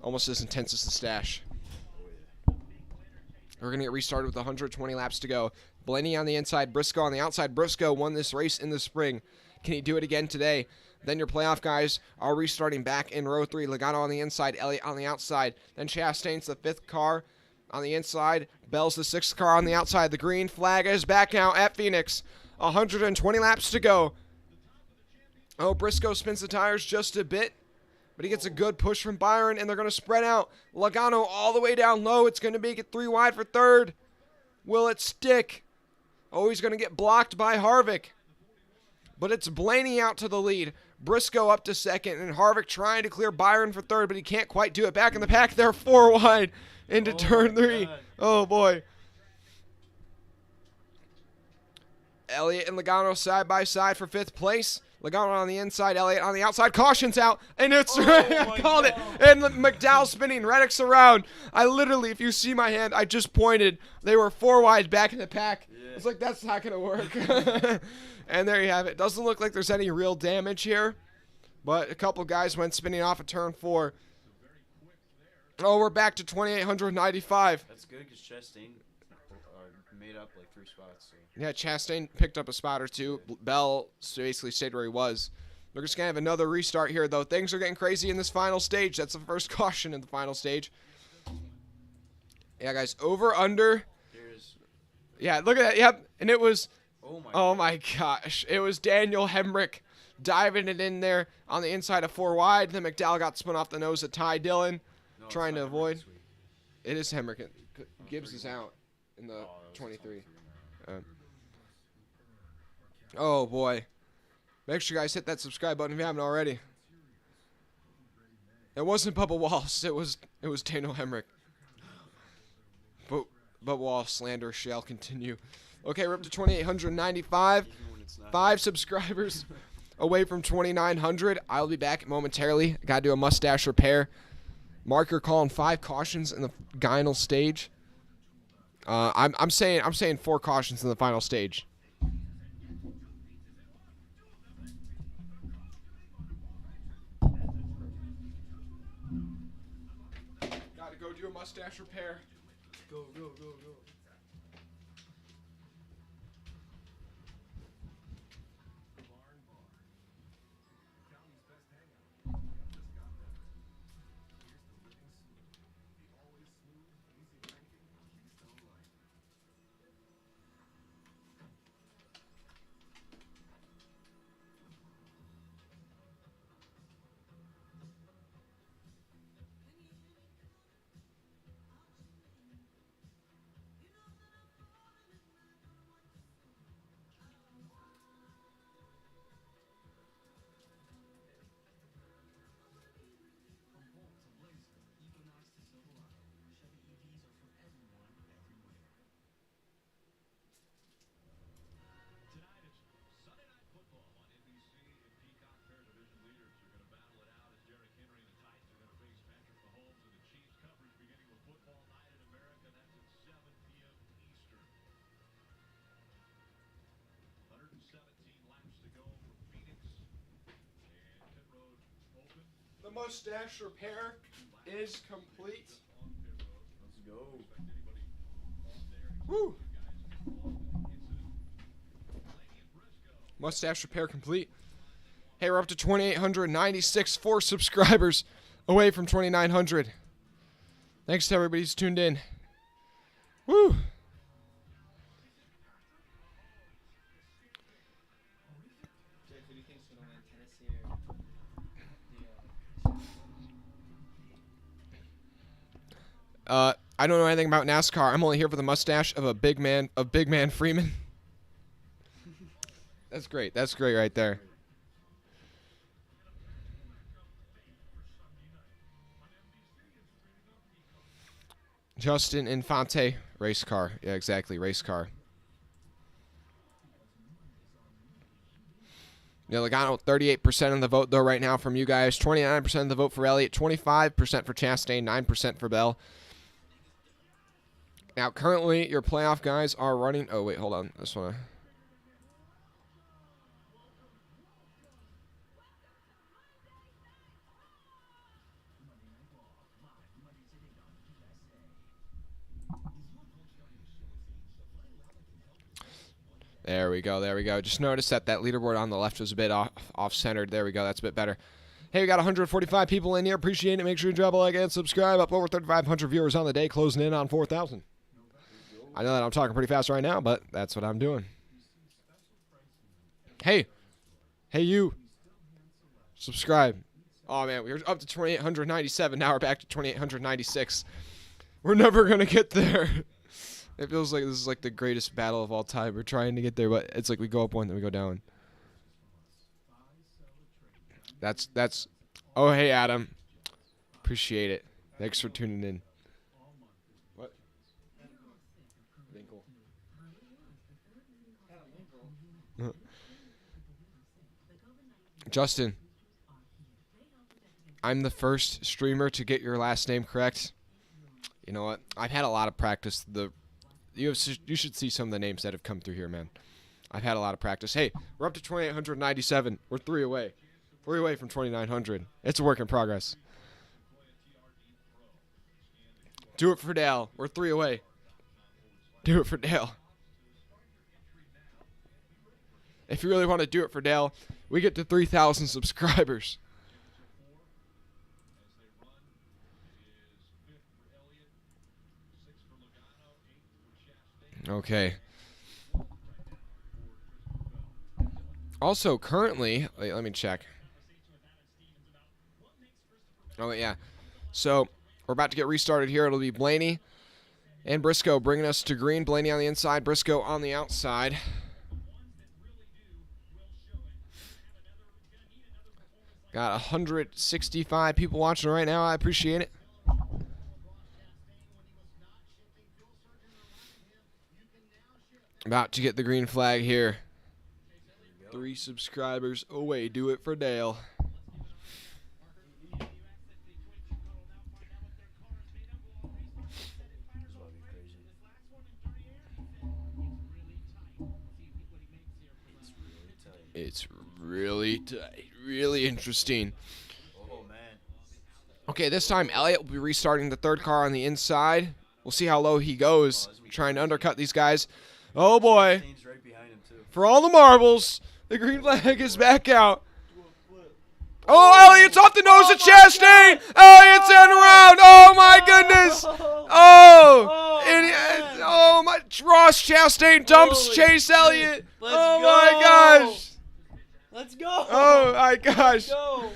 Almost as intense as the stash. We're going to get restarted with 120 laps to go. Blaney on the inside, Briscoe on the outside. Briscoe won this race in the spring. Can he do it again today? Then your playoff guys are restarting back in row 3. Logano on the inside, Elliott on the outside. Then Chastain's the 5th car on the inside. Bell's the 6th car on the outside. The green flag is back now at Phoenix. 120 laps to go. Oh, Briscoe spins the tires just a bit, but he gets a good push from Byron, and they're going to spread out. Logano all the way down low. It's going to make it 3 wide for 3rd. Will it stick? Oh, he's going to get blocked by Harvick. But it's Blaney out to the lead. Briscoe up to 2nd, and Harvick trying to clear Byron for 3rd, but he can't quite do it. Back in the pack, they're 4 wide into turn 3. God. Oh, boy. Elliott and Logano side by side for 5th place. Logano on the inside, Elliott on the outside. Caution's out, and it's I called it. And McDowell spinning, Reddick's around. I literally, if you see my hand, I just pointed. They were 4 wide back in the pack. Yeah. It's like, that's not going to work. And there you have it. Doesn't look like there's any real damage here. But a couple guys went spinning off of turn 4. Oh, we're back to 2,895. That's good because Chastain made up like 3 spots. So. Yeah, Chastain picked up a spot or two. Bell basically stayed where he was. We're just going to have another restart here, though. Things are getting crazy in this final stage. That's the first caution in the final stage. Yeah, guys, over, under. Yeah, look at that. Yep, and it was, oh my gosh. It was Daniel Hemrick diving it in there on the inside of 4 wide. Then McDowell got spun off the nose of Ty Dillon, trying to avoid. It is Hemrick. Gibbs is out in the 23. Oh, boy. Make sure you guys hit that subscribe button if you haven't already. It wasn't Bubba Wallace. It was Daniel Hemrick. But Wallace slander shall continue. Okay, we're up to 2,895. 5 subscribers away from 2,900. I'll be back momentarily. Got to do a mustache repair. Marker calling 5 cautions in the final stage. I'm saying 4 cautions in the final stage. Got to go do a mustache repair. Go. The mustache repair is complete. Let's go. Woo! Mustache repair complete. Hey, we're up to 2,896. 4 subscribers away from 2,900. Thanks to everybody who's tuned in. Woo! I don't know anything about NASCAR. I'm only here for the mustache of Big Man Freeman. That's great. That's great right there. Justin Infante, race car. Yeah, exactly, race car. Yeah, Logano, 38% of the vote, though, right now from you guys. 29% of the vote for Elliott. 25% for Chastain. 9% for Bell. Now, currently, your playoff guys are running. Oh, wait, hold on. This one. There we go. There we go. Just noticed that leaderboard on the left was a bit off-centered. There we go. That's a bit better. Hey, we got 145 people in here. Appreciate it. Make sure you drop a like and subscribe. Up over 3,500 viewers on the day, closing in on 4,000. I know that I'm talking pretty fast right now, but that's what I'm doing. Hey. Hey, you. Subscribe. Oh, man. We were up to 2,897. Now we're back to 2,896. We're never going to get there. It feels like this is like the greatest battle of all time. We're trying to get there, but it's like we go up one, then we go down. That's. Oh, hey, Adam. Appreciate it. Thanks for tuning in. What? Winkle. Justin, I'm the first streamer to get your last name correct. You know what? I've had a lot of practice. You should see some of the names that have come through here, man. I've had a lot of practice. Hey, we're up to 2,897. We're 3 away. 3 away from 2,900. It's a work in progress. Do it for Dale. We're 3 away. Do it for Dale. If you really want to do it for Dale, we get to 3,000 subscribers. Okay. Also, currently, wait, let me check. Oh, yeah. So, we're about to get restarted here. It'll be Blaney and Briscoe bringing us to green. Blaney on the inside, Briscoe on the outside. Got 165 people watching right now. I appreciate it. About to get the green flag here. 3 subscribers away. Do it for Dale. It's really tight. Really interesting. Oh, man. Okay, this time Elliott will be restarting the third car on the inside. We'll see how low he goes, trying to undercut these guys. Oh, boy. Chastain's right behind him, too. For all the marbles, the green flag is back out. Oh, Elliott's off the nose of Chastain. Elliott's in around. Oh, my goodness. Oh, and, oh my. Ross Chastain dumps Holy Chase shit. Elliott. Let's Oh, go. my gosh. Let's go. Oh, my gosh. Let's go.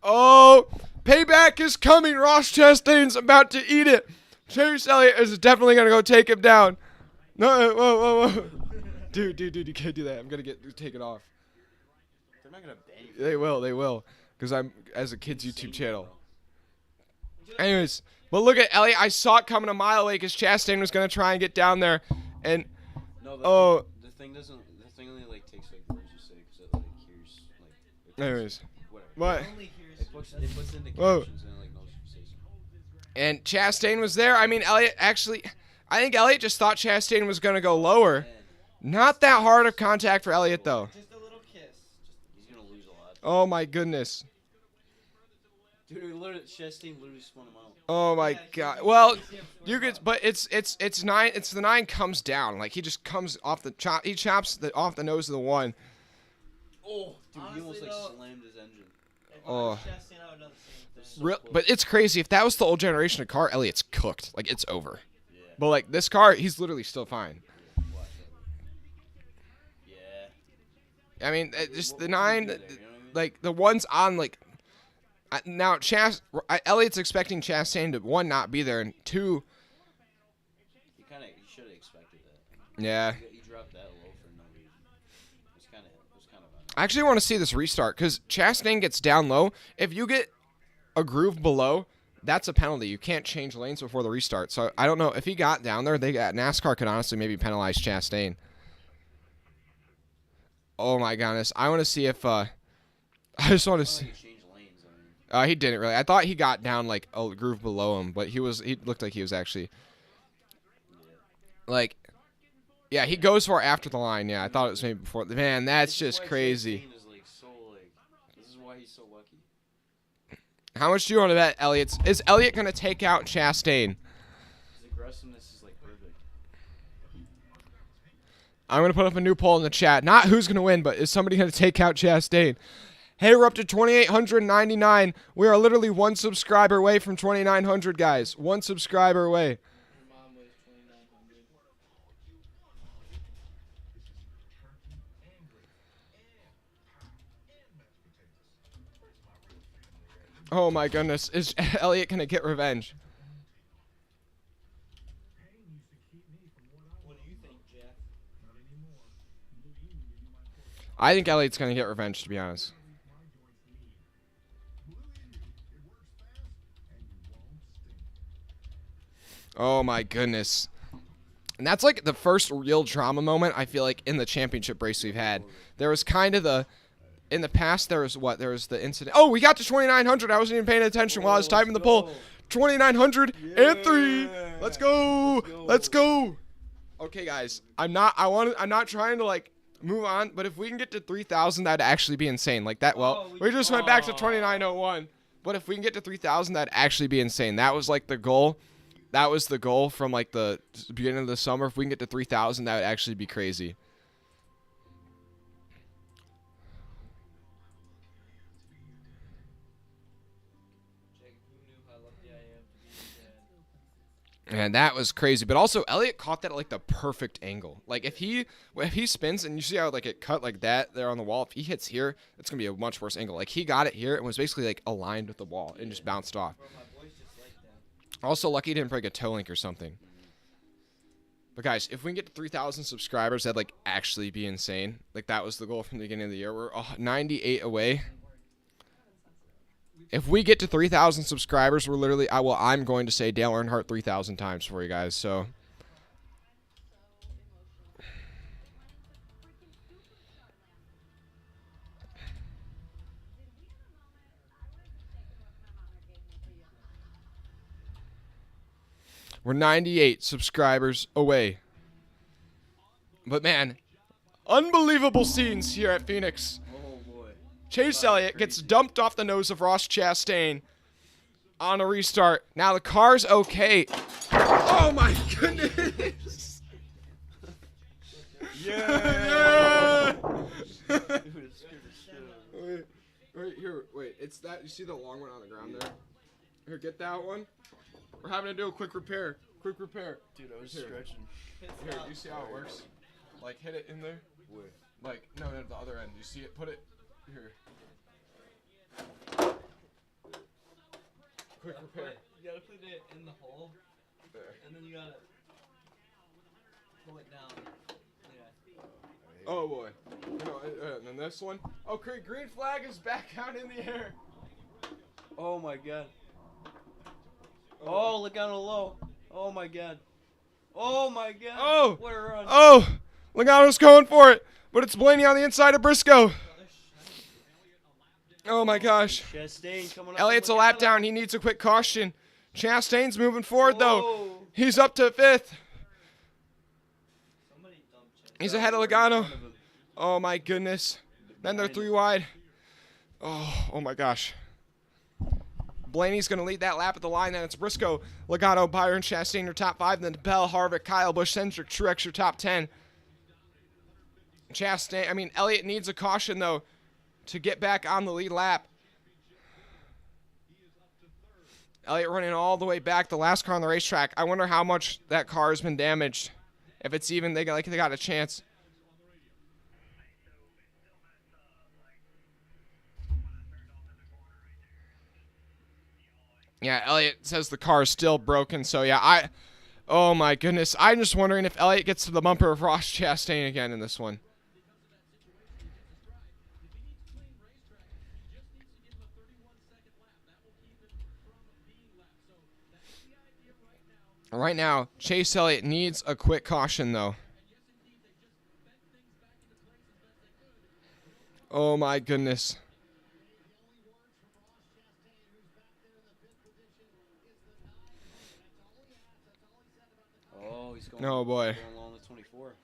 Oh, payback is coming. Ross Chastain's about to eat it. Chase Elliott is definitely going to go take him down. No, whoa. Dude, you can't do that. I'm going to take it off. They're not going to ban you. They will. Because I'm as a kid's YouTube channel. Anyways, but look at Elliott. I saw it coming a mile away because Chastain was going to try and get down there. And, No, the thing only like takes like words you say because it like hears like. anyways. Whatever. What? Only hears It puts into Whoa. captions and like knows what you say. And Chastain was there. I mean, Elliott actually, I think Elliott just thought Chastain was going to go lower. Not that hard of contact for Elliott, though. Just a little kiss. He's gonna lose a lot. Oh, my goodness. Dude, Chastain literally spun him out. Oh, my God. Well, you could, but it's 9. It's the 9 comes down. Like, he just comes off the chop. He chops off the nose of the 1. Oh, dude, he Honestly, almost like though- slammed his engine. If Oh. I was Chastain, I would have done the same thing. Real, but it's crazy. If that was the old generation of car, Elliott's cooked. Like, it's over. Yeah. But, like, this car, he's literally still fine. Yeah. I mean, just the What 9, would you do there, you know what I mean? like, the one's on, like, now, Elliott's expecting Chastain to, 1, not be there, and 2, You should have expected that. yeah. He dropped that low for no reason. It was kind of. I actually want to see this restart, because Chastain gets down low. If you get a groove below, that's a penalty. You can't change lanes before the restart. So, I don't know. If he got down there, NASCAR could honestly maybe penalize Chastain. Oh, my goodness. I want to see if, I just want to see. He changed lanes. I mean, He didn't really. I thought he got down like a groove below him, but he looked like he was actually like, yeah, he goes for it after the line. Yeah, I thought it was maybe before. Man, that's this is just why crazy. Chastain is like so like. This is why he's so lucky. How much do you want to bet Elliott's? Is Elliott gonna take out Chastain? His aggressiveness is like perfect. I'm gonna put up a new poll in the chat. Not who's gonna win, but is somebody gonna take out Chastain? Hey, we're up to 2,899. We are literally 1 subscriber away from 2,900, guys. 1 subscriber away. Your mom weighs 2,900. Oh my goodness, is Elliott gonna get revenge? What do you think, Jeff? I think Elliott's gonna get revenge, to be honest. Oh my goodness. And that's like the first real drama moment I feel like in the championship race we've had. There was kind of in the past there was the incident. Oh, we got to 2,900. I wasn't even paying attention while I was typing the poll. 2,903. Let's go. Let's go. Okay, guys. I'm not trying to like move on. But if we can get to 3,000, that'd actually be insane. Like that. Well, Oh, we just went back to 2901. But if we can get to 3,000, that'd actually be insane. That was like the goal. That was the goal from like the beginning of the summer. If we can get to 3,000, that would actually be crazy. Jake, who knew how lucky I am to be your dad? And that was crazy. But also, Elliot caught that at like the perfect angle. Like if he spins and you see how like it cut like that there on the wall, if he hits here, it's gonna be a much worse angle. Like he got it here and was basically like aligned with the wall and just bounced off. Bro, my boy's just like that. Also, lucky he didn't break a toe link or something. But guys, if we can get to 3,000 subscribers, that'd like actually be insane. Like that was the goal from the beginning of the year. We're 98 away. If we get to 3,000 subscribers, we're literally, I'm going to say Dale Earnhardt 3,000 times for you guys. So. We're 98 subscribers away. But man, unbelievable scenes here at Phoenix. Oh boy. Chase Elliott gets dumped off the nose of Ross Chastain on a restart. Now the car's okay. Oh my goodness. Yeah. Wait, here, wait. It's that. You see the long one on the ground there? Here, get that one. We're having to do a quick repair. Quick repair. Dude, I was Here. stretching. Here, you see how it works? Like, hit it in there. Where? Like, no, the other end. You see it? Put it here. Quick repair. You gotta put it in the hole, There. and then you gotta pull it down. Yeah. Oh boy. And then this one. Oh, green flag is back out in the air. Oh my god. Oh, look down low. Oh my god. Oh my god. Oh. What a run. Oh, Logano's going for it, but it's Blaney on the inside of Briscoe. Oh my gosh. Chastain coming up. Elliott's a lap down. He needs a quick caution. Chastain's moving forward though. Whoa. He's up to 5th. Somebody dumped Chase. He's ahead of Logano. Oh my goodness. Then they're 3 wide. Oh my gosh. Blaney's going to lead that lap at the line. Then it's Briscoe, Logano, Byron, Chastain, your top 5. Then Bell, Harvick, Kyle Busch, Hendrick, Truex, your top 10. Elliott needs a caution, though, to get back on the lead lap. Elliott running all the way back, the last car on the racetrack. I wonder how much that car has been damaged. If it's even, they got a chance. Yeah, Elliott says the car is still broken, so yeah, oh my goodness. I'm just wondering if Elliott gets to the bumper of Ross Chastain again in this one. Right now, Chase Elliott needs a quick caution, though. Oh my goodness. Oh, he's going. Oh boy. Going along the 24.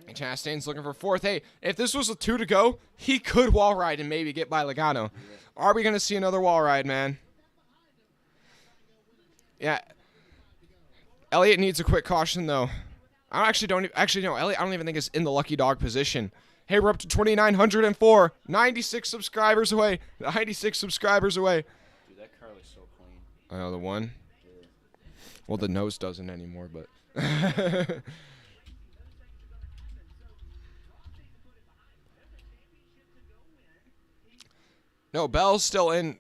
And Chastain's looking for 4th. Hey, if this was a 2 to go, he could wall ride and maybe get by Logano. Yeah. Are we going to see another wall ride, man? Yeah. Elliott needs a quick caution, though. Elliott, I don't even think is in the lucky dog position. Hey, we're up to 2,904. 96 subscribers away. 96 subscribers away. dude, that car looks so clean. I know the one. Yeah. Well, the nose doesn't anymore, but. No, Bell's still in.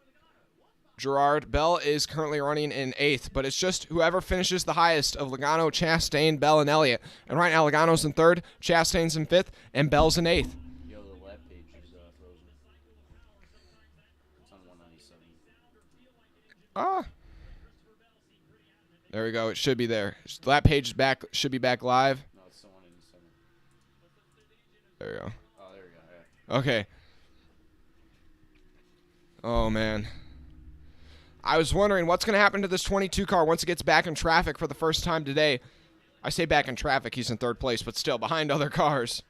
Gerard Bell is currently running in 8th, but it's just whoever finishes the highest of Logano, Chastain, Bell, and Elliott. And right now, Logano's in 3rd, Chastain's in 5th, and Bell's in 8th. Yo, the lap page is frozen. It's on 197. Ah. There we go. It should be there. Lap page is back. Should be back live. No, it's the 187. There we go. Oh, there we go. Yeah. Okay. Oh, man. I was wondering what's going to happen to this 22 car once it gets back in traffic for the first time today. I say back in traffic, he's in 3rd place, but still behind other cars.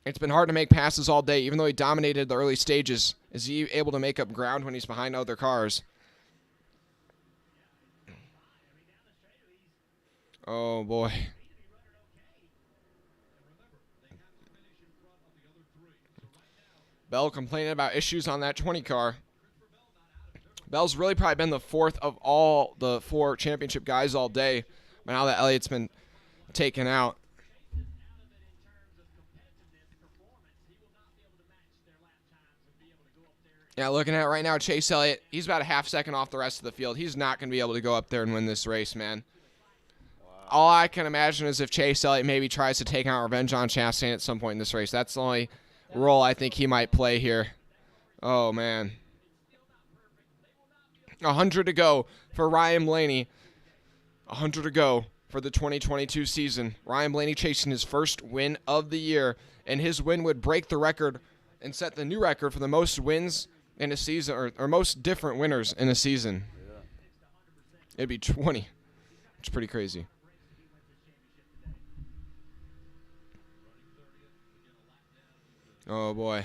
It's been hard to make passes all day, even though he dominated the early stages. Is he able to make up ground when he's behind other cars? Oh, boy. Bell complaining about issues on that 20 car. Bell's really probably been the fourth of all the 4 championship guys all day. But now that Elliott's been taken out. Yeah, looking at it right now, Chase Elliott, he's about a half second off the rest of the field. He's not going to be able to go up there and win this race, man. Wow. All I can imagine is if Chase Elliott maybe tries to take out revenge on Chastain at some point in this race. That's the only role I think he might play here. Oh, man. 100 to go for Ryan Blaney. 100 to go for the 2022 season. Ryan Blaney chasing his first win of the year, and his win would break the record and set the new record for the most wins in a season, or most different winners in a season. Yeah. It'd be 20. It's pretty crazy. Oh, boy.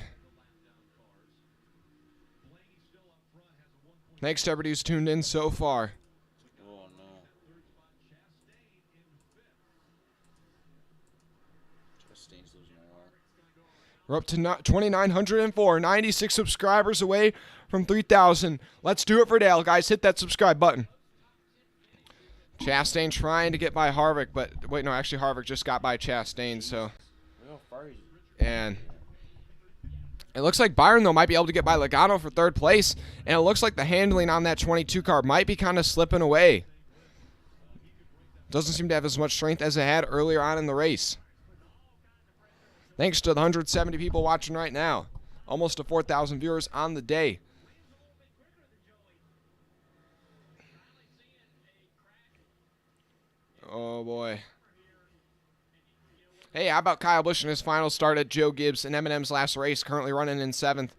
Thanks to everybody who's tuned in so far. Oh, no. Chastain's losing a lot. We're up to 2,904, 96 subscribers away from 3,000. Let's do it for Dale, guys. Hit that subscribe button. Chastain trying to get by Harvick, but wait, no, actually Harvick just got by Chastain, so. And it looks like Byron, though, might be able to get by Logano for third place, and it looks like the handling on that 22 car might be kind of slipping away. Doesn't seem to have as much strength as it had earlier on in the race. Thanks to the 170 people watching right now. Almost to 4,000 viewers on the day. Oh, boy. Hey, how about Kyle Busch in his final start at Joe Gibbs in Eminem's last race, currently running in 7th.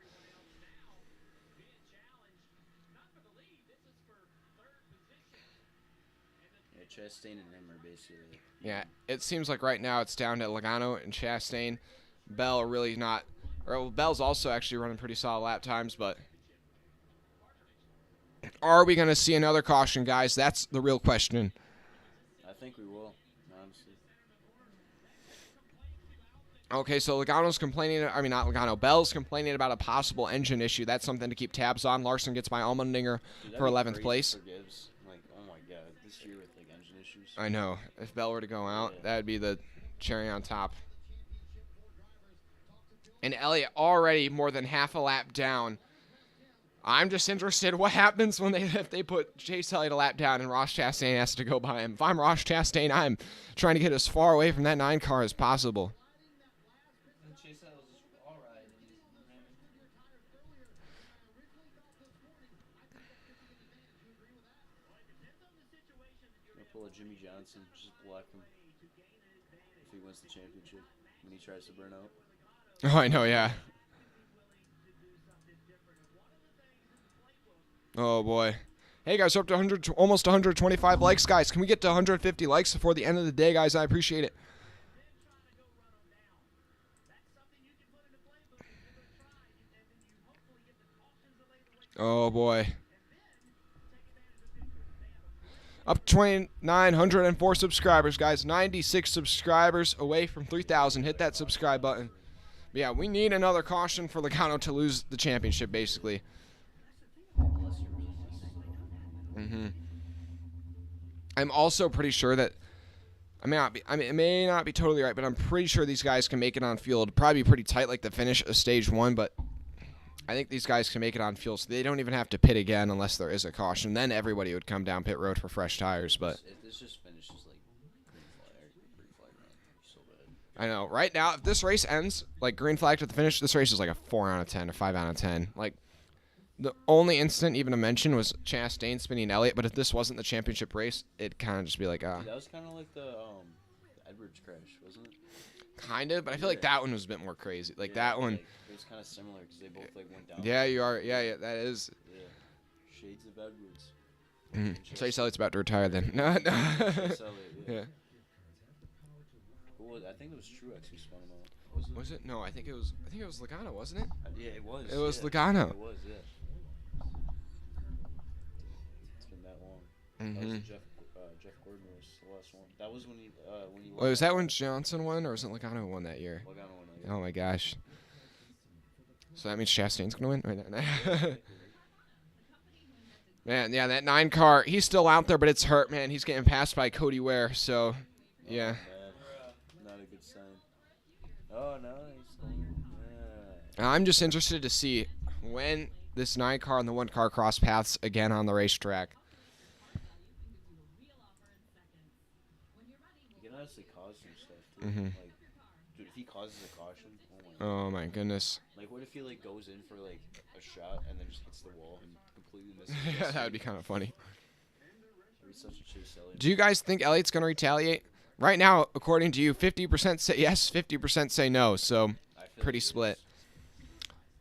Yeah, Chastain and him are basically. Yeah, it seems like right now it's down to Logano and Chastain. Bell are really not. Well, Bell's also actually running pretty solid lap times, but are we going to see another caution, guys? That's the real question. I think we will, honestly. Okay, so Logano's complaining. I mean, not Logano. Bell's complaining about a possible engine issue. That's something to keep tabs on. Larson gets by Allmendinger for 11th place. Like, oh my God, this year with like engine issues. I know. If Bell were to go out, that would be the cherry on top. And Elliott already more than half a lap down. I'm just interested what happens when if they put Chase Elliott a lap down and Ross Chastain has to go by him. If I'm Ross Chastain, I'm trying to get as far away from that 9 car as possible. Chase Elliott's just all right, and he's Gonna pull a Jimmy Johnson, just block him if he wins the championship when he tries to burn out. Oh, I know, yeah. Oh, boy. Hey, guys, we're up to 100, almost 125 likes, guys. Can we get to 150 likes before the end of the day, guys? I appreciate it. Oh, boy. Up to 2,904 subscribers, guys. 96 subscribers away from 3,000. Hit that subscribe button. But yeah, we need another caution for Logano to lose the championship, basically. I'm also pretty sure that it may not be totally right, but I'm pretty sure these guys can make it on field. Probably be pretty tight like the finish of stage 1, but I think these guys can make it on field, so they don't even have to pit again unless there is a caution. Then everybody would come down pit road for fresh tires. But If this just finishes like green flag, man, so bad. I know. Right now, if this race ends like green flag to the finish, this race is like a 4 out of 10 or 5 out of 10. Like the only incident even to mention was Chastain spinning Elliott. But if this wasn't the championship race, it'd kind of just be like, Dude, that was kind of like the Edwards crash, wasn't it? kind of. But I feel like that one was a bit more crazy. Like that one. Like, it was kind of similar because they both like went down. Yeah, you are. Yeah, that is. Yeah. Shades of Edwards. Chase Elliott's about to retire then. No. Chase Elliott, Yeah. Who was, I think it was Truex who spun him out. Was Was it? Was it? No, I think it was Logano, wasn't it? Yeah, it was. It was yeah. Logano. It was, yeah. It's been that long. That was Mm-hmm. Jeff Gordon was the last one. That was when he Wait, was that when Johnson won, or was it Logano who won that year? Logano won that year. Oh my gosh. So that means Chastain's gonna win? Man, yeah, that 9 car, he's still out there, but it's hurt, man. He's getting passed by Cody Ware, so yeah. Man. Not a good sign. Oh no, he's going. Yeah. I'm just interested to see when this 9 car and the 1 car cross paths again on the racetrack. He can honestly cause some stuff too. Mhm. Like, dude, if he causes a caution, Oh my goodness. Like, what if he like goes in for like a shot and then just hits the wall and completely misses? Yeah, that would be kind of funny. That'd be such a Chase Elliott. Do you guys think Elliott's going to retaliate? Right now, according to you, 50% say yes, 50% say no, so I feel pretty like he split. is.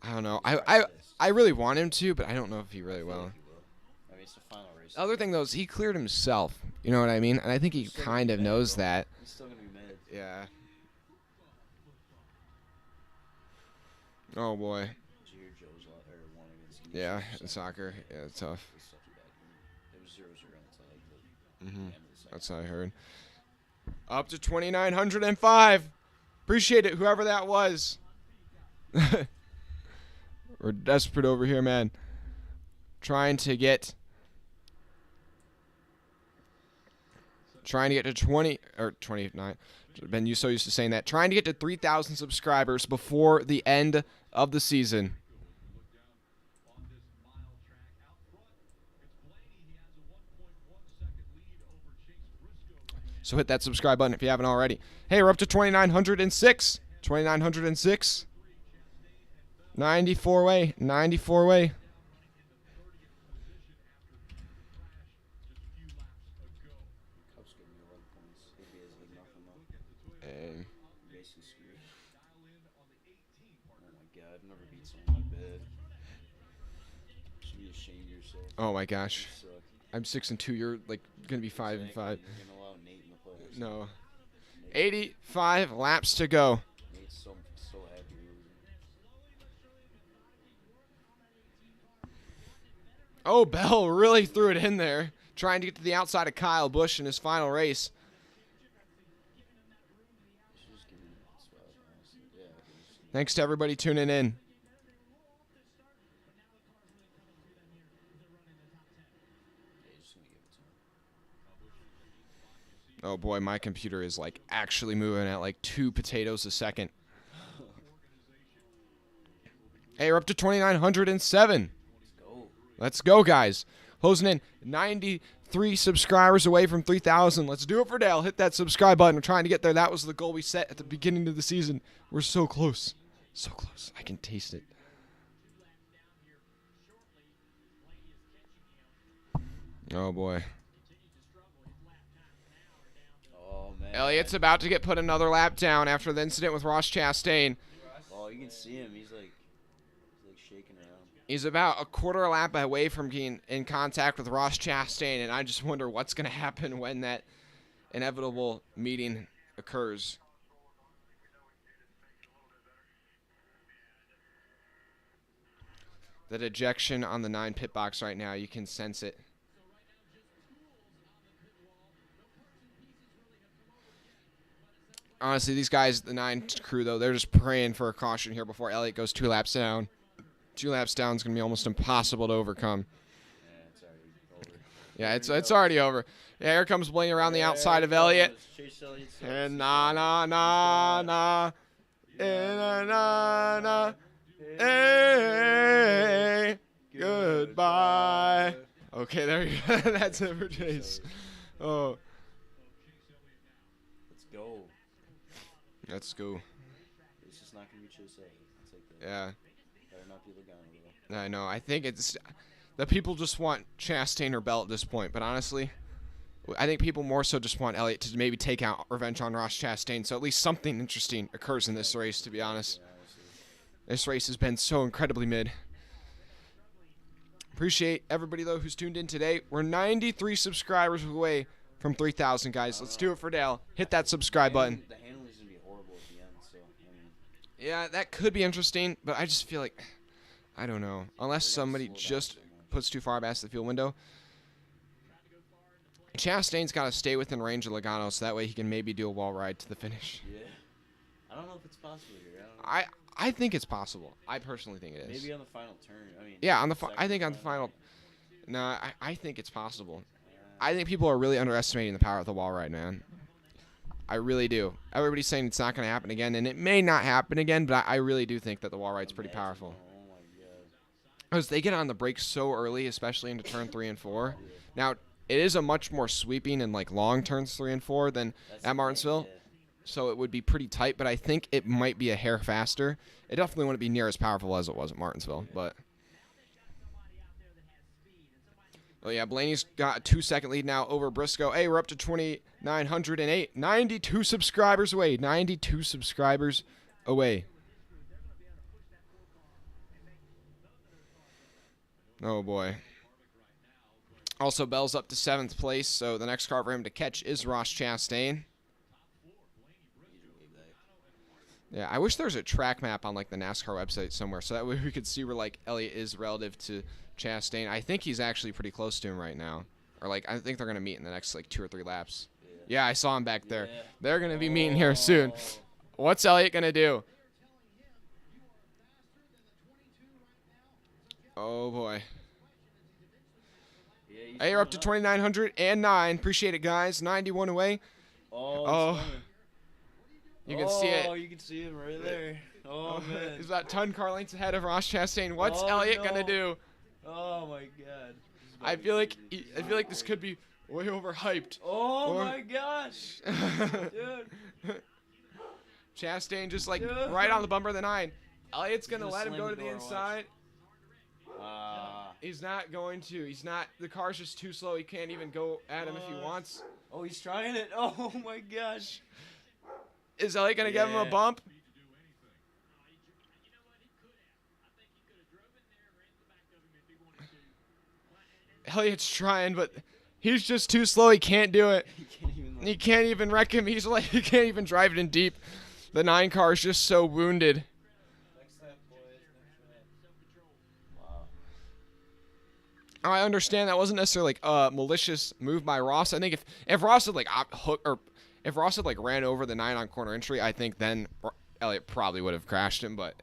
I don't know. He's probably pissed. I really want him to, but I don't know if he really I feel will. like he will. I mean, it's the final race. The other thing, though, is he cleared himself. You know what I mean? And I think he He's still kind gonna of be mad, knows bro. that. He's still gonna be mad. Yeah. Oh, boy. Did you hear Joe's one against Houston? Yeah, in So, soccer. Yeah, it's tough. it was such a bad game. It was 0-0 until like the Mm-hmm. end of the second. That's what I heard. Up to 2,905. Appreciate it, whoever that was. We're desperate over here, man. Trying to get to 20 or 29. Ben, you so used to saying that. Trying to get to 3,000 subscribers before the end of the season. So hit that subscribe button if you haven't already. Hey, we're up to 2,906. 2,906. 94 way. 94 way. Cubs gave me 11 points. He has like nothing though. And Basically screwed. Oh my god, I've never beat someone that bad. You should be ashamed of yourself. oh my gosh. You suck. I'm 6-2. You're like gonna be 5-5. You're gonna allow Nate in the playoffs. No. Nate, 85 laps to go. Nate's so happy losing. Oh, Bell really threw it in there, trying to get to the outside of Kyle Busch in his final race. You should just give me that spot, honestly. Yeah, okay, just give me- Thanks to everybody tuning in. yeah, just gonna give it to him. Oh boy, my computer is like actually moving at like 2 potatoes a second. Hey, we're up to 2,907. Let's go. Let's go, guys. Closing in 93 subscribers away from 3,000. Let's do it for Dale. Hit that subscribe button. We're trying to get there. That was the goal we set at the beginning of the season. We're so close. So close. I can taste it. Oh, boy. Oh man. Elliott's about to get put another lap down after the incident with Ross Chastain. Oh, you can see him. He's like shaking around. He's about a quarter lap away from being in contact with Ross Chastain, and I just wonder what's going to happen when that inevitable meeting occurs. The dejection on the 9 pit box right now, you can sense it. Honestly, these guys, the 9 crew, though, they're just praying for a caution here before Elliott goes 2 laps down. 2 laps down is going to be almost impossible to overcome. Yeah, it's already over. Yeah, it's already over. Yeah, here comes Blaine around the outside of Elliott. Chase Elliott sucks. And na na na na. Na na na. Hey. Goodbye. Okay, there you go. That's it for Chase. Oh, Let's go. let's go. It's just not gonna be Chase Elliott. I'll take that. Yeah, Better not be Logano though. I know. I think it's the people just want Chastain or Bell at this point. But honestly, I think people more so just want Elliott to maybe take out revenge on Ross Chastain. So at least something interesting occurs in this race, to be honest. Yeah, honestly. This race has been so incredibly mid. Appreciate everybody, though, who's tuned in today. We're 93 subscribers away from 3,000, guys. Let's do it for Dale. Hit that subscribe button. The handling's gonna be horrible at the end, so I mean. Yeah, that could be interesting, but I just feel like, I don't know. Unless They're gonna somebody slow down just so much. puts too far past the field window. Chastain's got to stay within range of Logano, so that way he can maybe do a wall ride to the finish. Yeah. I don't know if it's possible here. I don't know. I think it's possible. I personally think it is. Maybe on the final turn. I mean. Yeah, I second think on the final. turn. No, I think it's possible. Yeah. I think people are really underestimating the power of the wall ride, man. I really do. Everybody's saying it's not going to happen again, and it may not happen again, but I really do think that the wall ride's pretty Imagine, powerful. though. Oh my god. Because they get on the brakes so early, especially into turn 3 and 4. Yeah. Now, it is a much more sweeping and like long turns 3 and 4 than That's the at thing, Martinsville. yeah. So it would be pretty tight, but I think it might be a hair faster. It definitely wouldn't be near as powerful as it was at Martinsville, but. Oh yeah, Blaney's got a 2-second lead now over Briscoe. Hey, we're up to 2,908. 92 subscribers away. 92 subscribers away. Oh boy. Also, Bell's up to 7th place, so the next car for him to catch is Ross Chastain. Yeah, I wish there was a track map on like the NASCAR website somewhere, so that way we could see where like Elliott is relative to Chastain. I think he's actually pretty close to him right now, or like I think they're gonna meet in the next like 2 or 3 laps. Yeah, I saw him back there. Yeah. They're gonna be meeting here soon. What's Elliott gonna do? Oh boy. Yeah, he's Hey, you're up to going 2,909. Appreciate it, guys. 91 away. Oh. Oh. he's coming. You can see it. Oh, you can see him right there. Oh man. Is that 10 car lengths ahead of Ross Chastain? What's Oh, Elliott gonna no. do? Oh my god. This is about I to feel be like crazy. I feel like this could be way overhyped. Oh Or- my gosh. Dude. Chastain just like Dude. right on the bumper of the 9. Elliott's gonna gonna let him slam go the to the door, watch. inside. Ah. He's not going to. He's not. The car's just too slow. He can't even go at him if he wants. Oh, he's trying it. Oh my gosh. Is Elliott gonna give him a Yeah. bump? Elliott's trying, but he's just too slow. He can't do it. He can't even. He can't even wreck him. He's like he can't even drive it in deep. The 9 car is just so wounded. Next lap, boys. Next lap. Wow. I understand that wasn't necessarily like a malicious move by Ross. I think if Ross had like if Ross had like ran over the 9 on corner entry, I think then Elliott probably would have crashed him. But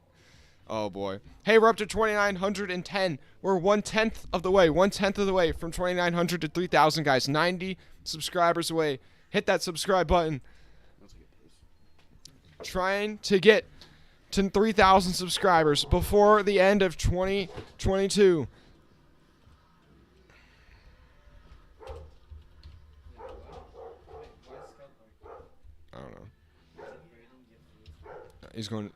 oh boy, hey, we're up to 2,910. We're 1/10 of the way. 1/10 of the way from 2,900 to 3,000, guys. 90 subscribers away. Hit that subscribe button. That's a good pace. Trying to get to 3,000 subscribers before the end of 2022. I don't know. He's going.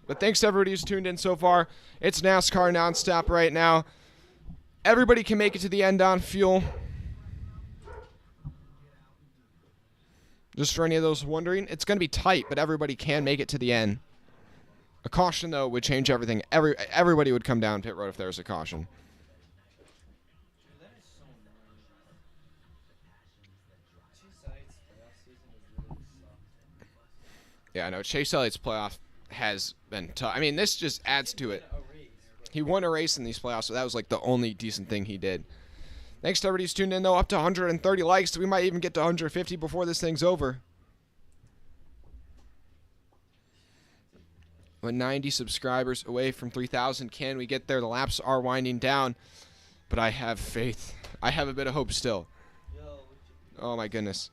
But thanks to everybody who's tuned in so far. It's NASCAR nonstop right now. Everybody can make it to the end on fuel. Just for any of those wondering, it's going to be tight, but everybody can make it to the end. A caution, though, would change everything. Everybody would come down pit road if there was a caution. Dude, that is so annoying. Chase Elliott's playoff season is really sucked. Yeah, I know. Chase Elliott's playoff has been tough. I mean, this just adds to it. A race. He won a race in these playoffs, so that was like the only decent thing he did. Thanks to everybody who's tuned in, though. Up to 130 likes. We might even get to 150 before this thing's over. With 90 subscribers away from 3,000, can we get there? The laps are winding down, but I have faith. I have a bit of hope still. Yo, we should, Oh, my goodness.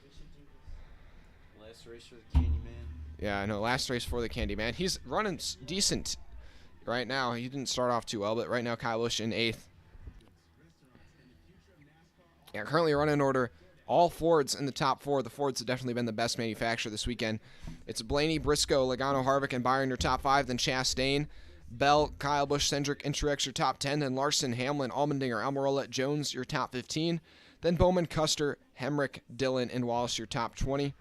we should do this. Last race for the Candy Man. Yeah, I know. Last race for the Candy Man. He's running decent right now. He didn't start off too well, but right now Kyle Busch in 8th. Yeah, currently running order. All Fords in the top 4. The Fords have definitely been the best manufacturer this weekend. It's Blaney, Briscoe, Logano, Harvick, and Byron your top 5. Then Chastain, Bell, Kyle Busch, Cindric, and Truex your top 10. Then Larson, Hamlin, Allmendinger, Almirola, Jones your top 15. Then Bowman, Custer, Hemrick, Dillon, and Wallace your top 20.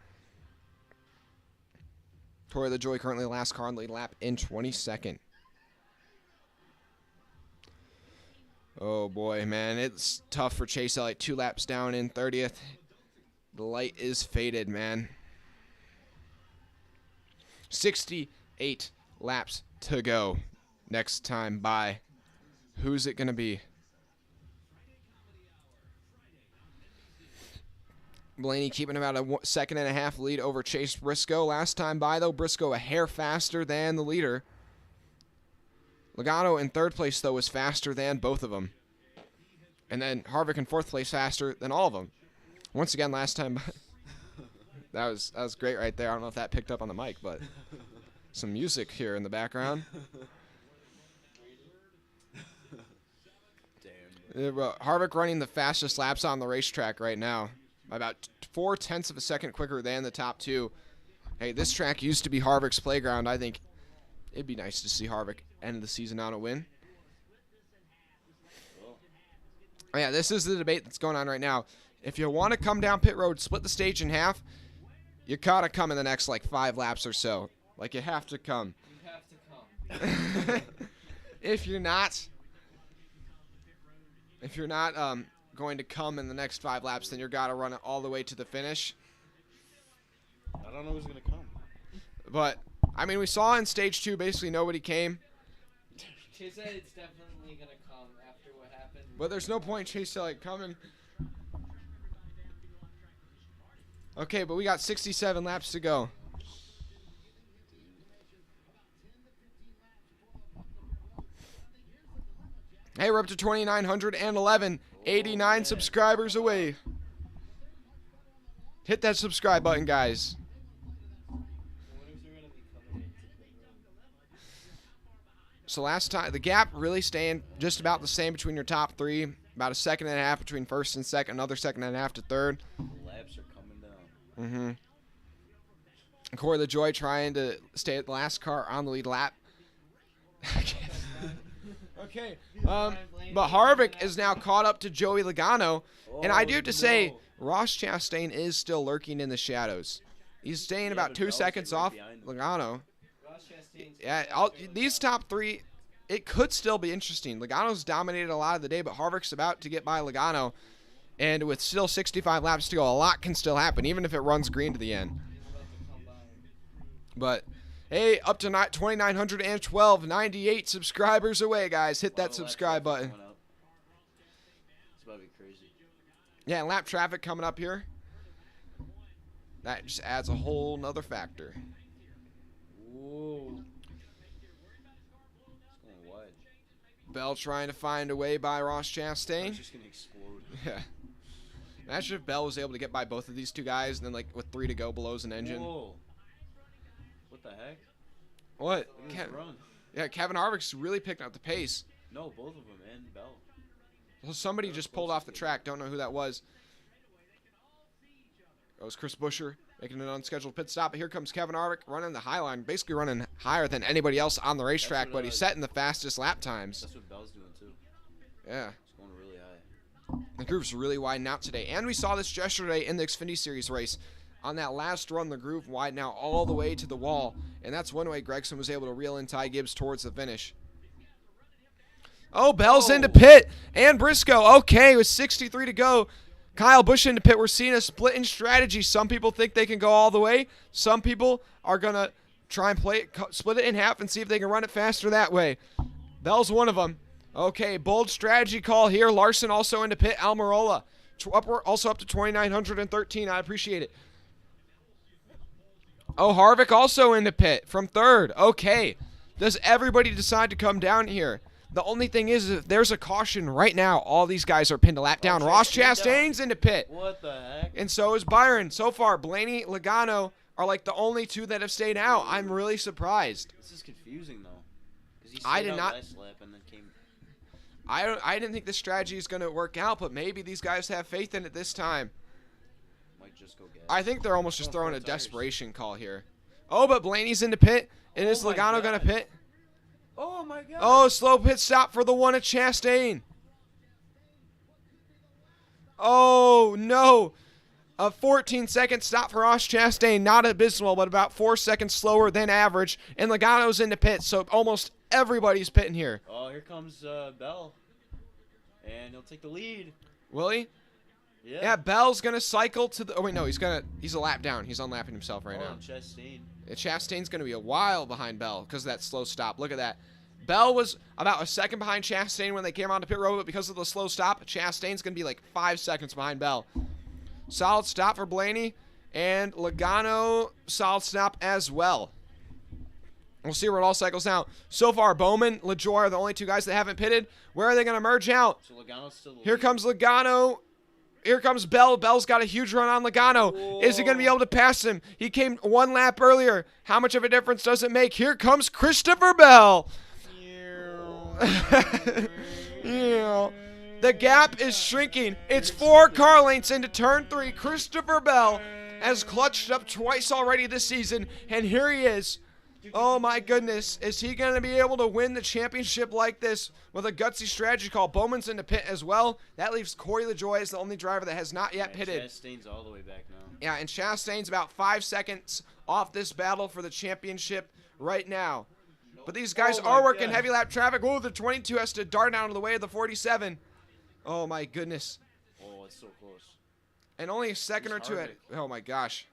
Torrey LaJoy currently last car on the lead lap in 22nd. Oh boy, man, it's tough for Chase Elliott. 2 laps down in 30th. The light is faded, man. 68 laps to go. Next time by. Who's it going to be? Blaney keeping about a second and a half lead over Chase Briscoe. Last time by, though, Briscoe a hair faster than the leader. Logano in third place, though, was faster than both of them. And then Harvick in fourth place faster than all of them. Once again, last time, that was great right there. I don't know if that picked up on the mic, but some music here in the background. Damn. Harvick running the fastest laps on the racetrack right now. By about 0.4 of a second quicker than the top two. Hey, this track used to be Harvick's playground. I think it'd be nice to see Harvick end the season on a win. Oh, yeah, this is the debate that's going on right now. If you want to come down pit road, split the stage in half, you gotta come in the next, like, 5 laps or so. Like, you have to come. You have to come. If you're not going to come in the next 5 laps, then you're gotta run it all the way to the finish. I don't know who's gonna come. But, I mean, we saw in stage 2, basically nobody came. Chase said it's definitely gonna come after what happened. But there's no point Chase like coming. Okay, but we got 67 laps to go. Hey, we're up to 2,911. 89 subscribers away. Hit that subscribe button, guys. So last time, the gap really staying just about the same between your top 3. About a second and a half between first and second, another second and a half to third. Laps are coming down. Mm-hmm. Corey LaJoy trying to stay at the last car on the lead lap. Okay. But Harvick is now caught up to Joey Logano. And I do have to say, Ross Chastain is still lurking in the shadows. He's staying about 2 seconds off Logano. Yeah, these top 3, it could still be interesting. Logano's dominated a lot of the day, but Harvick's about to get by Logano. And with still 65 laps to go, a lot can still happen, even if it runs green to the end. But, hey, up to 2,912, 98 subscribers away, guys. Hit that subscribe button. It's about to be crazy. Yeah, lap traffic coming up here. That just adds a whole nother factor. Whoa. It's going wide. Bell trying to find a way by Ross Chastain. It's just going to explode. Yeah. Imagine if Bell was able to get by both of these two guys and then, like, with 3 to go, blows an engine. Whoa. What the heck? What? Run. Yeah, Kevin Harvick's really picking up the pace. No, both of them and Bell. Well, somebody just pulled off the track. Don't know who that was. That was Chris Buescher making an unscheduled pit stop. But here comes Kevin Harvick running the high line, basically running higher than anybody else on the racetrack, but he's setting the fastest lap times. That's what Bell's doing, too. Yeah. It's going really high. The groove's really widening out today. And we saw this yesterday in the Xfinity Series race. On that last run, the groove widened out all the way to the wall. And that's one way Gregson was able to reel in Ty Gibbs towards the finish. Oh, Bell's into pit. And Briscoe. Okay, with 63 to go. Kyle Busch into pit. We're seeing a split in strategy. Some people think they can go all the way. Some people are going to try and split it in half and see if they can run it faster that way. Bell's one of them. Okay, bold strategy call here. Larson also into pit. Almirola also up to 2,913. I appreciate it. Oh, Harvick also in the pit from third. Okay. Does everybody decide to come down here? The only thing is, if there's a caution right now, all these guys are pinned a lap down. Ross Chastain's in the pit. What the heck? And so is Byron. So far, Blaney, Logano are like the only 2 that have stayed out. I'm really surprised. This is confusing, though. He I did not. Last lap and then came... I didn't think the strategy is going to work out, but maybe these guys have faith in it this time. Might just go gas. I think they're almost just throwing a desperation call here. Oh, but Blaney's in the pit. And is Logano going to pit? Oh, my God. Oh, slow pit stop for the one at Chastain. Oh, no. A 14-second stop for Ross Chastain. Not abysmal, but about 4 seconds slower than average. And Logano's in the pit, so almost everybody's pitting here. Oh, here comes Bell. And he'll take the lead. Will he? Yeah. Yeah, Bell's going to cycle to the... Oh, wait, no, he's a lap down. He's unlapping himself right now. Chastain. Chastain's going to be a while behind Bell because of that slow stop. Look at that. Bell was about a second behind Chastain when they came onto pit road, but because of the slow stop, Chastain's going to be like 5 seconds behind Bell. Solid stop for Blaney, and Logano, solid stop as well. We'll see where it all cycles out. So far, Bowman, LaJoy are the only 2 guys that haven't pitted. Where are they going to merge out? So Logano's still Here comes Logano. Here comes Bell. Bell's got a huge run on Logano. Whoa. Is he going to be able to pass him? He came 1 lap earlier. How much of a difference does it make? Here comes Christopher Bell. The gap is shrinking. It's 4 car lengths into turn 3. Christopher Bell has clutched up twice already this season, and here he is. Oh my goodness. Is he going to be able to win the championship like this with a gutsy strategy call? Bowman's in the pit as well. That leaves Corey LaJoy as the only driver that has not yet pitted. Chastain's all the way back now. Yeah, and Chastain's about 5 seconds off this battle for the championship right now. But these guys are working heavy lap traffic. Oh, the 22 has to dart out of the way of the 47. Oh my goodness. Oh, it's so close. And only a second or 2 at. Oh my gosh.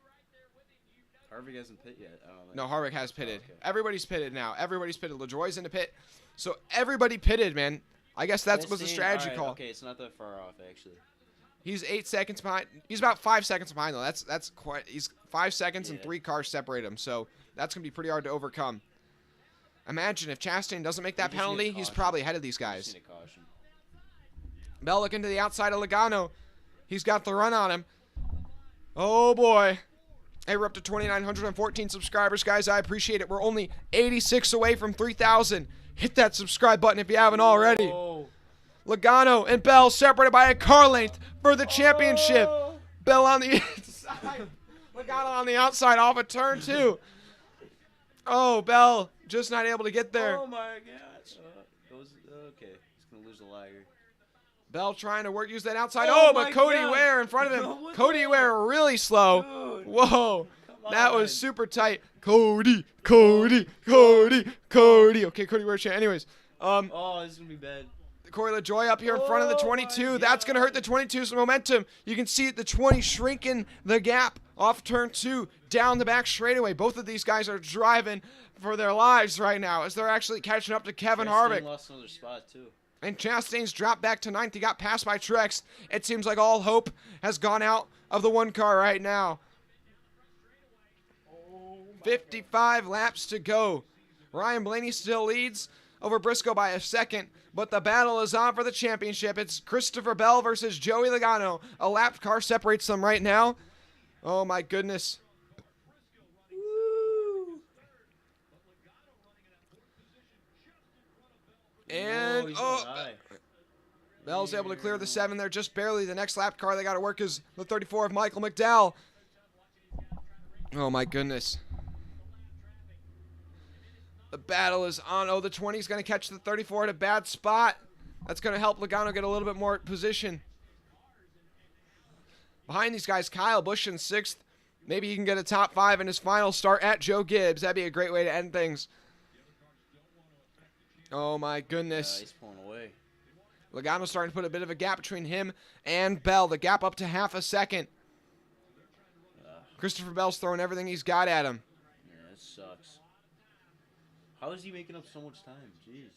Harvick hasn't pitted yet. No, Harvick has pitted. Oh, okay. Everybody's pitted now. Everybody's pitted. LaJoy's in the pit. So everybody pitted, man. I guess that was a strategy call. Okay, it's not that far off, actually. He's 8 seconds behind. He's about 5 seconds behind, though. That's quite. He's 5 seconds and 3 cars separate him. So that's going to be pretty hard to overcome. Imagine if Chastain doesn't make that penalty, he's probably ahead of these guys. Bell looking to the outside of Logano. He's got the run on him. Oh, boy. Hey, we're up to 2,914 subscribers, guys. I appreciate it. We're only 86 away from 3,000. Hit that subscribe button if you haven't already. Logano and Bell separated by a car length for the championship. Bell on the inside. Logano on the outside off of turn 2. Oh, Bell just not able to get there. Oh, my gosh. Okay, he's going to lose the liger. Bell trying to use that outside. Oh, but Cody Ware in front of him. Cody Ware really slow. Dude, whoa. That was super tight. Cody. Okay, Cody Ware. Anyways. Oh, this is going to be bad. Corey LaJoy up here in front of the 22. That's going to hurt the 22's momentum. You can see the 20 shrinking the gap off turn 2 down the back straightaway. Both of these guys are driving for their lives right now as they're actually catching up to Kevin Harvick. Lost another spot, too. And Chastain's dropped back to 9th. He got passed by Truex. It seems like all hope has gone out of the 1 car right now. 55 laps to go. Ryan Blaney still leads over Briscoe by a second, but the battle is on for the championship. It's Christopher Bell versus Joey Logano. A lap car separates them right now. Oh, my goodness. And, Bell's able to clear the 7 there just barely. The next lap car they got to work is the 34 of Michael McDowell. Oh, my goodness. The battle is on. Oh, the 20 is going to catch the 34 at a bad spot. That's going to help Logano get a little bit more position. Behind these guys, Kyle Busch in 6th. Maybe he can get a top 5 in his final start at Joe Gibbs. That'd be a great way to end things. Oh, my goodness. He's pulling away. Logano's starting to put a bit of a gap between him and Bell. The gap up to half a second. Christopher Bell's throwing everything he's got at him. Yeah, that sucks. How is he making up so much time? Jeez.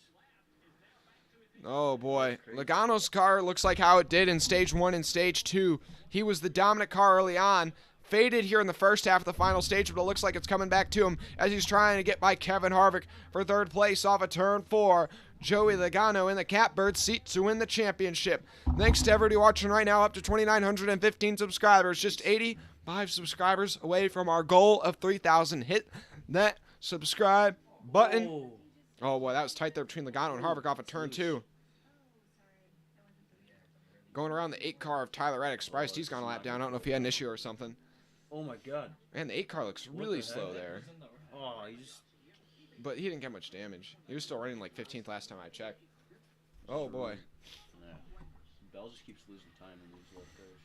Oh, boy. Logano's car looks like how it did in Stage 1 and Stage 2. He was the dominant car early on. Faded here in the first half of the final stage, but it looks like it's coming back to him as he's trying to get by Kevin Harvick for 3rd place off of turn 4. Joey Logano in the catbird seat to win the championship. Thanks to everybody watching right now, up to 2,915 subscribers. Just 85 subscribers away from our goal of 3,000. Hit that subscribe button. Oh, boy, that was tight there between Logano and Harvick off of turn 2. Going around the 8 car of Tyler Reddick. Surprised he's gone a lap down. I don't know if he had an issue or something. Oh, my God. Man, the 8 car looks really slow there. Oh, he just... But he didn't get much damage. He was still running like 15th last time I checked. Oh, boy. Yeah. Bell just keeps losing time in these left cars.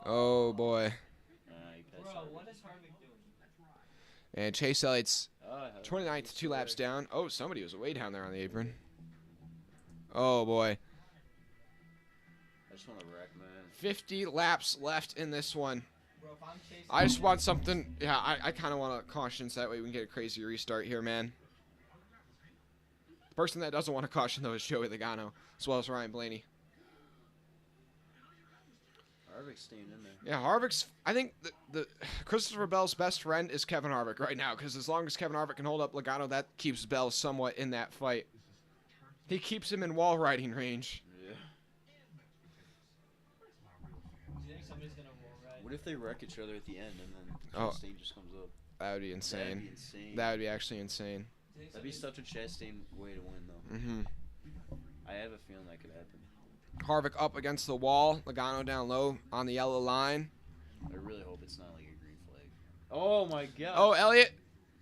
Oh, boy. He Bro, what is Harvick doing? And Chase Elliott's 29th, 2 laps down. Oh, somebody was way down there on the apron. Oh, boy. I just want to wreck, man. 50 laps left in this one. Bro, if I'm chasing I just him, want something. Yeah, I kind of want to caution so that way we can get a crazy restart here, man. The person that doesn't want to caution, though, is Joey Logano, as well as Ryan Blaney. Harvick's staying in there. Yeah, Harvick's. I think the Christopher Bell's best friend is Kevin Harvick right now, because as long as Kevin Harvick can hold up Logano, that keeps Bell somewhat in that fight. He keeps him in wall riding range. Yeah. do you think somebody's gonna wall ride? What if they wreck each other at the end and then Oh. Chastain just comes up? That would be insane. That'd be insane. That would be actually insane. Do you think That'd be somebody's- such a Chastain way to win, though. Mm-hmm. I have a feeling that could happen. Harvick up against the wall. Logano down low on the yellow line. I really hope it's not like a green flag. Oh my god. Oh, Elliott.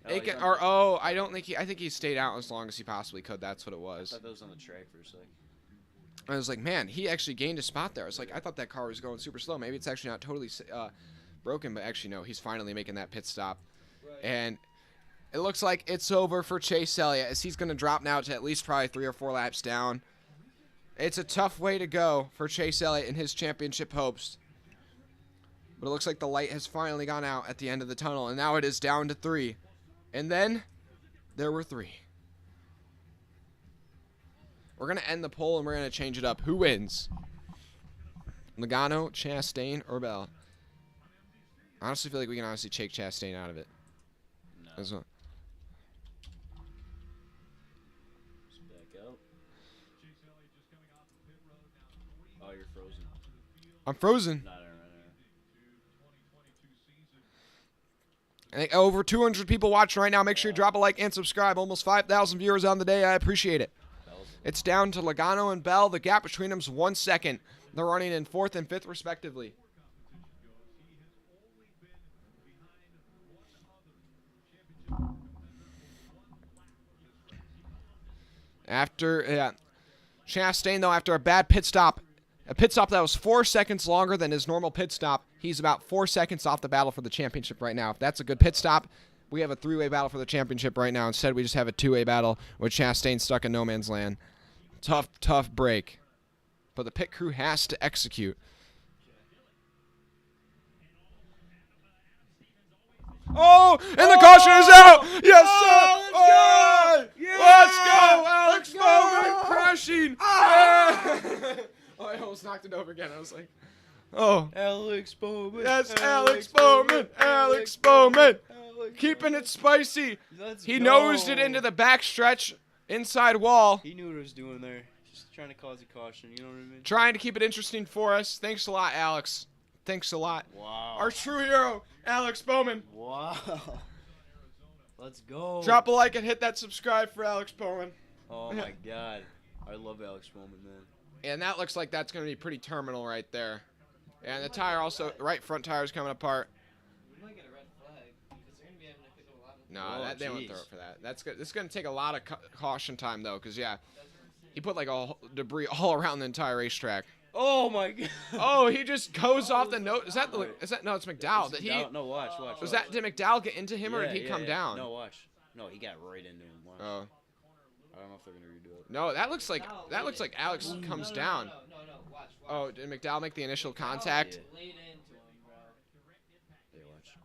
Oh, he's Aiken, on or the- oh, I don't think he. I think he stayed out as long as he possibly could. That's what it I was. thought that was on the track for a sec. I was like, man, he actually gained a spot there. I was like, I thought that car was going super slow. Maybe it's actually not totally broken, but actually no, he's finally making that pit stop, Right. and it looks like it's over for Chase Elliott as he's going to drop now to at least probably 3 or 4 laps down. It's a tough way to go for Chase Elliott in his championship hopes. But it looks like the light has finally gone out at the end of the tunnel, and now it is down to 3. And then there were 3. We're going to end the poll, and we're going to change it up. Who wins? Logano, Chastain, or Bell? I honestly feel like we can honestly take Chastain out of it. No. As well. Just back out. Oh, you're frozen. I'm frozen. Not right. I think over 200 people watching right now. Make sure you drop a like and subscribe. Almost 5,000 viewers on the day. I appreciate it. It's down to Logano and Bell. The gap between them is 1 second. They're running in 4th and 5th, respectively. After Chastain, though, after a bad pit stop, a pit stop that was 4 seconds longer than his normal pit stop, he's about 4 seconds off the battle for the championship right now. If that's a good pit stop, we have a 3-way battle for the championship right now. Instead, we just have a 2-way battle with Chastain stuck in no man's land. Tough break. But the pit crew has to execute. Oh, and the caution is out! Yes, sir! Oh, let's go! Alex Bowman crashing! Yeah. Oh, I almost knocked it over again. I was like, oh. Alex Bowman. Yes, Alex Bowman! Alex Bowman! Keeping it spicy. He nosed it into the backstretch inside wall. He knew what he was doing there. Just trying to cause a caution, you know what I mean? Trying to keep it interesting for us. Thanks a lot, Alex. Thanks a lot. Wow. Our true hero, Alex Bowman. Wow. Let's go. Drop a like and hit that subscribe for Alex Bowman. Oh my god. I love Alex Bowman, man. And that looks like that's going to be pretty terminal right there. And the tire also, right front tire is coming apart. We might get a red flag because they're gonna be having to pick up a lot of. No, Oh, they won't throw jeez. it for that. That's good. This is going to take a lot of caution time, though, because, yeah, he put, like, all debris all around the entire racetrack. Oh my god. Oh, he just goes off the note. Is that no, it's McDowell. Did he, No, watch. was that, did McDowell get into him, or did he come down? No, watch. No, he got right into him. Watch. Oh. I don't know if they're gonna redo it. No, that looks like Alex comes down. No, watch. Oh, did McDowell make the initial contact? Yeah. Laid into him, bro. Hey, watch.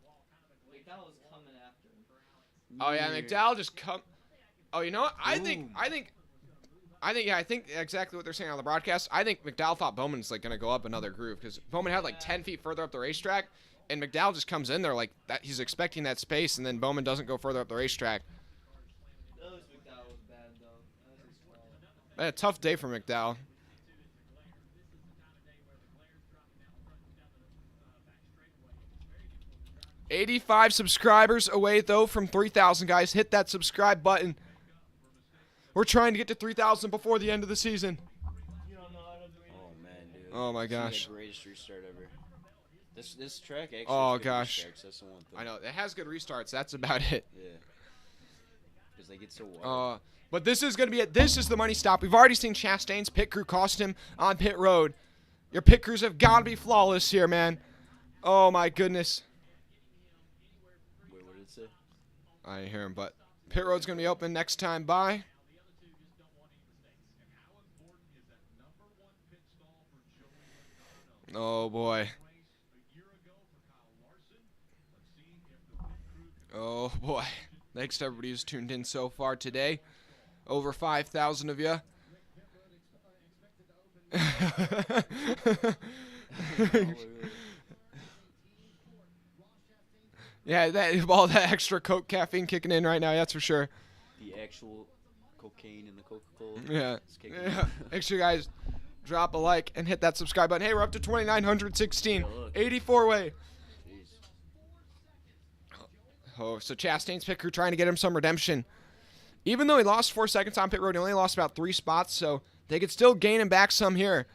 McDowell was coming after him. Oh yeah, McDowell just come. Oh, you know what? I think exactly what they're saying on the broadcast. I think McDowell thought Bowman's like gonna go up another groove because Bowman had like 10 feet further up the racetrack, and McDowell just comes in there like that. He's expecting that space, and then Bowman doesn't go further up the racetrack. That was McDowell was bad though. That was his fault. Been a tough day for McDowell. 85 subscribers away though from 3,000, guys. Hit that subscribe button. We're trying to get to 3,000 before the end of the season. You don't know how to do it. Oh man, dude. Oh my This is gosh. the greatest restart ever. This track actually. Oh, has good gosh. restarts, that's the one thing. I know it has good restarts. That's about it. Yeah. Because they get so wild. But this is gonna be it. This is the money stop. We've already seen Chastain's pit crew cost him on pit road. Your pit crews have got to be flawless here, man. Oh my goodness. Wait, what did it say? I didn't hear him, but pit road's gonna be open next time by. Oh boy. Oh, boy. Thanks to everybody who's tuned in so far today. Over 5,000 of you. Yeah, all that extra Coke caffeine kicking in right now, that's for sure. The actual cocaine in the Coca-Cola. Yeah. It's kicking Yeah. Make sure you guys drop a like and hit that subscribe button. Hey, we're up to 2,916. Yeah, look. 84 way. Jeez. Oh, so Chastain's pit crew trying to get him some redemption. Even though he lost 4 seconds on pit road, he only lost about 3 spots, so they could still gain him back some here.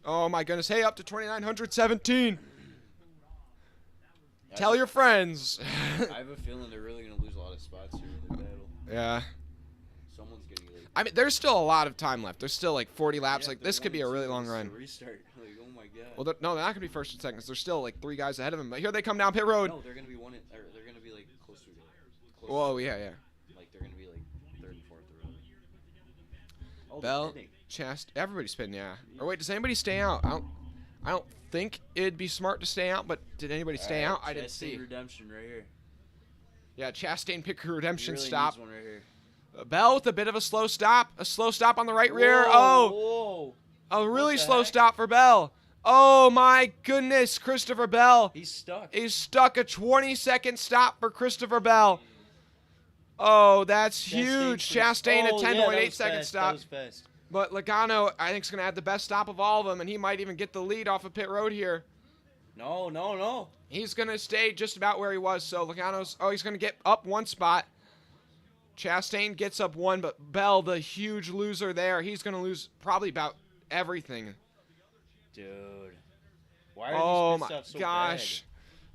Oh, my goodness. Hey, up to 2,917. Tell your friends. I have a feeling they're really going to lose a lot of spots here in the battle. Yeah. Someone's going to get I mean, there's still a lot of time left. There's still like 40 laps. Yeah, Like, they're this could be a 1 and really 2, long it's a run. Restart. Like, oh my god. Well, no, they're not going to be first and seconds. There's still like 3 guys ahead of him. But here they come down pit road. No, they're going to be they're going to be like closer to Whoa, yeah, yeah. Like they're going to be like 3rd and 4th or whatever. Oh, Bell, they're Chast, everybody's spinning, yeah. Or wait, does anybody stay out? I don't think it'd be smart to stay out, but did anybody stay out? I didn't see. Redemption right here. Yeah, Chastain pit crew redemption He really stop. needs one right here. Bell with a bit of a slow stop on the right rear. Oh, Whoa. a really the slow heck? stop for Bell. Oh my goodness, Christopher Bell. He's stuck. He's stuck. A 20-second stop for Christopher Bell. Oh, that's huge. Chastain a 10.8-second stop. That was fast. But Logano, I think, is going to have the best stop of all of them, and he might even get the lead off of pit road here. No. He's going to stay just about where he was, so Logano's, he's going to get up 1 spot. Chastain gets up 1, but Bell, the huge loser there, he's going to lose probably about everything. Dude. Why are these pit stops so Gosh.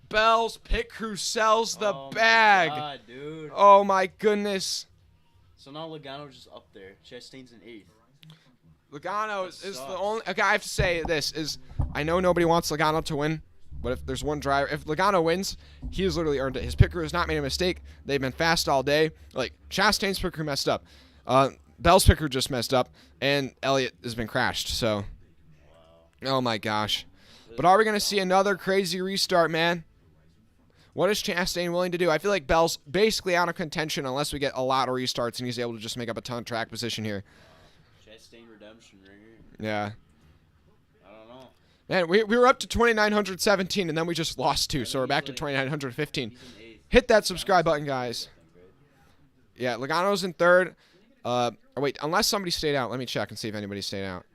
Bell's pit crew sells the bad? bag. My God, dude. Oh, my goodness. So now Logano's just up there. Chastain's in 8th. Logano That is the sucks. only. Okay, I have to say this is. I know nobody wants Logano to win, but if there's one driver, if Logano wins, he has literally earned it. His pit crew has not made a mistake. They've been fast all day. Like Chastain's pit crew messed up, Bell's pit crew just messed up, and Elliott has been crashed. So, oh my gosh. But are we gonna see another crazy restart, man? What is Chastain willing to do? I feel like Bell's basically out of contention unless we get a lot of restarts and he's able to just make up a ton of track position here. Chastain redemption right here. Yeah. I don't know. Man, we were up to 2,917, and then we just lost 2, so we're back to 2,915. He's in 8th. Hit that subscribe button, guys. I think, right? Yeah, Logano's in 3rd. Wait, unless somebody stayed out. Let me check and see if anybody stayed out.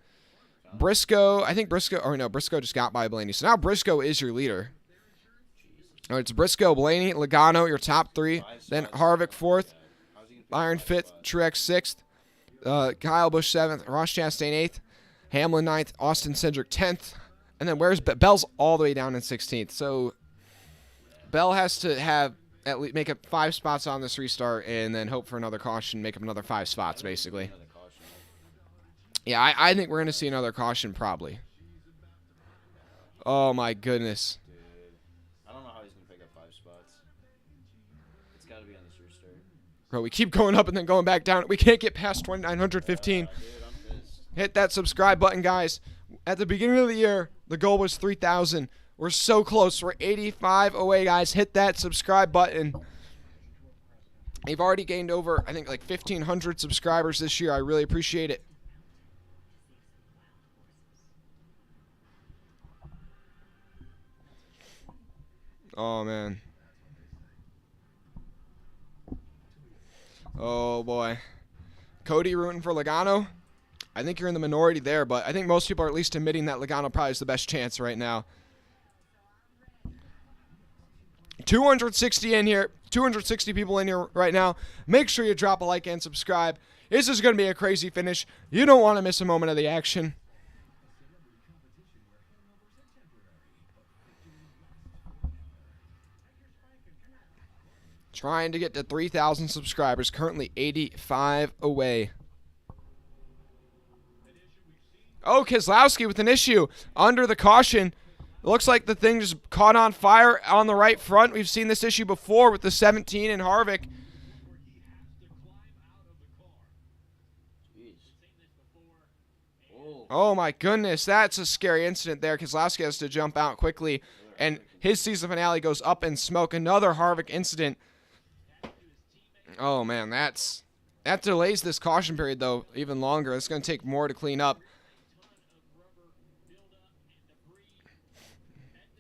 Briscoe, I think Briscoe, or no, Briscoe just got by Blaney. So now Briscoe is your leader. Oh, it's Briscoe, Blaney, Logano, your top 3. 5 Then spots. Harvick 4th, How's he gonna pick Byron up 5th, 5 spots? Truex 6th, Kyle Busch 7th, Ross Chastain 8th, Hamlin 9th, Austin Cindric 10th. And then where's Bell's all the way down in 16th. So Bell has to have at least make up 5 spots on this restart and then hope for another caution, make up another 5 spots basically. Another caution. Yeah, I think we're going to see another caution probably. Oh my goodness. Dude. I don't know how he's going to pick up 5 spots. It's got to be on this restart. Bro, we keep going up and then going back down. We can't get past 2,915. Dude, I'm pissed. Hit that subscribe button, guys. At the beginning of the year, the goal was 3,000. We're so close. We're 85 away, guys. Hit that subscribe button. They've already gained over, I think, like 1,500 subscribers this year. I really appreciate it. Oh, man. Oh, boy. Cody rooting for Logano. I think you're in the minority there, but I think most people are at least admitting that Logano probably is the best chance right now. 260 in here. 260 people in here right now. Make sure you drop a like and subscribe. This is going to be a crazy finish. You don't want to miss a moment of the action. Trying to get to 3,000 subscribers. Currently 85 away. Oh, Keselowski with an issue under the caution. It looks like the thing just caught on fire on the right front. We've seen this issue before with the 17 and Harvick. Jeez. Oh. Oh, my goodness. That's a scary incident there. Keselowski has to jump out quickly, and his season finale goes up in smoke. Another Harvick incident. Oh, man, that delays this caution period, though, even longer. It's going to take more to clean up.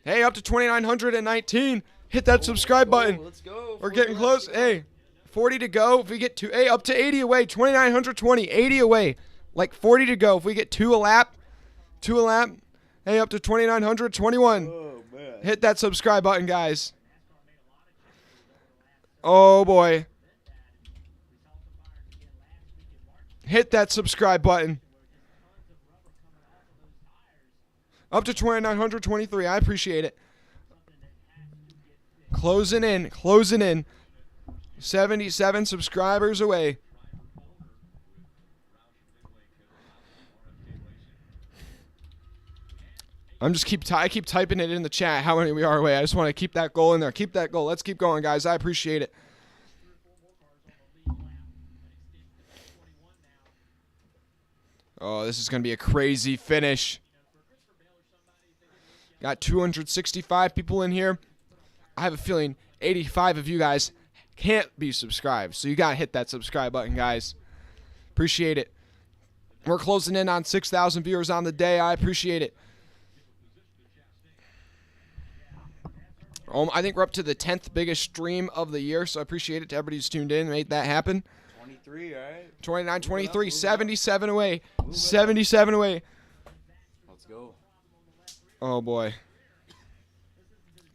Hey, up to 2,919. Hit that subscribe button. Let's go. We're getting close. Hey, 40 to go. If we get two, hey, up to 80 away. 2,920, 80 away. Like 40 to go. If we get two a lap. Hey, up to 2,921. Oh, man. Hit that subscribe button, guys. Oh, boy. Hit that subscribe button. Up to 2,923. I appreciate it. Closing in. 77 subscribers away. I keep typing it in the chat how many we are away. I just want to keep that goal in there. Keep that goal. Let's keep going, guys. I appreciate it. Oh, this is going to be a crazy finish. Got 265 people in here. I have a feeling 85 of you guys can't be subscribed. So you got to hit that subscribe button, guys. Appreciate it. We're closing in on 6,000 viewers on the day. I appreciate it. I think we're up to the 10th biggest stream of the year, so I appreciate it to everybody who's tuned in, made that happen. 23, all right. 29, 23, 77 away. 77 away. Let's go. Oh, boy.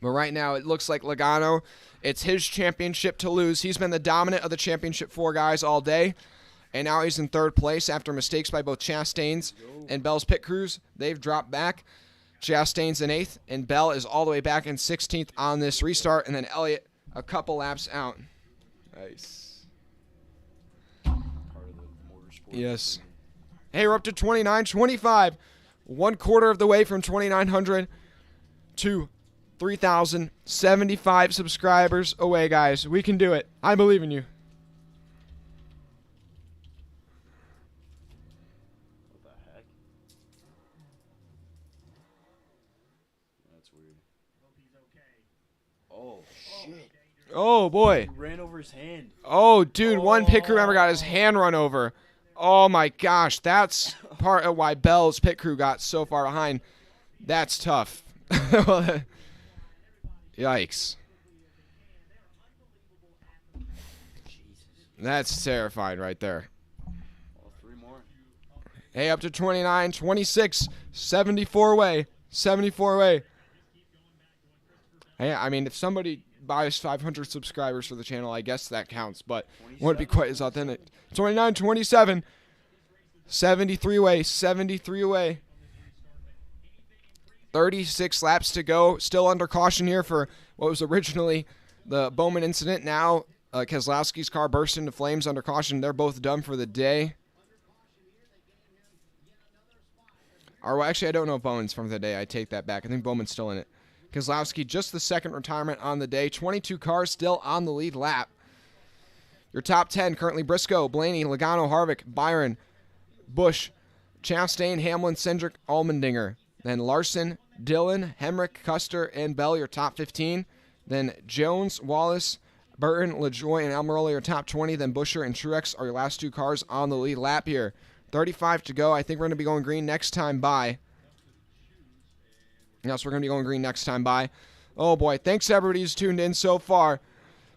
But right now, it looks like Logano, it's his championship to lose. He's been the dominant of the championship 4 guys all day. And now he's in 3rd place after mistakes by both Chastain's and Bell's pit crews. They've dropped back. Chastain's in 8th, and Bell is all the way back in 16th on this restart. And then Elliott a couple laps out. Nice. Part of the Motorsports. Yes. Hey, we're up to 29-25. 1/4 of the way from 2,900 to 3,075 subscribers away, guys. We can do it. I believe in you. What the heck? That's weird. Oh, shit. Oh, boy. He ran over his hand. Oh, dude, one pit crew member got his hand run over. Oh, my gosh. That's part of why Bell's pit crew got so far behind. That's tough. Yikes. Jesus. That's terrifying right there. Oh, 3 more. Hey, up to 29, 26, 74 away. 74 away. Hey, I mean, if somebody buys 500 subscribers for the channel, I guess that counts, but wouldn't be quite as authentic. 29, 27, 73 away, 73 away. 36 laps to go. Still under caution here for what was originally the Bowman incident. Now Keselowski's car burst into flames under caution. They're both done for the day. Or well, actually, I don't know if Bowman's from the day. I take that back. I think Bowman's still in it. Keselowski, just the 2nd retirement on the day. 22 cars still on the lead lap. Your top 10 currently Briscoe, Blaney, Logano, Harvick, Byron, Busch, Chastain, Hamlin, Cindric, Allmendinger. Then Larson, Dillon, Hemrick, Custer, and Bell, your top 15. Then Jones, Wallace, Burton, LaJoy, and Almirola, your top 20. Then Buescher and Truex are your last 2 cars on the lead lap here. 35 to go. I think we're going to be going green next time by. Yes, we're going to be going green next time by. Oh, boy. Thanks to everybody who's tuned in so far.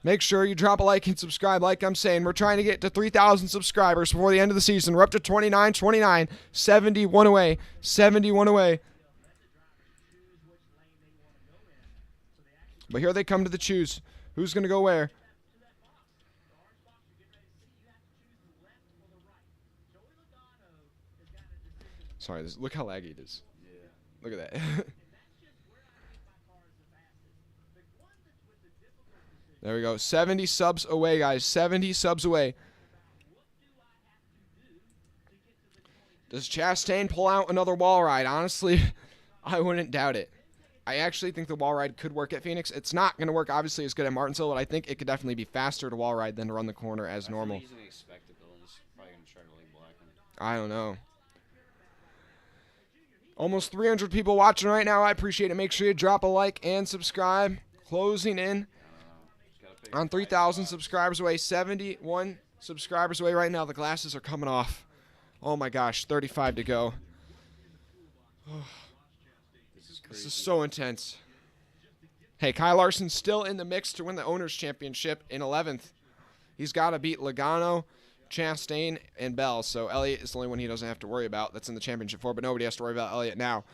Make sure you drop a like and subscribe. Like I'm saying, we're trying to get to 3,000 subscribers before the end of the season. We're up to 29, 29, 71 away, 71 away. But here they come to the choose. Who's going to go where? Sorry, look how laggy it is. Yeah. Look at that. There we go. 70 subs away, guys. 70 subs away. Does Chastain pull out another wall ride? Honestly, I wouldn't doubt it. I actually think the wall ride could work at Phoenix. It's not going to work, obviously, as good at Martinsville, but I think it could definitely be faster to wall ride than to run the corner as normal. He's going to expect it, though, and he's probably going to try to lay black on it. I don't know. Almost 300 people watching right now. I appreciate it. Make sure you drop a like and subscribe. Closing in. Just got to On 3,000 subscribers away, 71 subscribers away right now. The glasses are coming off. Oh my gosh, 35 to go. This is so intense. Hey, Kyle Larson's still in the mix to win the Owners' Championship in 11th. He's got to beat Logano, Chastain, and Bell. So Elliott is the only one he doesn't have to worry about. That's in the championship for, but nobody has to worry about Elliott now.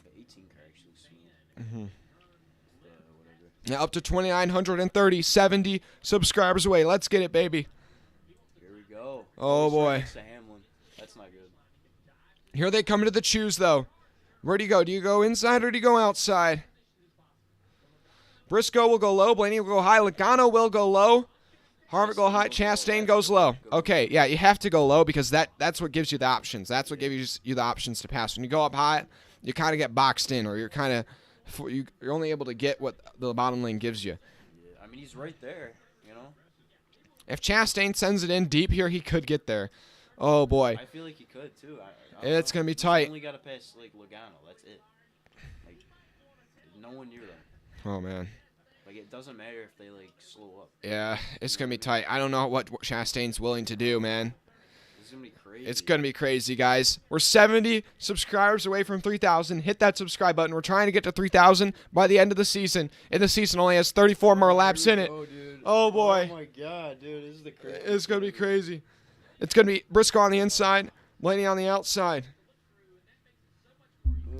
The 18 car actually smooth. Now up to 2,930, 70 subscribers away. Let's get it, baby. Here we go. Oh, boy. Next to Hamlin. That's not good. Here they come into the choose, though. Where do you go? Do you go inside or do you go outside? Briscoe will go low. Blaney will go high. Logano will go low. Harvick go high. Chastain goes low. Okay, yeah, you have to go low because that's what gives you the options. That's what gives you the options to pass. When you go up high, you kind of get boxed in, or you're kind of you're only able to get what the bottom lane gives you. Yeah, I mean, he's right there, you know? If Chastain sends it in deep here, he could get there. Oh, boy. I feel like he could, too. It's going to be He's tight. only got to pass, like, Logano. That's it. Like, no one near them. Oh, man. Like, it doesn't matter if they, like, slow up. Yeah, it's going to be tight. I don't know what Chastain's willing to do, man. It's going to be crazy. It's going to be crazy, guys. We're 70 subscribers away from 3,000. Hit that subscribe button. We're trying to get to 3,000 by the end of the season. And the season only has 34 more laps in it. Oh, boy. Oh, my God, dude. This is the crazy. It's going to be crazy. It's going to be Briscoe on the inside, Blaney on the outside.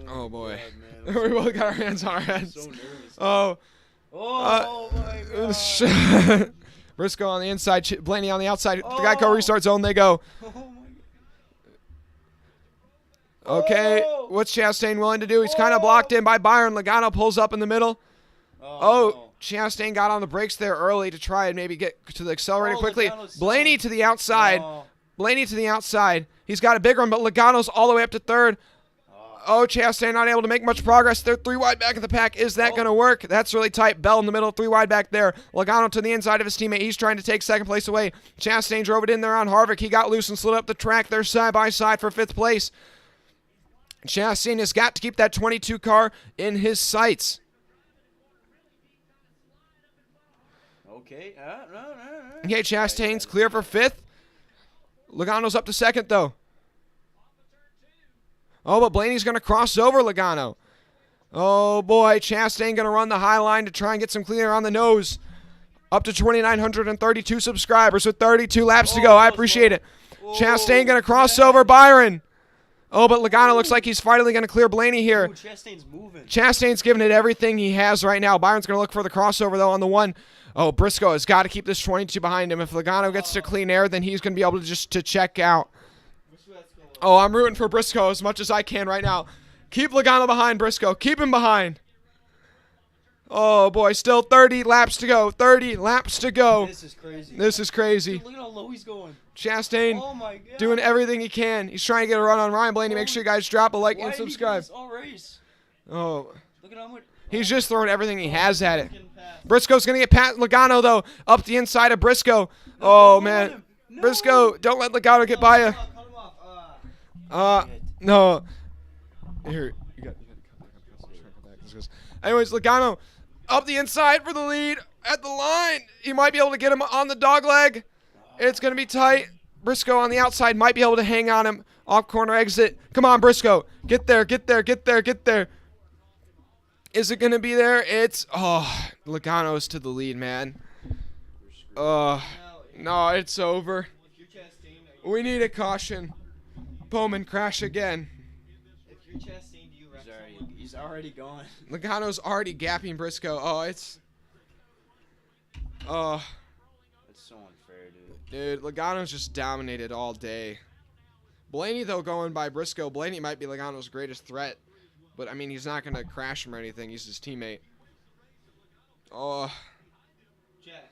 Oh, boy. God, We both got our hands on our heads. so nervous. Oh. Oh, my God. Briscoe on the inside, Blaney on the outside. Oh. The Geico restart zone, they go. Oh, my God. Okay, Oh. what's Chastain willing to do? He's kind of blocked in by Byron. Logano pulls up in the middle. Oh, no. Chastain got on the brakes there early to try and maybe get to the accelerator Oh, quickly. Logano's Blaney so- to the outside. No. Blaney to the outside. He's got a big run, but Logano's all the way up to third. Oh, Chastain not able to make much progress. They're 3 wide back of the pack. Is that going to work? That's really tight. Bell in the middle, 3 wide back there. Logano to the inside of his teammate. He's trying to take second place away. Chastain drove it in there on Harvick. He got loose and slid up the track. They're side by side for 5th place. Chastain has got to keep that 22 car in his sights. Okay. Okay, Chastain's clear for 5th. Logano's up to 2nd, though. Oh, but Blaney's going to cross over Logano. Oh, boy. Chastain going to run the high line to try and get some clear on the nose. Up to 2,932 subscribers with 32 laps to go. I appreciate it. Chastain going to cross over Byron. Oh, but Logano looks like he's finally going to clear Blaney here. Ooh, Chastain's moving. Chastain's giving it everything he has right now. Byron's going to look for the crossover, though, on the 1. Oh, Briscoe has got to keep this 22 behind him. If Logano gets to clean air, then he's going to be able to just to check out. Oh, I'm rooting for Briscoe as much as I can right now. Keep Logano behind, Briscoe. Keep him behind. Oh, boy. Still 30 laps to go. 30 laps to go. This is crazy. This is crazy. Dude, look at how low he's going. Chastain Oh, my God. doing everything he can. He's trying to get a run on Ryan Blaney. Make sure you guys drop a like Why and did he do subscribe. this all race? Oh, Look at how much. he's just throwing everything he has at it. Getting past. Briscoe's going to get past Logano, though, up the inside of Briscoe. Oh, Don't let man. him. No. Briscoe, don't let Logano get by you. Cut him off. No. Here, you got back. Anyways, Logano up the inside for the lead at the line. He might be able to get him on the dog leg. It's going to be tight. Briscoe on the outside might be able to hang on him. Off corner exit. Come on, Briscoe. Get there, get there, get there, get there. Is it going to be there? It's, Logano's to the lead, man. No, it's over. If you're Chastain, We need a caution. Bowman crash again. if you're Chastain, do you wreck someone? He's already gone. Logano's already gapping Briscoe. Oh, it's... Oh, That's so unfair, dude. dude, Logano's just dominated all day. Blaney, though, going by Briscoe. Blaney might be Logano's greatest threat. But, I mean, he's not going to crash him or anything. He's his teammate. Oh, Jack.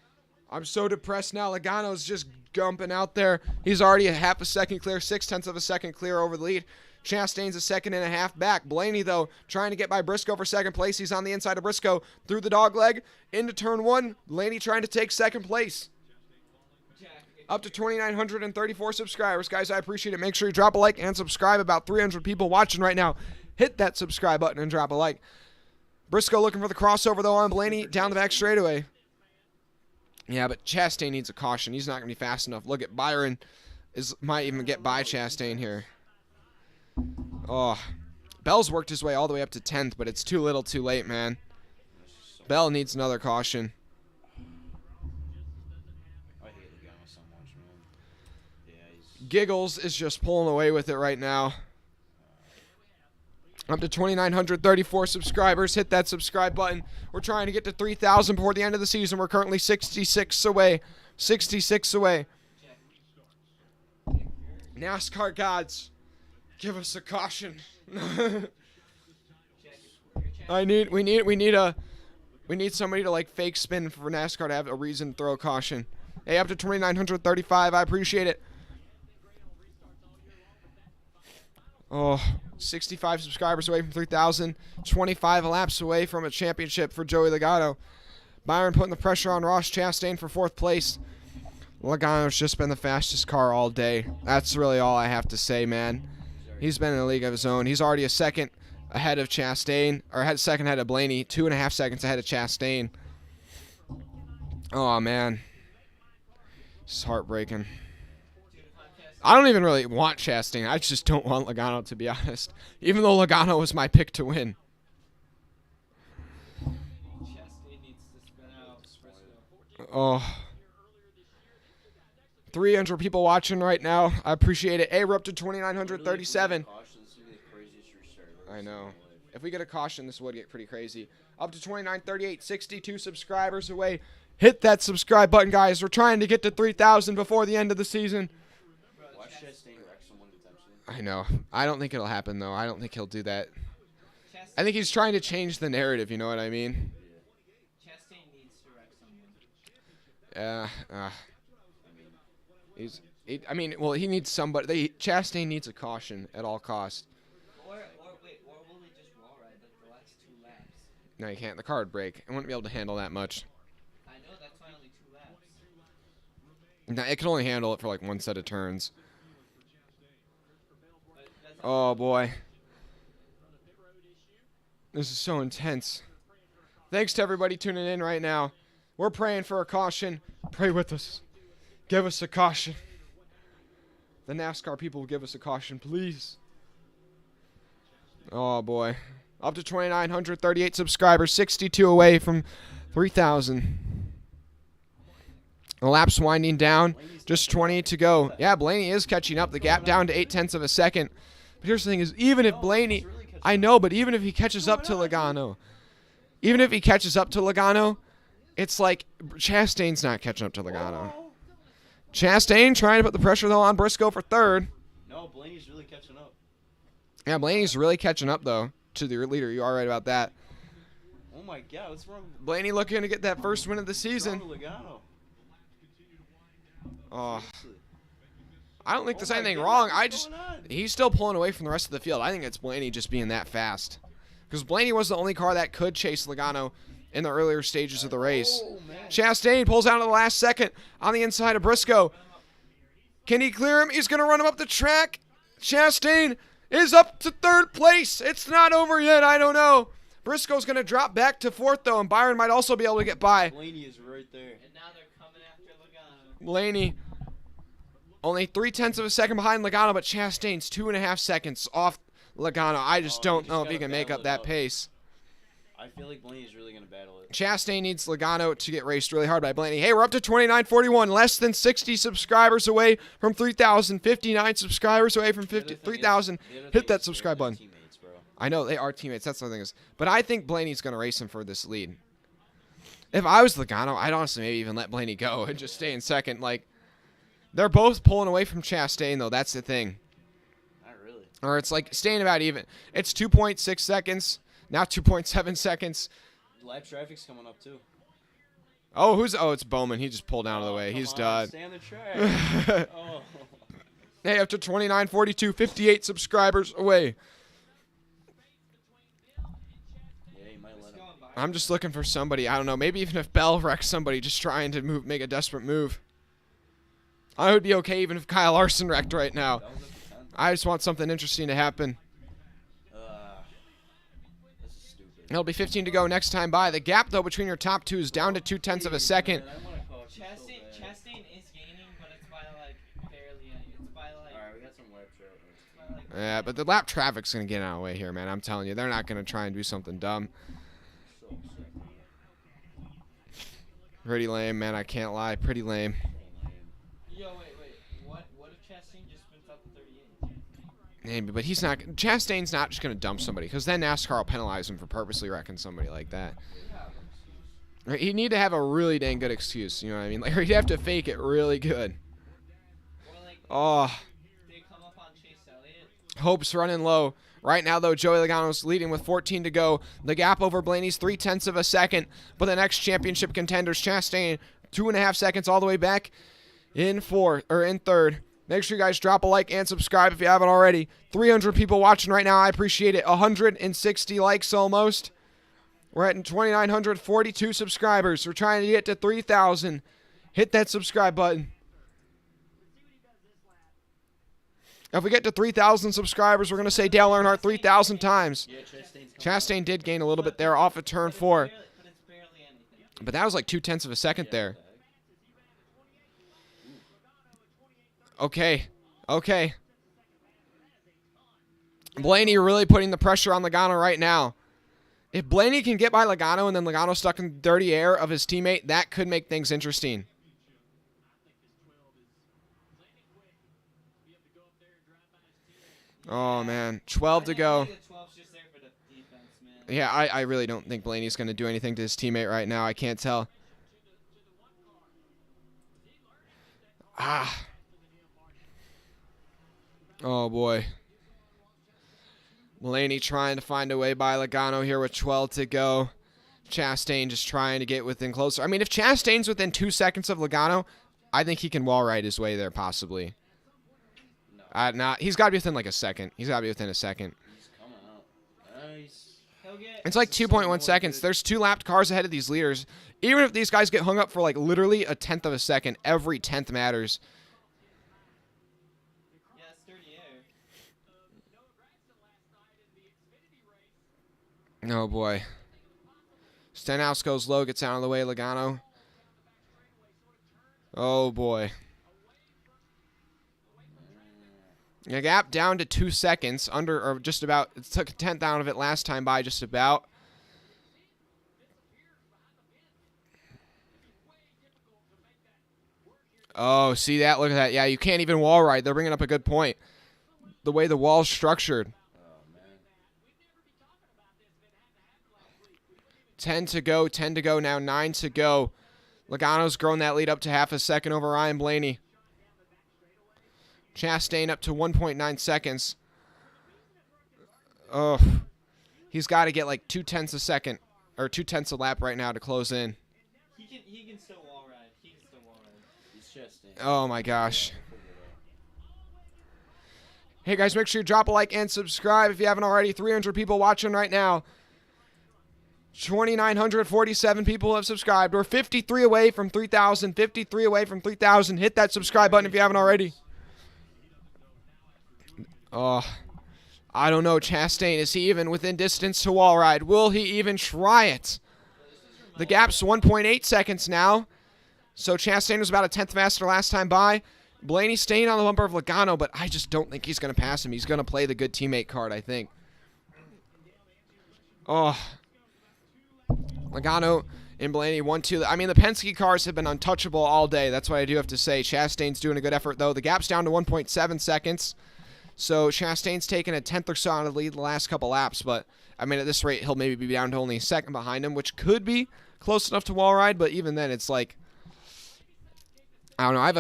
I'm so depressed now. Logano's just gumping out there. He's already a half a second clear, 0.6 of a second clear over the lead. Chastain's a 1.5 seconds back. Blaney, though, trying to get by Briscoe for 2nd place. He's on the inside of Briscoe through the dog leg into turn 1. Blaney trying to take 2nd place. Jack. Up to 2,934 subscribers. Guys, I appreciate it. Make sure you drop a like and subscribe. About 300 people watching right now. Hit that subscribe button and drop a like. Briscoe looking for the crossover, though, on Blaney down the back straightaway. Yeah, but Chastain needs a caution. He's not going to be fast enough. Look at Byron might even get by Chastain here. Oh, Bell's worked his way all the way up to 10th, but it's too little too late, man. Bell needs another caution. I hate Logano so much, man. Yeah, he's... Giggles is just pulling away with it right now. Up to 2,934 subscribers. Hit that subscribe button. We're trying to get to 3,000 before the end of the season. We're currently 66 away. 66 away. NASCAR gods, give us a caution. We need somebody to like fake spin for NASCAR to have a reason to throw a caution. Hey, up to 2,935. I appreciate it. Oh, 65 subscribers away from 3,000. 25 laps away from a championship for Joey Logano. Byron putting the pressure on Ross Chastain for 4th place. Logano's just been the fastest car all day. That's really all I have to say, man. He's been in a league of his own. He's already a second ahead of Chastain, or second ahead of Blaney, 2.5 seconds ahead of Chastain. Oh, man. It's heartbreaking. I don't even really want Chastain. I just don't want Logano, to be honest. Even though Logano was my pick to win. Chastain needs to spin out. Oh. 300 people watching right now. I appreciate it. Hey, we're up to 2,937. I know. If we get a caution, this would get pretty crazy. Up to 2,938, 62 subscribers away. Hit that subscribe button, guys. We're trying to get to 3,000 before the end of the season. I know. I don't think it'll happen, though. I don't think he'll do that. I think he's trying to change the narrative, you know what I mean? Chastain needs to wreck someone. He needs somebody. Chastain needs a caution at all costs. Or will they just wall ride like the last 2 laps? No, you can't. The car would break. It wouldn't be able to handle that much. I know, that's why only 2 laps. No, it can only handle it for like 1 set of turns. Oh, boy. This is so intense. Thanks to everybody tuning in right now. We're praying for a caution. Pray with us. Give us a caution. The NASCAR people will give us a caution, please. Oh, boy. Up to 2,938 subscribers. 62 away from 3,000. The lap's winding down. Just 20 to go. Yeah, Blaney is catching up. The gap down to 0.8 of a second. But here's the thing is, even if Blaney... I know, but even if he catches up to Logano... it's like Chastain's not catching up to Logano. Chastain trying to put the pressure, though, on Briscoe for 3rd. No, Blaney's really catching up. Yeah, Blaney's really catching up, though, to the leader. You are right about that. Oh, my God. What's wrong with Blaney looking to get that first win of the season. Logano? Oh... I don't think there's anything wrong. He's still pulling away from the rest of the field. I think it's Blaney just being that fast. Because Blaney was the only car that could chase Logano in the earlier stages of the race. Chastain pulls out at the last second on the inside of Briscoe. Can he clear him? He's going to run him up the track. Chastain is up to 3rd place. It's not over yet. I don't know. Briscoe's going to drop back to 4th, though, and Byron might also be able to get by. Blaney is right there. And now they're coming after Logano. Blaney only 0.3 of a second behind Logano, but Chastain's 2.5 seconds off Logano. I just don't know if he can make up that pace. I feel like Blaney's really going to battle it. Chastain needs Logano to get raced really hard by Blaney. Hey, we're up to 2,941, less than 60 subscribers away from 3,000, 59 subscribers away from 3,000. Hit that subscribe button. I know, they are teammates. That's the thing is. But I think Blaney's going to race him for this lead. If I was Logano, I'd honestly maybe even let Blaney go and just stay in second. Like, they're both pulling away from Chastain, though. That's the thing. Not really. Or it's like staying about even. It's 2.6 seconds. Now 2.7 seconds. Lap traffic's coming up, too. Oh, it's Bowman. He just pulled out of the way. He's done. Stay on the track. Oh. Hey, up to 2,942, 58 subscribers away. Yeah, you might let him. I'm just looking for somebody. I don't know. Maybe even if Bell wrecks somebody, just trying to make a desperate move. I would be okay even if Kyle Larson wrecked right now. I just want something interesting to happen. This is stupid. It'll be 15 to go next time by. The gap, though, between your top two is down to 0.2 of a second. Man, I want to call Chastain is gaining, but it's by like barely. It's by like. All right, we got some lap traffic. It's by, like, Yeah, but the lap traffic's going to get out of the way here, man. I'm telling you, they're not going to try and do something dumb. So upset. Pretty lame, man. I can't lie. Pretty lame. Yo, wait. What if Chastain just spins out the 38? Maybe, but he's not. Chastain's not just going to dump somebody, because then NASCAR will penalize him for purposely wrecking somebody like that. Right, he'd need to have a really dang good excuse, you know what I mean? Like, he'd have to fake it really good. Or like, Oh, they come up on Chase Elliott. Hope's running low. Right now, though, Joey Logano's leading with 14 to go. The gap over Blaney's 0.3 of a second. But the next championship contenders, Chastain, 2.5 seconds all the way back in third. Make sure you guys drop a like and subscribe if you haven't already. 300 people watching right now. I appreciate it. 160 likes almost. We're at 2,942 subscribers. We're trying to get to 3,000. Hit that subscribe button. If we get to 3,000 subscribers, we're going to say Dale Earnhardt 3,000 times. Yeah, Chastain did gain a little bit there off of turn 4. But it's barely anything. But that was like 0.2 of a second there. Okay. Blaney really putting the pressure on Logano right now. If Blaney can get by Logano and then Logano stuck in the dirty air of his teammate, that could make things interesting. Oh, man. 12 to go. I think the 12's just there for the defense, man. Yeah, I really don't think Blaney's going to do anything to his teammate right now. I can't tell. Ah. Oh, boy. Blaney trying to find a way by Logano here with 12 to go. Chastain just trying to get within closer. I mean, if Chastain's within 2 seconds of Logano, I think he can wall ride his way there possibly. He's got to be within like a second. He's got to be within a second. He's coming out. Nice. It's like 2.1 seconds. There's 2 lapped cars ahead of these leaders. Even if these guys get hung up for like literally a 1/10 of a second, every 10th matters. Yeah, it's dirty air. Oh, boy. Stenhouse goes low, gets out of the way, Logano. Oh, boy. The gap down to 2 seconds, or just about. It took a 1/10 out of it last time by just about. Oh, see that? Look at that. Yeah, you can't even wall ride. They're bringing up a good point. The way the wall's structured. 10 to go now, 9 to go. Logano's grown that lead up to half a second over Ryan Blaney. Chastain up to 1.9 seconds. Oh, he's got to get like 0.2 a second, or 0.2 a lap right now to close in. He can still wall ride. He's Chastain. Oh my gosh. Hey guys, make sure you drop a like and subscribe if you haven't already. 300 people watching right now. 2,947 people have subscribed. We're 53 away from 3,000. 53 away from 3,000. Hit that subscribe button if you haven't already. Oh, I don't know. Chastain, is he even within distance to wall ride? Will he even try it? The gap's 1.8 seconds now. So Chastain was about a 10th faster last time by. Blaney staying on the bumper of Logano, but I just don't think he's going to pass him. He's going to play the good teammate card, I think. Oh. Logano and Blaney 1-2. I mean, the Penske cars have been untouchable all day. That's what I do have to say. Chastain's doing a good effort, though. The gap's down to 1.7 seconds. So Chastain's taken a 10th or so out of the lead the last couple laps. But, I mean, at this rate, he'll maybe be down to only a second behind him, which could be close enough to wall ride. But even then, it's like, I don't know. I have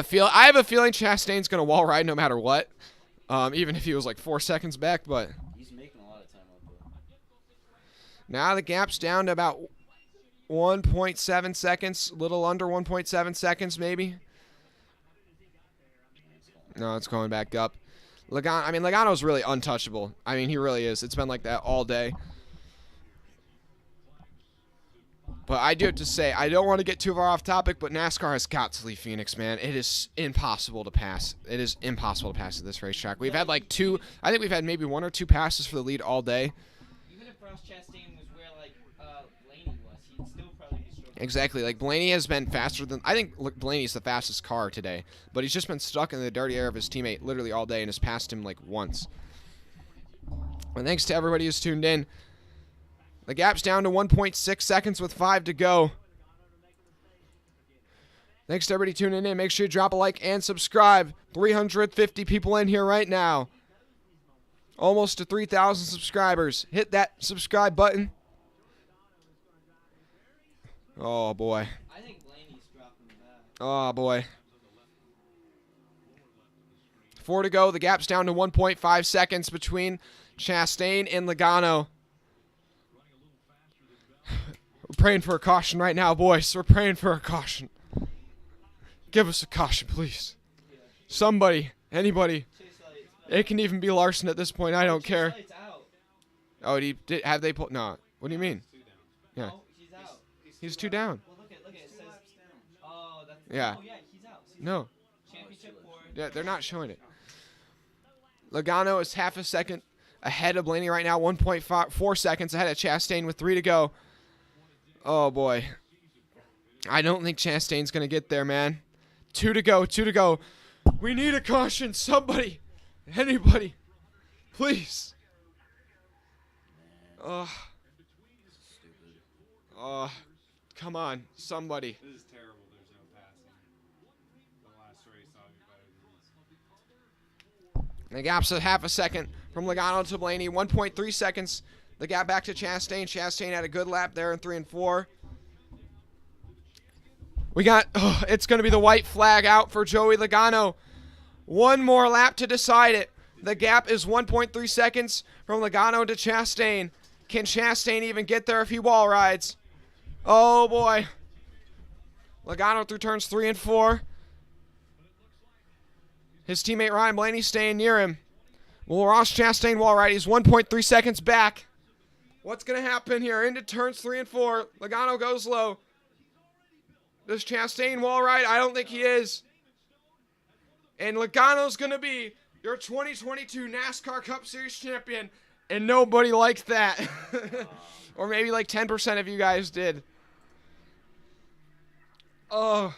a feeling Chastain's going to wall ride no matter what. Even if he was like 4 seconds back. But He's making a lot of time up there. Now the gap's down to about 1.7 seconds, a little under 1.7 seconds maybe. No, it's going back up. Logano's really untouchable. I mean, he really is. It's been like that all day. But I do have to say, I don't want to get too far off topic, but NASCAR has got to leave Phoenix, man. It is impossible to pass. It is impossible to pass at this racetrack. We've had like I think we've had maybe 1 or 2 passes for the lead all day. Even if Ross Chastain was where like Blaney was, he'd still probably be struggling Exactly. Like, Blaney has been faster than... I think Blaney's the fastest car today. But he's just been stuck in the dirty air of his teammate literally all day and has passed him, like, once. And thanks to everybody who's tuned in. The gap's down to 1.6 seconds with 5 to go. Thanks to everybody tuning in. Make sure you drop a like and subscribe. 350 people in here right now. Almost to 3,000 subscribers. Hit that subscribe button. Oh, boy. I think Blaney's dropping back. Oh, boy. 4 to go. The gap's down to 1.5 seconds between Chastain and Logano. We're praying for a caution right now, boys. We're praying for a caution. Give us a caution, please. Somebody. Anybody. It can even be Larson at this point. I don't care. Oh, have they pulled? No. What do you mean? Yeah. Oh, he's out. He's 2 down. Well, look at it. Says, oh, that's. Yeah. Oh, yeah, he's out. No. Championship 4. Yeah, they're not showing it. Logano is half a second ahead of Blaney right now. 1.4 seconds ahead of Chastain with 3 to go. Oh, boy. I don't think Chastain's going to get there, man. 2 to go. 2 to go. We need a caution. Somebody. Anybody. Please. Come on. Somebody. This is terrible. There's no passing. The last race I'll be better than this. The gap's a half a second from Logano to Blaney. 1.3 seconds. The gap back to Chastain. Chastain had a good lap there in 3 and 4. We got, it's going to be the white flag out for Joey Logano. One more lap to decide it. The gap is 1.3 seconds from Logano to Chastain. Can Chastain even get there if he wall rides? Oh, boy. Logano through turns 3 and 4. His teammate Ryan Blaney staying near him. Will Ross Chastain wall ride? He's 1.3 seconds back. What's going to happen here? Into turns 3 and 4. Logano goes low. Does Chastain wall ride? I don't think he is. And Logano's going to be your 2022 NASCAR Cup Series champion. And nobody liked that. Or maybe like 10% of you guys did. Oh.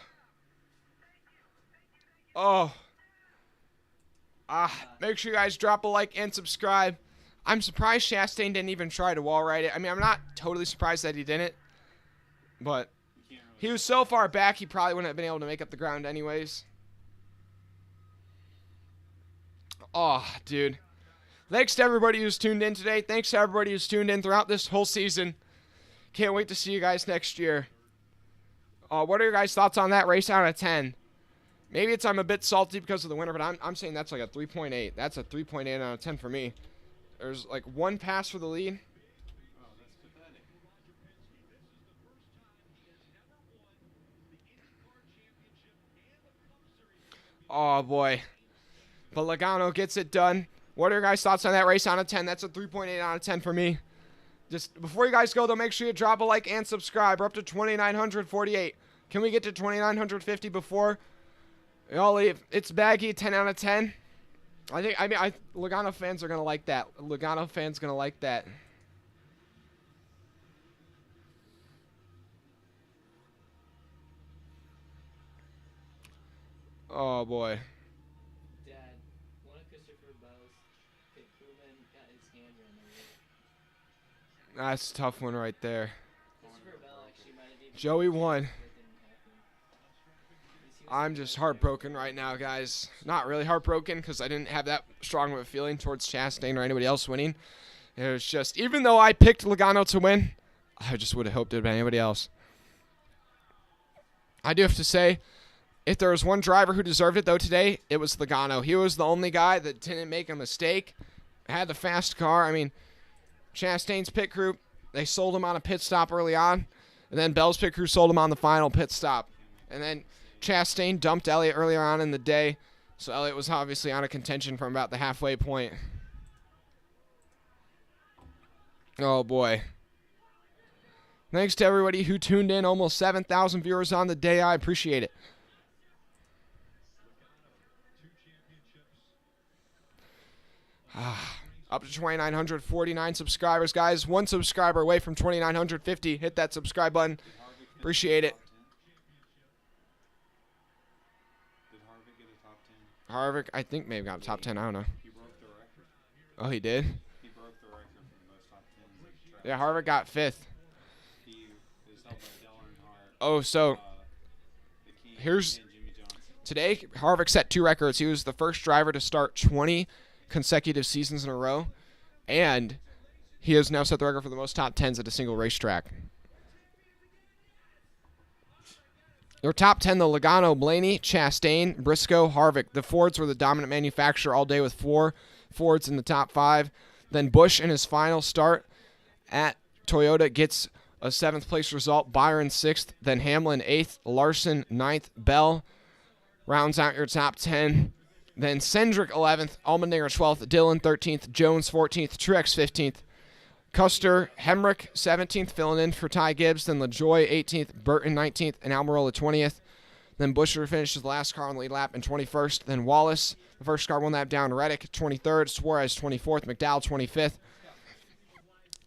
Make sure you guys drop a like and subscribe. I'm surprised Chastain didn't even try to wall ride it. I mean, I'm not totally surprised that he didn't. But he was so far back, he probably wouldn't have been able to make up the ground anyways. Oh, dude. Thanks to everybody who's tuned in today. Thanks to everybody who's tuned in throughout this whole season. Can't wait to see you guys next year. What are your guys' thoughts on that race out of 10? Maybe I'm a bit salty because of the winner, but I'm saying that's like a 3.8. That's a 3.8 out of 10 for me. There's like one pass for the lead. Oh, that's pathetic. Oh, boy. But Logano gets it done. What are your guys' thoughts on that race out of 10? That's a 3.8 out of 10 for me. Just before you guys go, though, make sure you drop a like and subscribe. We're up to 2,948. Can we get to 2,950 before we all leave? It's baggy, 10 out of 10. Logano fans are going to like that. Logano fans going to like that. Oh, boy. Dad, one of Christopher Bell's pit crewmen got his hand around the wheel. That's a tough one right there. Christopher Bell actually might have even Joey won. it didn't happen. I'm just heartbroken right now, guys. Not really heartbroken because I didn't have that strong of a feeling towards Chastain or anybody else winning. It was just, even though I picked Logano to win, I just would have hoped it would have been anybody else. I do have to say, if there was one driver who deserved it, though, today, it was Logano. He was the only guy that didn't make a mistake, had the fast car. I mean, Chastain's pit crew, they sold him on a pit stop early on, and then Bell's pit crew sold him on the final pit stop. And then Chastain dumped Elliott earlier on in the day, so Elliott was obviously on a contention from about the halfway point. Oh, boy. Thanks to everybody who tuned in. Almost 7,000 viewers on the day. I appreciate it. Up to 2,949 subscribers, guys. One subscriber away from 2,950. Hit that subscribe button. Appreciate it. Did Harvick get a top 10? Harvick, I think maybe got a top 10. I don't know. He broke the record. Oh, he did? He broke the record for the most top 10s. Yeah, Harvick got 5th. He is held by Dale Earnhardt. Oh, so The King here's and Jimmy Johnson. today, Harvick set 2 records. He was the first driver to start 20 consecutive seasons in a row, and he has now set the record for the most top 10s at a single racetrack. Your top 10, though: Logano, Blaney, Chastain, Briscoe, Harvick. The Fords were the dominant manufacturer all day with 4 Fords in the top 5. Then Busch in his final start at Toyota gets a 7th place result. Byron 6th, then Hamlin 8th, Larson 9th, Bell rounds out your top 10. Then Cindric 11th, Allmendinger 12th, Dillon 13th, Jones 14th, Truex 15th, Custer, Hemrick 17th, filling in for Ty Gibbs. Then LaJoy 18th, Burton 19th, and Almirola 20th. Then Buescher finishes the last car on the lead lap in 21st. Then Wallace, the first car, 1 lap down. Reddick 23rd, Suarez 24th, McDowell 25th.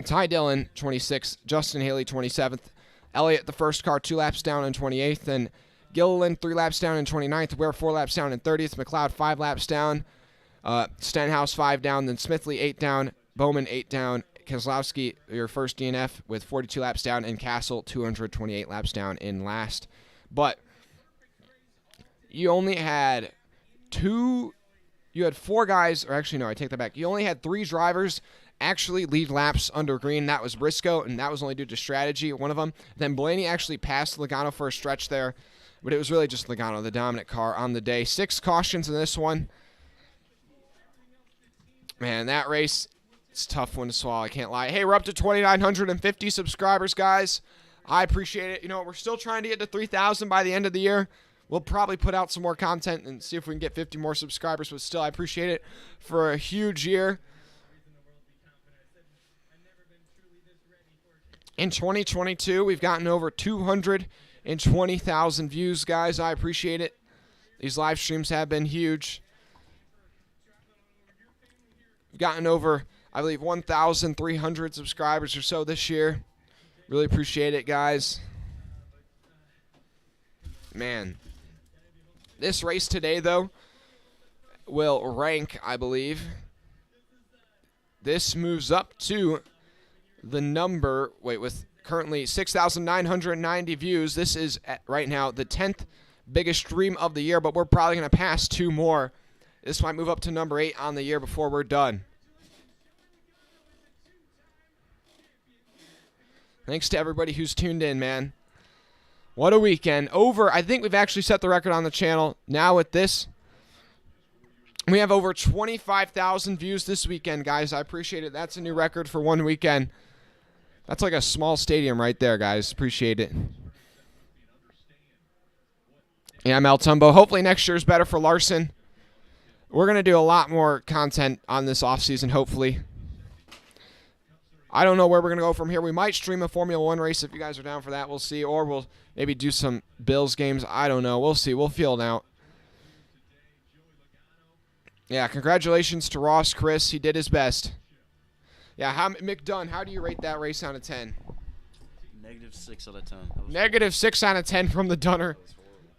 Ty Dillon 26th, Justin Haley 27th. Elliott, the first car, 2 laps down in 28th. Then Gilliland 3 laps down in 29th. Ware 4 laps down in 30th. McLeod 5 laps down. Stenhouse 5 down. Then Smithley 8 down. Bowman 8 down. Keselowski, your first DNF, with 42 laps down, and Castle 228 laps down in last. But you only had 4 guys, or actually no, I take that back. You only had 3 drivers actually lead laps under green. That was Briscoe, and that was only due to strategy, one of them. Then Blaney actually passed Logano for a stretch there, but it was really just Logano, the dominant car on the day. 6 cautions in this one. Man, that race, it's a tough one to swallow, I can't lie. Hey, we're up to 2,950 subscribers, guys. I appreciate it. You know, we're still trying to get to 3,000 by the end of the year. We'll probably put out some more content and see if we can get 50 more subscribers, but still, I appreciate it for a huge year. In 2022, we've gotten over 220,000 views, guys. I appreciate it. These live streams have been huge. We've gotten over, I believe, 1,300 subscribers or so this year. Really appreciate it, guys. Man. This race today, though, will rank, I believe. This moves up to the number, with currently 6,990 views. This is, right now, the 10th biggest stream of the year, but we're probably going to pass 2 more. This might move up to number 8 on the year before we're done. Thanks to everybody who's tuned in, man. What a weekend. I think we've actually set the record on the channel. Now with this, we have over 25,000 views this weekend, guys. I appreciate it. That's a new record for one weekend. That's like a small stadium right there, guys. Appreciate it. Yeah, Mel Tumbo. Hopefully next year is better for Larson. We're going to do a lot more content on this offseason, hopefully. I don't know where we're going to go from here. We might stream a Formula 1 race if you guys are down for that. We'll see. Or we'll maybe do some Bills games. I don't know. We'll see. We'll feel it out. Yeah, congratulations to Ross Chris. He did his best. Yeah, McDunn, how do you rate that race out of 10? -6 out of 10. -6 out of 10 from the Dunner.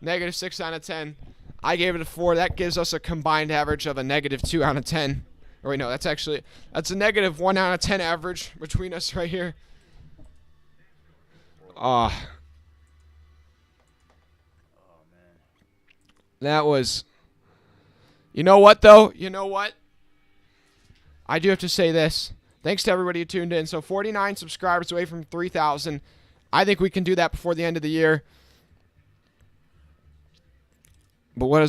-6 out of 10. I gave it a 4. That gives us a combined average of a -2 out of 10. Or wait, no, that's a -1 out of 10 average between us right here. Oh, man. That was... You know what, though? You know what? I do have to say this. Thanks to everybody who tuned in. So 49 subscribers away from 3,000. I think we can do that before the end of the year. But what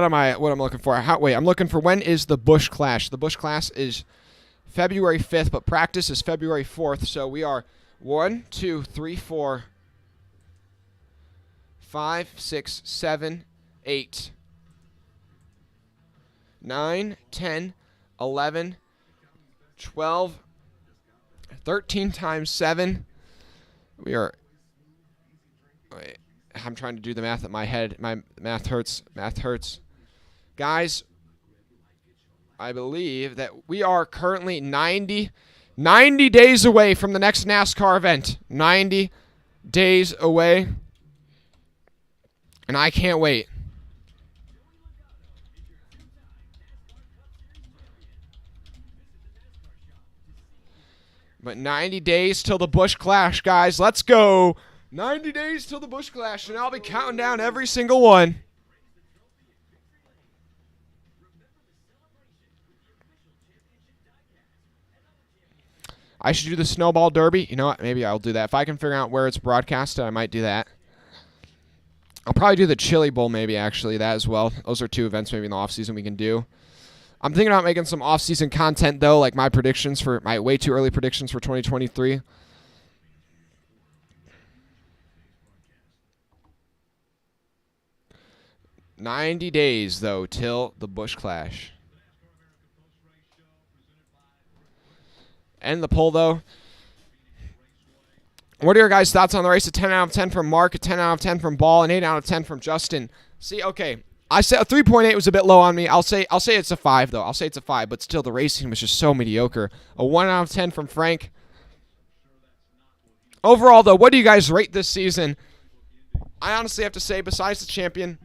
am I looking for? I'm looking for when is the Busch Clash. The Busch Clash is February 5th, but practice is February 4th. So we are 1, 2, 3, 4, 5, 6, 7, 8, 9, 10, 11, 12, 13 times 7. We are... Wait. I'm trying to do the math at my head. My math hurts. Math hurts. Guys, I believe that we are currently 90 days away from the next NASCAR event. 90 days away, and I can't wait. But 90 days till the Busch Clash, guys. Let's go. 90 days till the Busch Clash, and I'll be counting down every single one. I should do the Snowball Derby. You know what? Maybe I'll do that. If I can figure out where it's broadcasted, I might do that. I'll probably do the Chili Bowl, maybe, actually, that as well. Those are 2 events maybe in the offseason we can do. I'm thinking about making some off-season content, though, like my predictions for my way too early predictions for 2023. "90 days, though, till the Busch Clash." End the poll, though. What are your guys' thoughts on the race? A 10 out of 10 from Mark, a 10 out of 10 from Ball, an 8 out of 10 from Justin. See, okay. I said a 3.8 was a bit low on me. I'll say it's a 5, though. I'll say it's a 5, but still the racing was just so mediocre. A 1 out of 10 from Frank. Overall, though, what do you guys rate this season? I honestly have to say, besides the champion,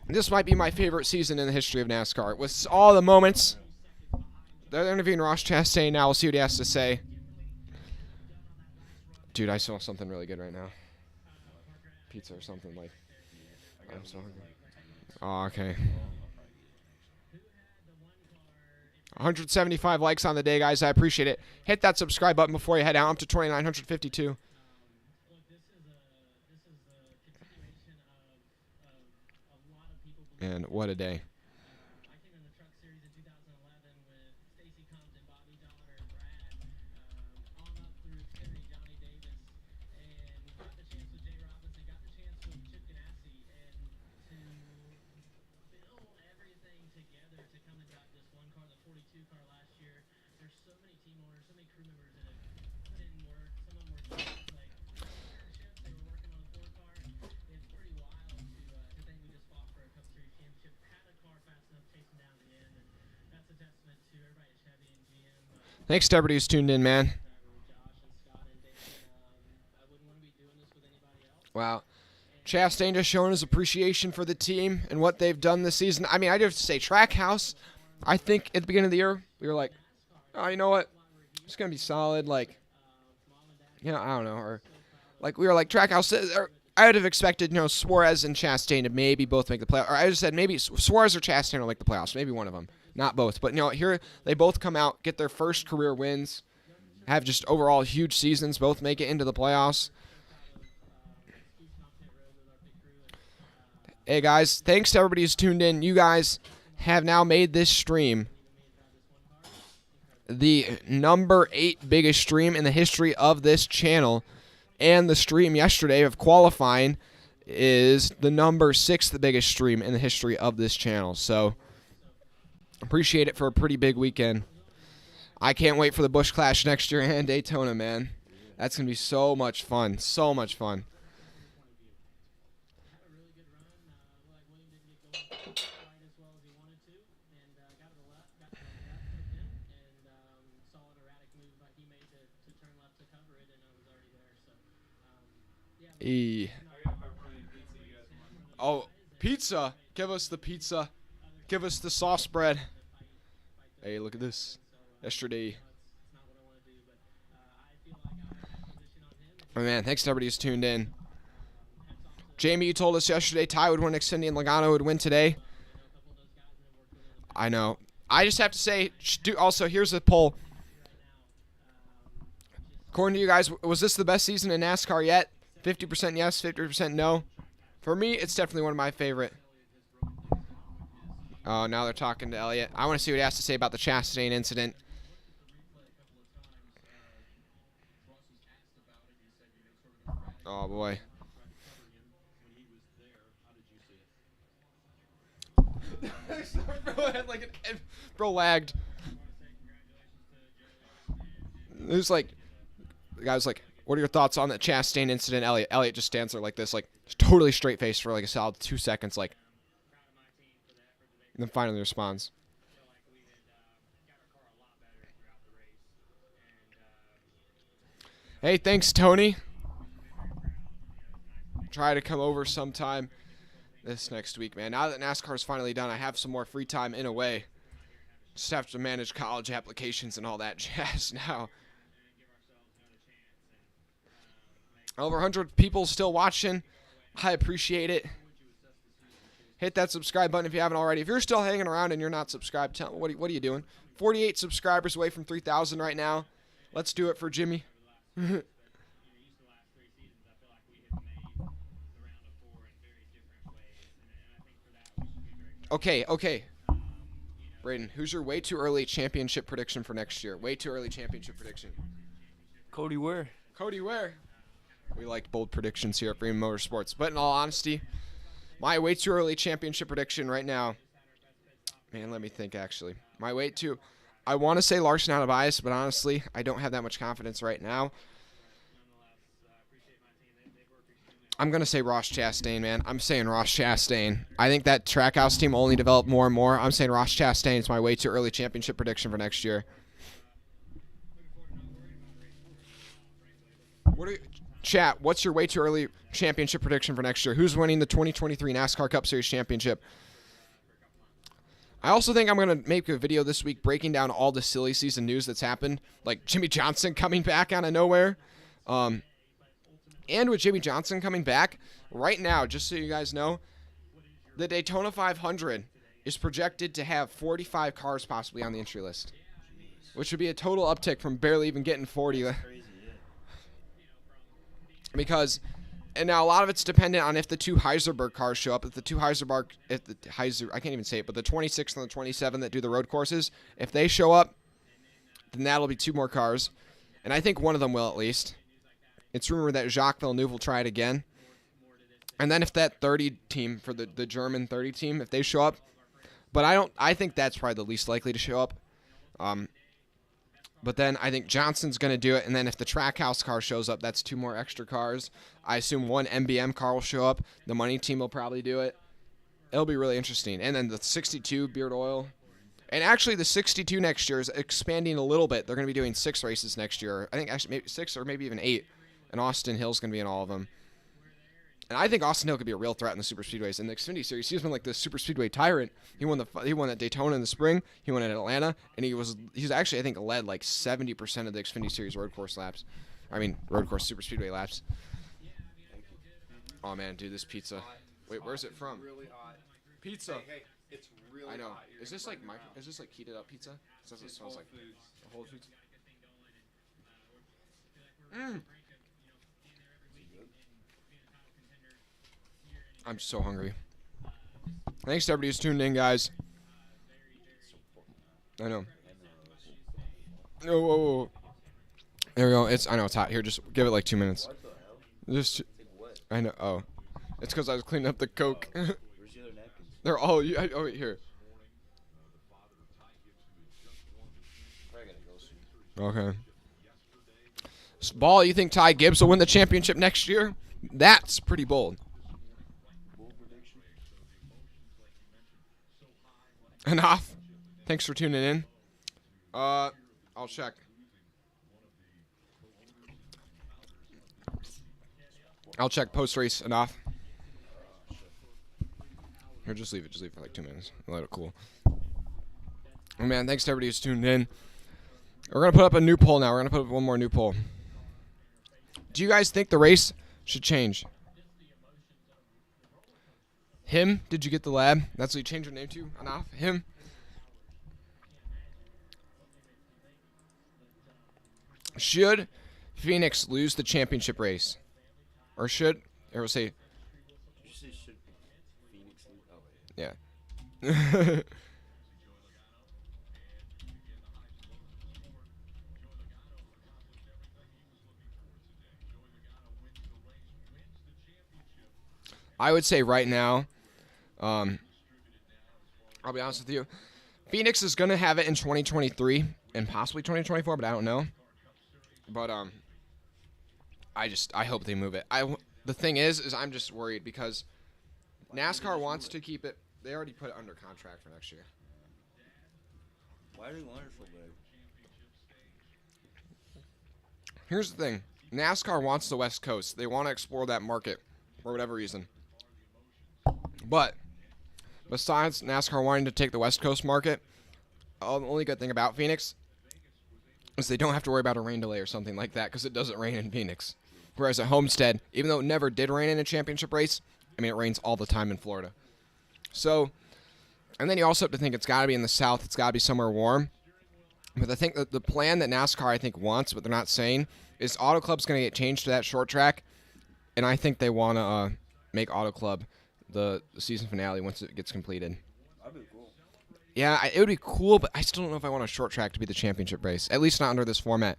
this might be my favorite season in the history of NASCAR. With all the moments. They're interviewing Ross Chastain now. We'll see what he has to say. Dude, I saw something really good right now. Pizza or something like. I'm so hungry. Oh, okay. 175 likes on the day, guys. I appreciate it. Hit that subscribe button before you head out. I'm up to 2,952. And what a day. Thanks to everybody who's tuned in, man. Wow. Chastain just showing his appreciation for the team and what they've done this season. I mean, I do have to say, Trackhouse, I think at the beginning of the year, we were like, oh, you know what? It's going to be solid. Like, you know, I don't know. Or, like, we were like, Trackhouse, or I would have expected, you know, Suarez and Chastain to maybe both make the playoffs. Or I just said maybe Suarez or Chastain will make the playoffs. Maybe one of them. Not both. But, you know, here they both come out, get their first career wins, have just overall huge seasons, both make it into the playoffs. Hey, guys, thanks to everybody who's tuned in. You guys have now made this stream the number 8 biggest stream in the history of this channel. And the stream yesterday of qualifying is the number 6th biggest stream in the history of this channel. So, appreciate it for a pretty big weekend. I can't wait for the Busch Clash next year and Daytona, man. That's going to be so much fun. So much fun. Oh, pizza. Give us the pizza. Give us the sauce bread. Hey, look at this. Yesterday. Oh, man, thanks to everybody who's tuned in. Jamie, you told us yesterday Ty would win Xfinity and Logano would win today. I know. I just have to say, also, here's the poll. According to you guys, was this the best season in NASCAR yet? 50% yes, 50% no. For me, it's definitely one of my favorite. Oh, now they're talking to Elliott. I want to see what he has to say about the Chastain incident. Oh, boy. Bro lagged. It was like, the guy was like, what are your thoughts on the Chastain incident, Elliott? Elliott just stands there like this, like, totally straight-faced for like a solid 2 seconds, like, and then finally responds. Hey, thanks, Tony. try to come over sometime this next week, man. Now that NASCAR is finally done, I have some more free time in a way. Just have to manage college applications and all that jazz now. Over 100 people still watching. I appreciate it. Hit that subscribe button if you haven't already. If you're still hanging around and you're not subscribed, tell me, what are you doing? 48 subscribers away from 3,000 right now. Let's do it for Jimmy. Okay. Braden, who's your way too early championship prediction for next year? Way too early championship prediction. Cody Ware. Cody Ware. We like bold predictions here at Freeman Motorsports. But in all honesty, my way too early championship prediction right now. Man, let me think actually. My way too. I want to say Larson out of bias, but honestly, I don't have that much confidence right now. I'm going to say Ross Chastain, man. I'm saying Ross Chastain. I think that Trackhouse team will only develop more and more. I'm saying Ross Chastain is my way too early championship prediction for next year. Chat, what's your way too early championship prediction for next year? Who's winning the 2023 NASCAR Cup Series Championship? I also think I'm going to make a video this week breaking down all the silly season news that's happened, like Jimmy Johnson coming back out of nowhere. And with Jimmy Johnson coming back, right now, just so you guys know, the Daytona 500 is projected to have 45 cars possibly on the entry list, which would be a total uptick from barely even getting 40. That's crazy, yeah. Because, and now a lot of it's dependent on if the two Heiserberg cars show up. If the I can't even say it, but the 26 and the 27 that do the road courses, if they show up, then that'll be 2 more cars. And I think one of them will at least. It's rumored that Jacques Villeneuve will try it again. And then if that 30 team, for the German 30 team, if they show up, but I think that's probably the least likely to show up. But then I think Johnson's going to do it, and then if the Trackhouse car shows up, that's 2 more extra cars. I assume 1 MBM car will show up. The money team will probably do it. It'll be really interesting. And then the 62 Beard Oil. And actually the 62 next year is expanding a little bit. They're going to be doing 6 races next year. I think actually maybe 6 or maybe even 8. And Austin Hill's going to be in all of them. And I think Austin Hill could be a real threat in the Super Speedways. In the Xfinity Series, he's been like the Super Speedway tyrant. He won at Daytona in the spring. He won at Atlanta, and he's actually I think led like 70% of the Xfinity Series road course laps. Road course Super Speedway laps. Oh man, dude, this pizza. Wait, where's it from? Really hot. Pizza. Hey, it's really I know. hot. Is this like heated up pizza? That's what it smells like. Whole Foods. I'm so hungry. Thanks to everybody who's tuned in, guys. I know. Whoa. There we go. I know it's hot. Here, just give it like 2 minutes. I know. Oh, it's because I was cleaning up the Coke. Where's the other napkins? They're all. Oh, wait, here. Probably gotta go soon. Okay. Ball, you think Ty Gibbs will win the championship next year? That's pretty bold. Bold prediction. Enough. Thanks for tuning in. I'll check. I'll check post-race enough. Here, just leave it. Just leave it for like 2 minutes. Let it cool. Oh, man, thanks to everybody who's tuned in. We're going to put up a new poll now. We're going to put up one more new poll. Do you guys think the race should change? Him? Did you get the lab? That's what you changed your name to? Enough? Him? Should Phoenix lose the championship race? Or should... Or we'll say... Did you say should Phoenix leave? Oh, wait. Yeah. I would say right now, I'll be honest with you, Phoenix is going to have it in 2023 and possibly 2024, but I don't know. But I hope they move it. The thing is I'm just worried because NASCAR wants to keep it. They already put it under contract for next year. Why do they want it so bad? Here's the thing. NASCAR wants the West Coast. They want to explore that market. for whatever reason. But besides NASCAR wanting to take the West Coast market, the only good thing about Phoenix is they don't have to worry about a rain delay or something like that because it doesn't rain in Phoenix. Whereas at Homestead, even though it never did rain in a championship race, I mean, it rains all the time in Florida. So, and then you also have to think it's got to be in the South. It's got to be somewhere warm. But I think that the plan that NASCAR, I think, wants, but they're not saying, is Auto Club's going to get changed to that short track. And I think they want to make Auto Club the season finale once it gets completed. That'd be cool. Yeah, it would be cool, but I still don't know if I want a short track to be the championship race. At least not under this format.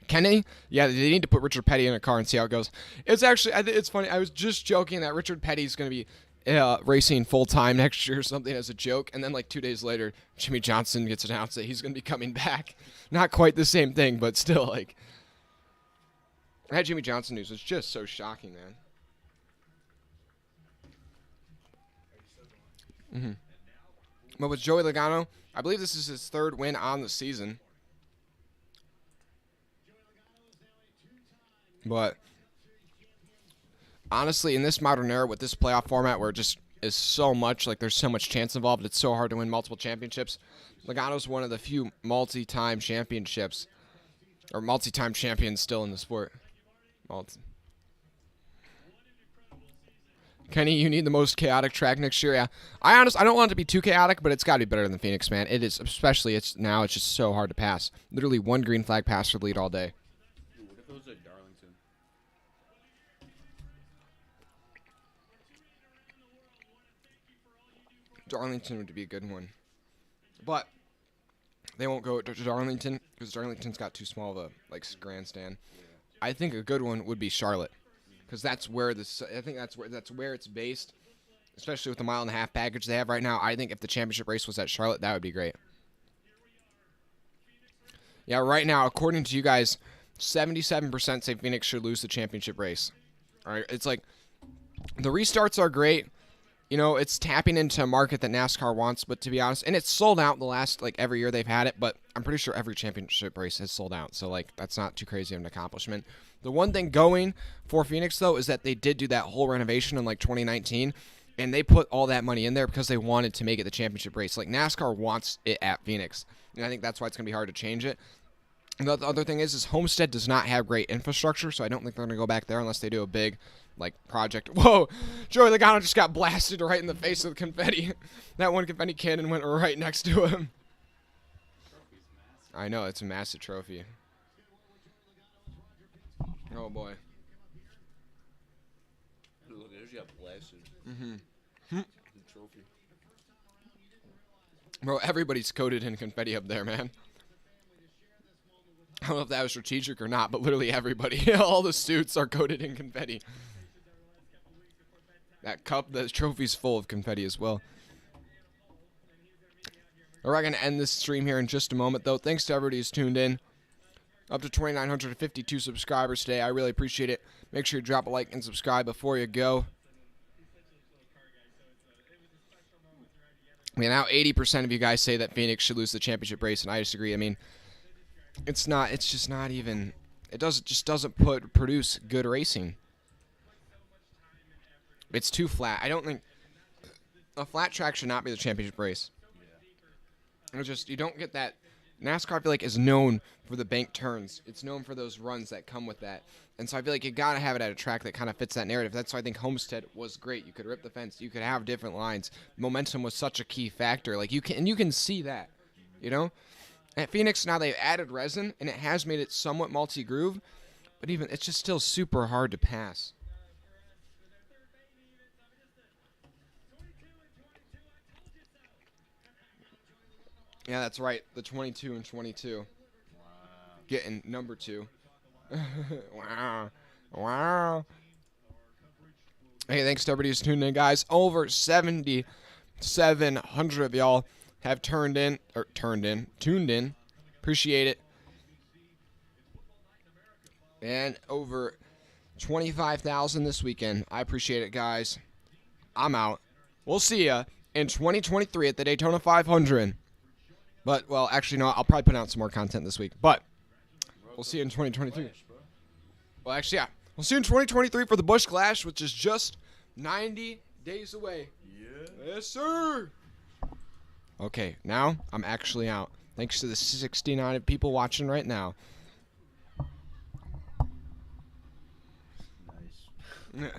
Kenny? Yeah, they need to put Richard Petty in a car and see how it goes. It's actually, it's funny. I was just joking that Richard Petty's going to be racing full-time next year or something as a joke. And then like 2 days later, Jimmy Johnson gets announced that he's going to be coming back. Not quite the same thing, but still, like. That Jimmy Johnson news was just so shocking, man. But with Joey Logano, I believe this is his 3rd win on the season. But honestly, in this modern era with this playoff format where it just is so much, like there's so much chance involved, it's so hard to win multiple championships. Logano's one of the few multi-time championships, or multi-time champions still in the sport. Kenny, you need the most chaotic track next year. Yeah, I don't want it to be too chaotic, but it's got to be better than Phoenix, man. It is, especially it's just so hard to pass. Literally one green flag pass for the lead all day. Dude, what if it was at Darlington? Darlington would be a good one, but they won't go to Darlington because Darlington's got too small of a grandstand. I think a good one would be Charlotte, because that's where I think that's where it's based, especially with the 1.5 mile package they have right now. I think if the championship race was at Charlotte, that would be great. Yeah, right now, according to you guys, 77% say Phoenix should lose the championship race. All right, it's like the restarts are great. You know, it's tapping into a market that NASCAR wants, but to be honest, and it's sold out the last, every year they've had it, but I'm pretty sure every championship race has sold out, so, that's not too crazy of an accomplishment. The one thing going for Phoenix, though, is that they did do that whole renovation in, 2019, and they put all that money in there because they wanted to make it the championship race. NASCAR wants it at Phoenix, and I think that's why it's going to be hard to change it. And the other thing is Homestead does not have great infrastructure, so I don't think they're going to go back there unless they do a big, project. Whoa! Joey Logano just got blasted right in the face with confetti. That one confetti cannon went right next to him. I know, it's a massive trophy. Oh, boy. Look, there's got blasted. The trophy. Bro, everybody's coated in confetti up there, man. I don't know if that was strategic or not, but literally everybody, all the suits are coated in confetti. That cup, the trophy's full of confetti as well. We're going to end this stream here in just a moment, though. Thanks to everybody who's tuned in. Up to 2,952 subscribers today. I really appreciate it. Make sure you drop a like and subscribe before you go. I mean, now 80% of you guys say that Phoenix should lose the championship race, and I disagree. I mean, it's just not even, it just doesn't produce good racing. It's too flat. I don't think a flat track should not be the championship race. It's just, you don't get that. NASCAR, I feel like, is known for the bank turns. It's known for those runs that come with that. And so I feel like you got to have it at a track that kind of fits that narrative. That's why I think Homestead was great. You could rip the fence. You could have different lines. Momentum was such a key factor. You can see that, you know? At Phoenix, now they've added resin, and it has made it somewhat multi-groove. But even, it's just still super hard to pass. Yeah, that's right. The 22 and 22. Wow. Getting number 2. Wow. Wow. Hey, thanks to everybody who's tuned in, guys. Over 7,700 of y'all have tuned in. Appreciate it. And over 25,000 this weekend. I appreciate it, guys. I'm out. We'll see ya in 2023 at the Daytona 500. But, well, actually, no, I'll probably put out some more content this week. But, We'll see you in 2023. Flash, bro. Well, actually, yeah. We'll see you in 2023 for the Busch Clash, which is just 90 days away. Yeah. Yes, sir. Okay, now I'm actually out. Thanks to the 69 people watching right now. Nice.